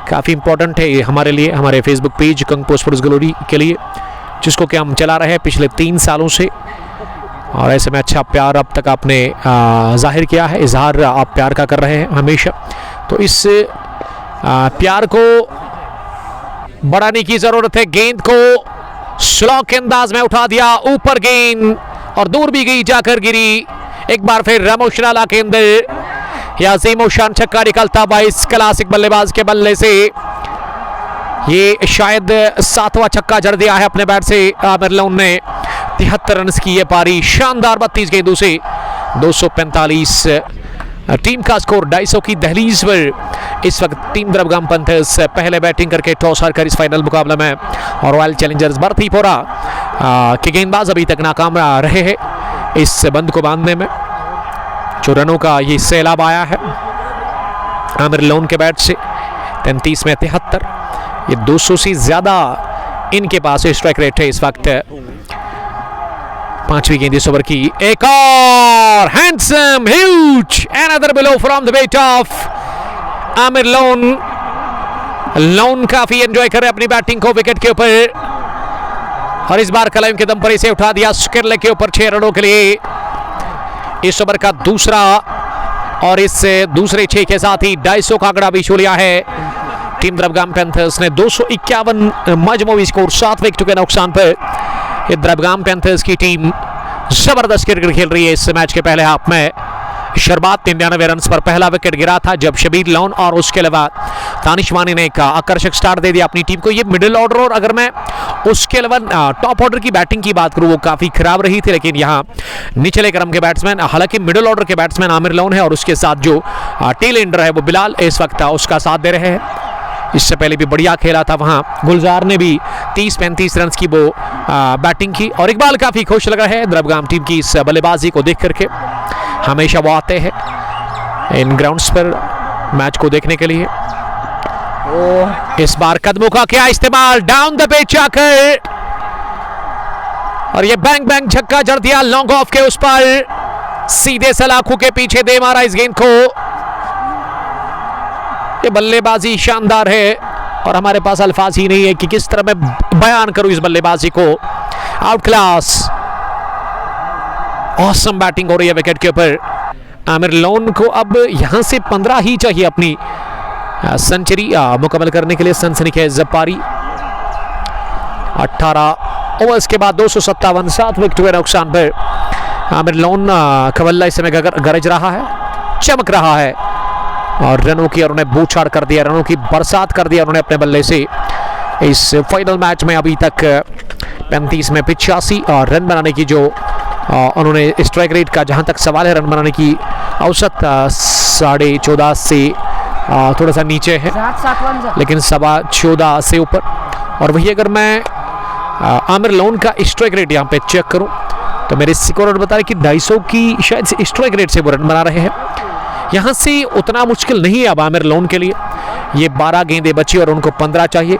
काफ़ी इंपॉर्टेंट है ये हमारे लिए, हमारे Facebook page Kang sports glory के लिए, जिसको कि हम चला रहे हैं पिछले 3 सालों से। और ऐसे में अच्छा प्यार अब तक आपने जाहिर किया है, इजहार आप प्यार का कर रहे हैं हमेशा। तो इस प्यार को बढ़ाने की ज़रूरत है। गेंद को स्लो के अंदाज में उठा दिया, ऊपर गेंद और दूर भी गई, जाकर गिरी। एक बार फिर रामोशराला के अंदर याजीम शान छक्का निकलता 22 क्लासिक बल्लेबाज के बल्ले से। ये शायद 7वां छक्का जड़ दिया है अपने बैट से आमिर लोन ने। 73 रन की ये पारी शानदार 32 गेंदों से 245। टीम का स्कोर 250 की दहलीज पर इस वक्त टीम द्रबगाम पैंथर्स पहले बैटिंग करके टॉस हारकर इस फाइनल मुकाबले में और रॉयल चैलेंजर्स बरतीपुरा के गेंदबाज अभी तक नाकाम रहे हैं इस बंद को बांधने में। जो रनों का ये सैलाब आया है आमिर लोन के बैट से 33 में 73, ये 200 से ज्यादा इनके पास स्ट्राइक रेट है इस वक्त। 5वीं गेंद इस ओवर की, एक और handsome huge another below from the weight of Aamir loan. Loan काफी एंजॉय कर रहे अपनी बैटिंग को विकेट के ऊपर और इस बार कलाइम के दम पर इसे उठा दिया स्किरले के ऊपर 6 रनों के लिए। इस ओवर का दूसरा और इस दूसरे 6 के साथ ही 250 का आंकड़ा भी छू लिया है टीम द्रबगाम पैंथर्स ने। 251 मजमूवी स्कोर 7 विकेट के नुकसान पर ये द्रबगाम पैंथर्स की टीम जबरदस्त क्रिकेट खेल रही है इस मैच के पहले हाफ में। शर्बात 93 रन पर पहला विकेट गिरा था जब शबीर लोन और उसके अलावा दानिश मानी ने एक आकर्षक स्टार्ट दे दिया अपनी टीम को। ये मिडिल ऑर्डर, और अगर मैं उसके अलावा टॉप ऑर्डर की बैटिंग की बात करूं वो काफी खराब रही थी, लेकिन यहाँ निचले क्रम के बैट्समैन, हालांकि मिडिल ऑर्डर के बैट्समैन आमिर लोन है और उसके साथ जो टेल एंडर है वो बिलाल इस वक्त उसका साथ दे रहे हैं। इससे पहले भी बढ़िया खेला था वहां गुलजार ने भी 30-35 रन की वो बैटिंग की। और इकबाल काफी खुश लग रहे हैं द्रबगाम टीम की इस बल्लेबाजी को देख करके। हमेशा वो आते हैं इन ग्राउंड्स पर मैच को देखने के लिए। इस बार कदमों का क्या इस्तेमाल, डाउन द पिच आकर, और ये बैंग बैंग छक्का जड़ दिया लॉन्ग ऑफ के उस पर, सीधे सलाखों के पीछे दे मारा इस गेंद को। ये बल्लेबाजी शानदार है और हमारे पास अल्फाज ही नहीं है कि किस तरह मैं बयान करूं इस बल्लेबाजी को। आउट क्लास, ऑसम बैटिंग हो रही है विकेट के ऊपर। आमिर लोन को अब यहां से 15 ही चाहिए अपनी सेंचुरी मुकम्मल करने के लिए। सनसनीखेज पारी 18 ओवर्स के बाद 257, 7 विकेट के नुकसान पर आमिर लोन खवल्ला इस समय गरज रहा है, चमक रहा है और रनों की और उन्हें बूछाड़ कर दिया, रनों की बरसात कर दिया उन्होंने अपने बल्ले से। इस फाइनल मैच में अभी तक 35 में 85 और रन बनाने की जो उन्होंने स्ट्राइक रेट का जहां तक सवाल है, रन बनाने की औसत 14.5 से थोड़ा सा नीचे है, लेकिन 14.25 से ऊपर। और वही अगर मैं आमिर लोन का स्ट्राइक रेट यहाँ पे चेक करूं तो मेरे स्कोर बता रहे कि 250 की शायद स्ट्राइक रेट से वो रन बना रहे हैं। यहाँ से उतना मुश्किल नहीं है अब आमिर लोन के लिए। ये 12 गेंदें बची और उनको 15 चाहिए,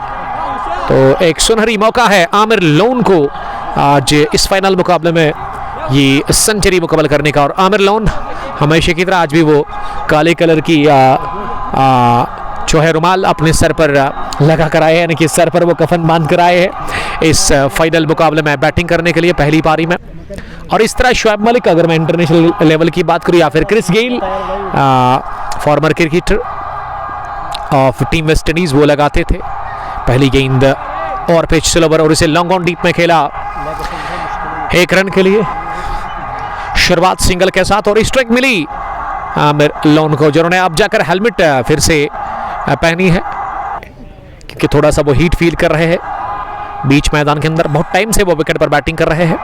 तो एक सुनहरी मौका है आमिर लोन को आज इस फाइनल मुकाबले में ये सेंचुरी मुकम्मल करने का। और आमिर लोन हमेशा की तरह आज भी वो काले कलर की जो है रुमाल अपने सर पर लगा कर आए हैं, यानी कि सर पर वो कफन बांध कर आए हैं इस फाइनल मुकाबले में बैटिंग करने के लिए पहली पारी में। और इस तरह शोएब मलिक, अगर मैं इंटरनेशनल लेवल की बात करूं, या फिर Chris Gayle former cricketer of team West Indies, वो लगाते थे पहली गेंद और पिच स्लोवर और इसे लॉन्ग ऑन डीप में खेला 1 रन के लिए। शुरुआत सिंगल के साथ और स्ट्राइक मिली आमिर लोन को, जिन्होंने अब जाकर हेलमेट फिर से पहनी है क्योंकि थोड़ा सा वो हीट फील कर रहे हैं बीच मैदान के अंदर। बहुत टाइम से वो विकेट पर बैटिंग कर रहे हैं।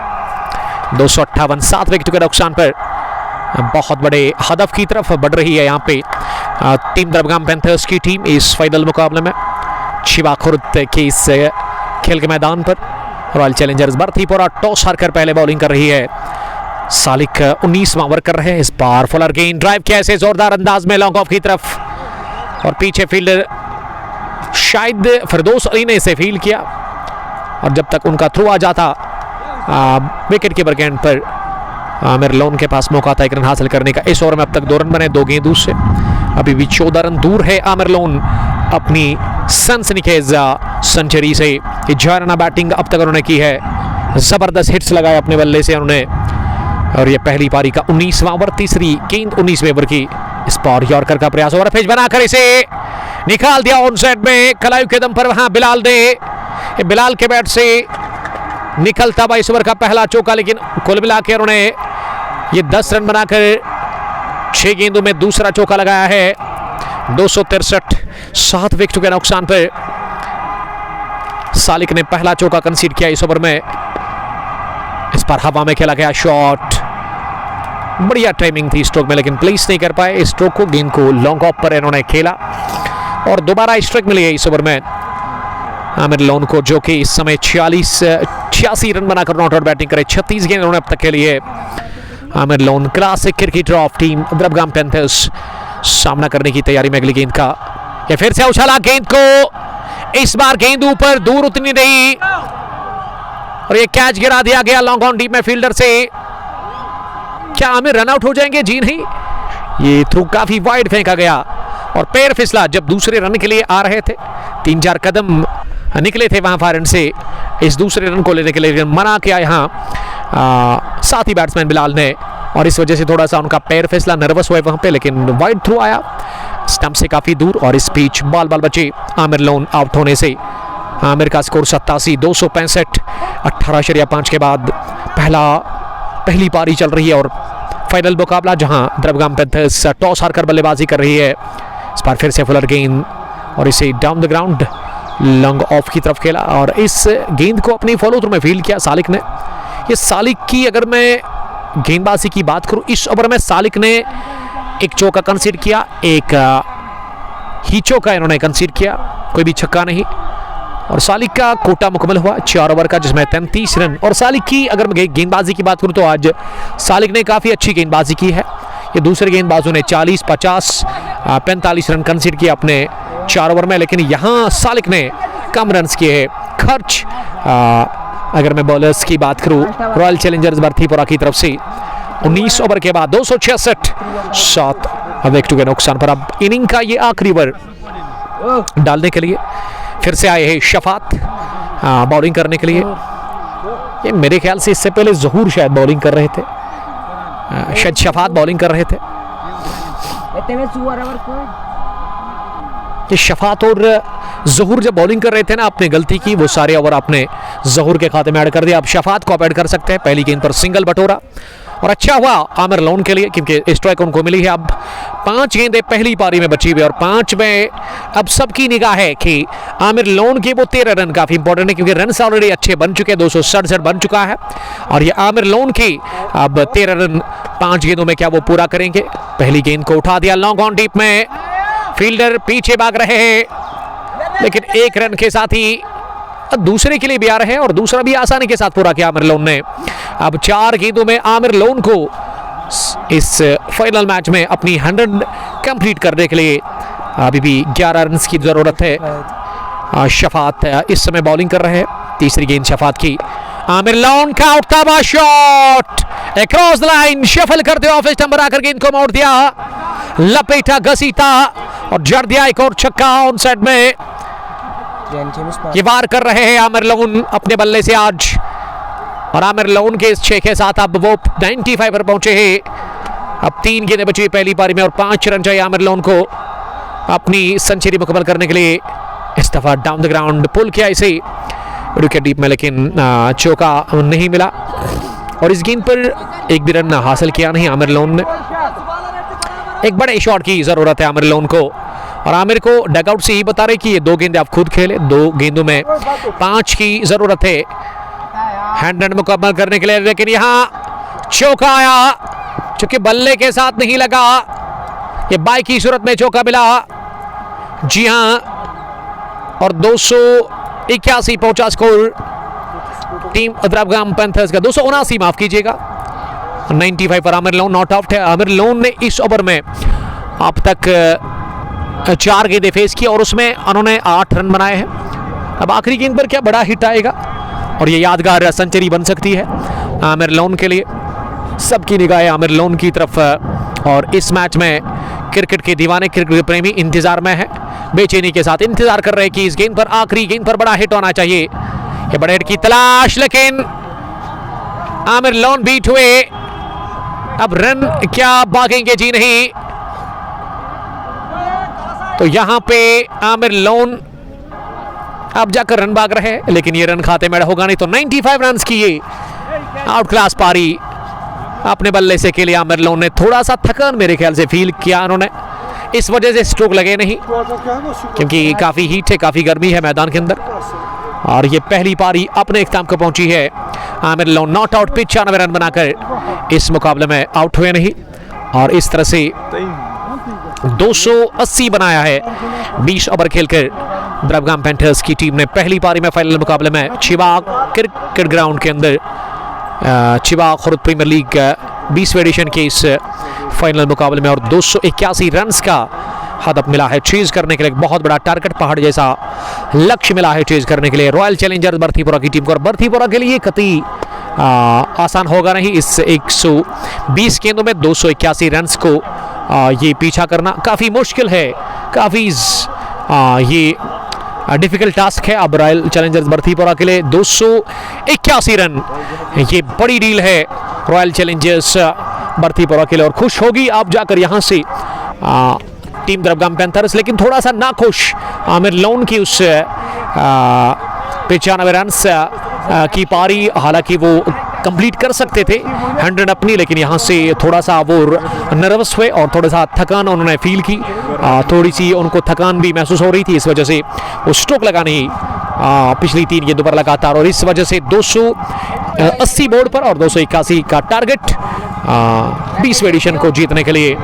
258, 7 विकेट के नुकसान पर बहुत बड़े हदफ की तरफ बढ़ रही है यहाँ पे टीम द्रबगाम पैंथर्स की टीम इस फाइनल मुकाबले में। शिवा खुर्द के इस खेल के मैदान पर रॉयल चैलेंजर्स बर्थीपुरा टॉस हारकर पहले बॉलिंग कर रही है। सालिक 19वां ओवर कर रहे हैं। इस बार फुलर गेंद ड्राइव किया ऐसे जोरदार अंदाज में लॉन्ग ऑफ की तरफ, और पीछे फील्डर शायद फिरदौस अली ने इसे फील्ड किया और जब तक उनका थ्रू आ जाता विकेट कीपर के एंड पर आमिर लोन के पास मौका था 1 रन हासिल करने का। इस ओवर में अब तक 2 रन बने 2 गेंदों से, अभी भी 14 रन दूर है आमिर लोन अपनी सनसनीखेज सेंचुरी से। 11 रन बैटिंग अब तक उन्होंने की है, जबरदस्त हिट्स लगाए अपने बल्ले से उन्होंने। और ये पहली पारी का 19वां ओवर, तीसरी गेंद 19वें ओवर की। इस पर यॉर्कर का प्रयास और पिच बनाकर इसे निकाल दिया ऑन साइड में कलाई के दम पर। वहां बिलाल ने, बिलाल के बैट से निकलता 22 ओवर का पहला चौका, लेकिन कुल मिला के उन्होंने ये 10 रन बनाकर 6 गेंदों में दूसरा चौका लगाया है। 263, 7 विकेट के नुकसान पर सालिक ने पहला चौका कंसीड किया इस ओवर में। इस पर हवा में खेला गया शॉट, बढ़िया टाइमिंग थी स्ट्रोक में, लेकिन प्लेस नहीं कर पाए स्ट्रोक को। गेंद को लॉन्ग ऑफ पर इन्होंने खेला और दोबारा स्ट्राइक मिली है इस ओवर में आमिर लोन को, जो कि इस समय 86 रन बनाकर नॉट आउट बैटिंग करे। 36 गेंद उन्होंने अब तक के लिए Aamir loan classic cricketer of team Drabgam panthers सामना करने की तैयारी में अगली गेंद का। ये फिर से उछाला गेंद को, इस बार गेंद ऊपर दूर उतनी नहीं और ये कैच गिरा दिया गया लॉन्ग ऑन डीप में फील्डर से। क्या आमिर रन आउट हो जाएंगे? जी नहीं, ये थ्रू काफी वाइड फेंका गया और पैर फिसला जब दूसरे रन के लिए आ रहे थे। 3-4 कदम निकले थे वहां फारन से इस दूसरे रन को लेने के लिए, मना किया यहाँ साथी बैट्समैन बिलाल ने और इस वजह से थोड़ा सा उनका पैर फिसला, नर्वस हुए वहां पे, लेकिन वाइड थ्रू आया स्टंप से काफी दूर और इस बीच बॉल बचे आमिर लोन आउट होने से। आमिर का स्कोर 87, 265, 18.5 के बाद पहली पारी चल रही है और फाइनल मुकाबला जहां द्रबगाम पैंथर्स टॉस हारकर बल्लेबाजी कर रही है। इस बार फिर से फुलर गेंद और इसे down the ground long off की तरफ खेला और इस गेंद को अपनी फॉलो थ्रू में फील्ड किया सालिक ने। ये सालिक की अगर मैं गेंदबाजी की बात करूं, इस ओवर में सालिक ने एक चौका कंसीड किया, एक ही चौका इन्होंने कंसीड किया, कोई भी छक्का नहीं। और सालिक का कोटा मुकम्मल हुआ 4 ओवर का, जिसमें 33 रन। और सालिक की अगर मैं गेंदबाजी की बात करूं तो आज सालिक ने काफ़ी अच्छी गेंदबाजी की है। ये दूसरे गेंदबाजों ने 40, 50, 45 रन कंसीड किए अपने 4 ओवर में, लेकिन यहाँ सालिक ने कम रन्स किए हैं। खर्च अगर मैं बॉलर्स की बात करूं, रॉयल चैलेंजर्स बर्थीपुरा की तरफ से 19 ओवर के बाद 266 7 विकेट के नुकसान पर अब इनिंग का ये आखिरी ओवर डालने के लिए फिर से आए हैं शफात बॉलिंग करने के लिए। ये मेरे ख्याल से इससे पहले ज़हूर शायद बॉलिंग कर रहे थे, शायद शफात बॉलिंग कर रहे थे। ये शफात और ज़हूर जब बॉलिंग कर रहे थे ना, आपने गलती की, वो सारे ओवर आपने ज़हूर के खाते में ऐड कर दिया। अब शफात को आप ऐड कर सकते हैं। पहली गेंद पर सिंगल बटोरा और अच्छा हुआ आमिर लोन के लिए, क्योंकि स्ट्राइक उनको मिली है। अब 5 गेंदें पहली पारी में बची हुई और 5 में अब सबकी निगाह है कि आमिर लोन के वो 13 रन काफ़ी इंपॉर्टेंट है, क्योंकि रन ऑलरेडी अच्छे बन चुके हैं, 267 बन चुका है। और ये आमिर लोन की अब 13 रन 5 गेंदों में क्या वो पूरा करेंगे। पहली गेंद को उठा दिया लॉन्ग ऑन डीप में, फील्डर पीछे भाग रहे हैं, लेकिन 1 रन के साथ ही दूसरे के लिए भी आ रहे हैं और दूसरा भी आसानी के साथ पूरा किया आमिर लोन ने। अब 4 गेंदों में आमिर लोन को इस फाइनल मैच में अपनी 100 कंप्लीट करने के लिए अभी भी 11 रन की जरूरत है। शफात इस समय बॉलिंग कर रहे हैं। तीसरी गेंद शफात की, आमिर लोन का उठता हुआ shot across the line, shuffle करते ऑफ स्टंप आकर गेंद को मोड़ दिया, लपेटा घसीटा और जड़ दिया एक और छक्का ऑन साइड में। ये वार कर रहे हैं आमिर लोन अपने बल्ले से आज, और आमिर लोन के इस 6 के साथ अब वो 95 पर पहुंचे हैं। अब 3 गेंदें बची हुई पहली पारी में और 5 रन चाहिए आमिर लोन को अपनी सेंचुरी मुकम्मल करने के लिए। इस दफा डाउन द ग्राउंड पुल किया इसे विकेट डीप में, लेकिन चौका नहीं मिला और इस गेंद पर एक भी रन हासिल किया नहीं आमिर लोन ने। एक बड़े शॉट की जरूरत है आमिर लोन को, और आमिर को डगआउट से ही बता रहे कि ये 2 गेंदें आप खुद खेले, 2 गेंदों में 5 की जरूरत है 100 मुकम्मल करने के लिए। लेकिन यहाँ चौका आया, चूंकि बल्ले के साथ नहीं लगा, ये बाई की सूरत में चौका मिला। जी हाँ, और 281 पहुंचा स्कोर टीम द्रबगाम पैंथर्स का, 279 माफ कीजिएगा। 95 पर आमिर लोन नॉट आउट है। आमिर लोन ने इस ओवर में अब तक 4 गेंदें फेस की और उसमें उन्होंने 8 रन बनाए हैं। अब आखिरी गेंद पर क्या बड़ा हिट आएगा और ये यादगार सेंचुरी बन सकती है आमिर लोन के लिए। सबकी निगाहें आमिर लोन की तरफ, और इस मैच में क्रिकेट के दीवाने, क्रिकेट प्रेमी इंतजार में है, बेचैनी के साथ इंतजार कर रहे हैं कि इस गेंद पर, आखिरी गेंद पर बड़ा हिट होना चाहिए। ये बड़े हिट की तलाश, लेकिन आमिर लोन बीट हुए। अब रन क्या भागेंगे जी नहीं, तो यहां पे आमिर लोन अब जाकर रन भाग रहे हैं, लेकिन ये रन खाते में होगा नहीं। तो 95 रन की ये आउट क्लास पारी अपने बल्ले से के लिए आमिर लोन ने थोड़ा सा थकान मेरे ख्याल से फील किया उन्होंने, इस वजह से स्ट्रोक लगे नहीं, क्योंकि काफ़ी हीट है, काफ़ी गर्मी है मैदान के अंदर। और ये पहली पारी अपने इख्तिताम को पहुंची है। Aamir loan not out pitch 96 run बनाकर इस मुकाबले में आउट हुए नहीं, और इस तरह से 280 बनाया है 20 ओवर खेलकर द्रबगाम पैंथर्स की टीम ने पहली पारी में फाइनल मुकाबले में चिबाग क्रिकेट ग्राउंड के अंदर, चिबाग खुर्द प्रीमियर लीग 20वें एडिशन के इस फाइनल मुकाबले में, और 281 रन का हदफ मिला है चेज करने के लिए। बहुत बड़ा टारगेट, पहाड़ जैसा लक्ष्य मिला है चेज करने के लिए रॉयल चैलेंजर्स बर्थीपुरा की टीम को, और बर्थीपुरा के लिए कतई आसान होगा नहीं। इस 120 गेंदों में 281 रन को ये पीछा करना काफ़ी मुश्किल है, काफ़ी ये डिफिकल्ट टास्क है। अब रॉयल चैलेंजर्स बर्थीपुरा के लिए 281 रन, ये बड़ी डील है रॉयल चैलेंजर्स बर्थीपुरा के लिए, और खुश होगी आप जाकर यहाँ से टीम द्रबगाम पैंथर्स, लेकिन थोड़ा सा नाखुश आमिर लोन की उस 95 रन की पारी, हालांकि वो कंप्लीट कर सकते थे 100 अपनी, लेकिन यहाँ से थोड़ा सा वो नर्वस हुए और थोड़ा सा थकान उन्होंने फील की, थोड़ी सी उनको थकान भी महसूस हो रही थी, इस वजह से वो स्ट्रोक लगाने ही पिछली 3 गेंदों पर लगातार, और इस वजह से 280 बोर्ड पर और 281 का टारगेट 20वें एडिशन को जीतने के लिए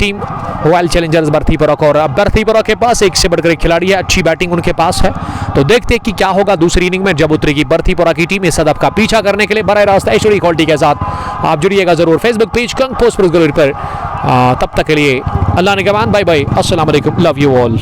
टीम रॉयल चैलेंजर्स बर्थीपुरक। और बर्थीपुरक के पास एक से बढ़कर एक खिलाड़ी है, अच्छी बैटिंग उनके पास है, तो देखते हैं कि क्या होगा दूसरी इनिंग में जब उतरेगी बर्थीपुरा की टीम इस हदफ का पीछा करने के लिए बराह रास्त एचडी क्वालिटी के साथ। आप जुड़िएगा जरूर फेसबुक पेज कंग पोस्ट पर। तब तक के लिए अल्लाह ने के बाद, बाय बाय, अस्सलाम वालेकुम, लव यू ऑल।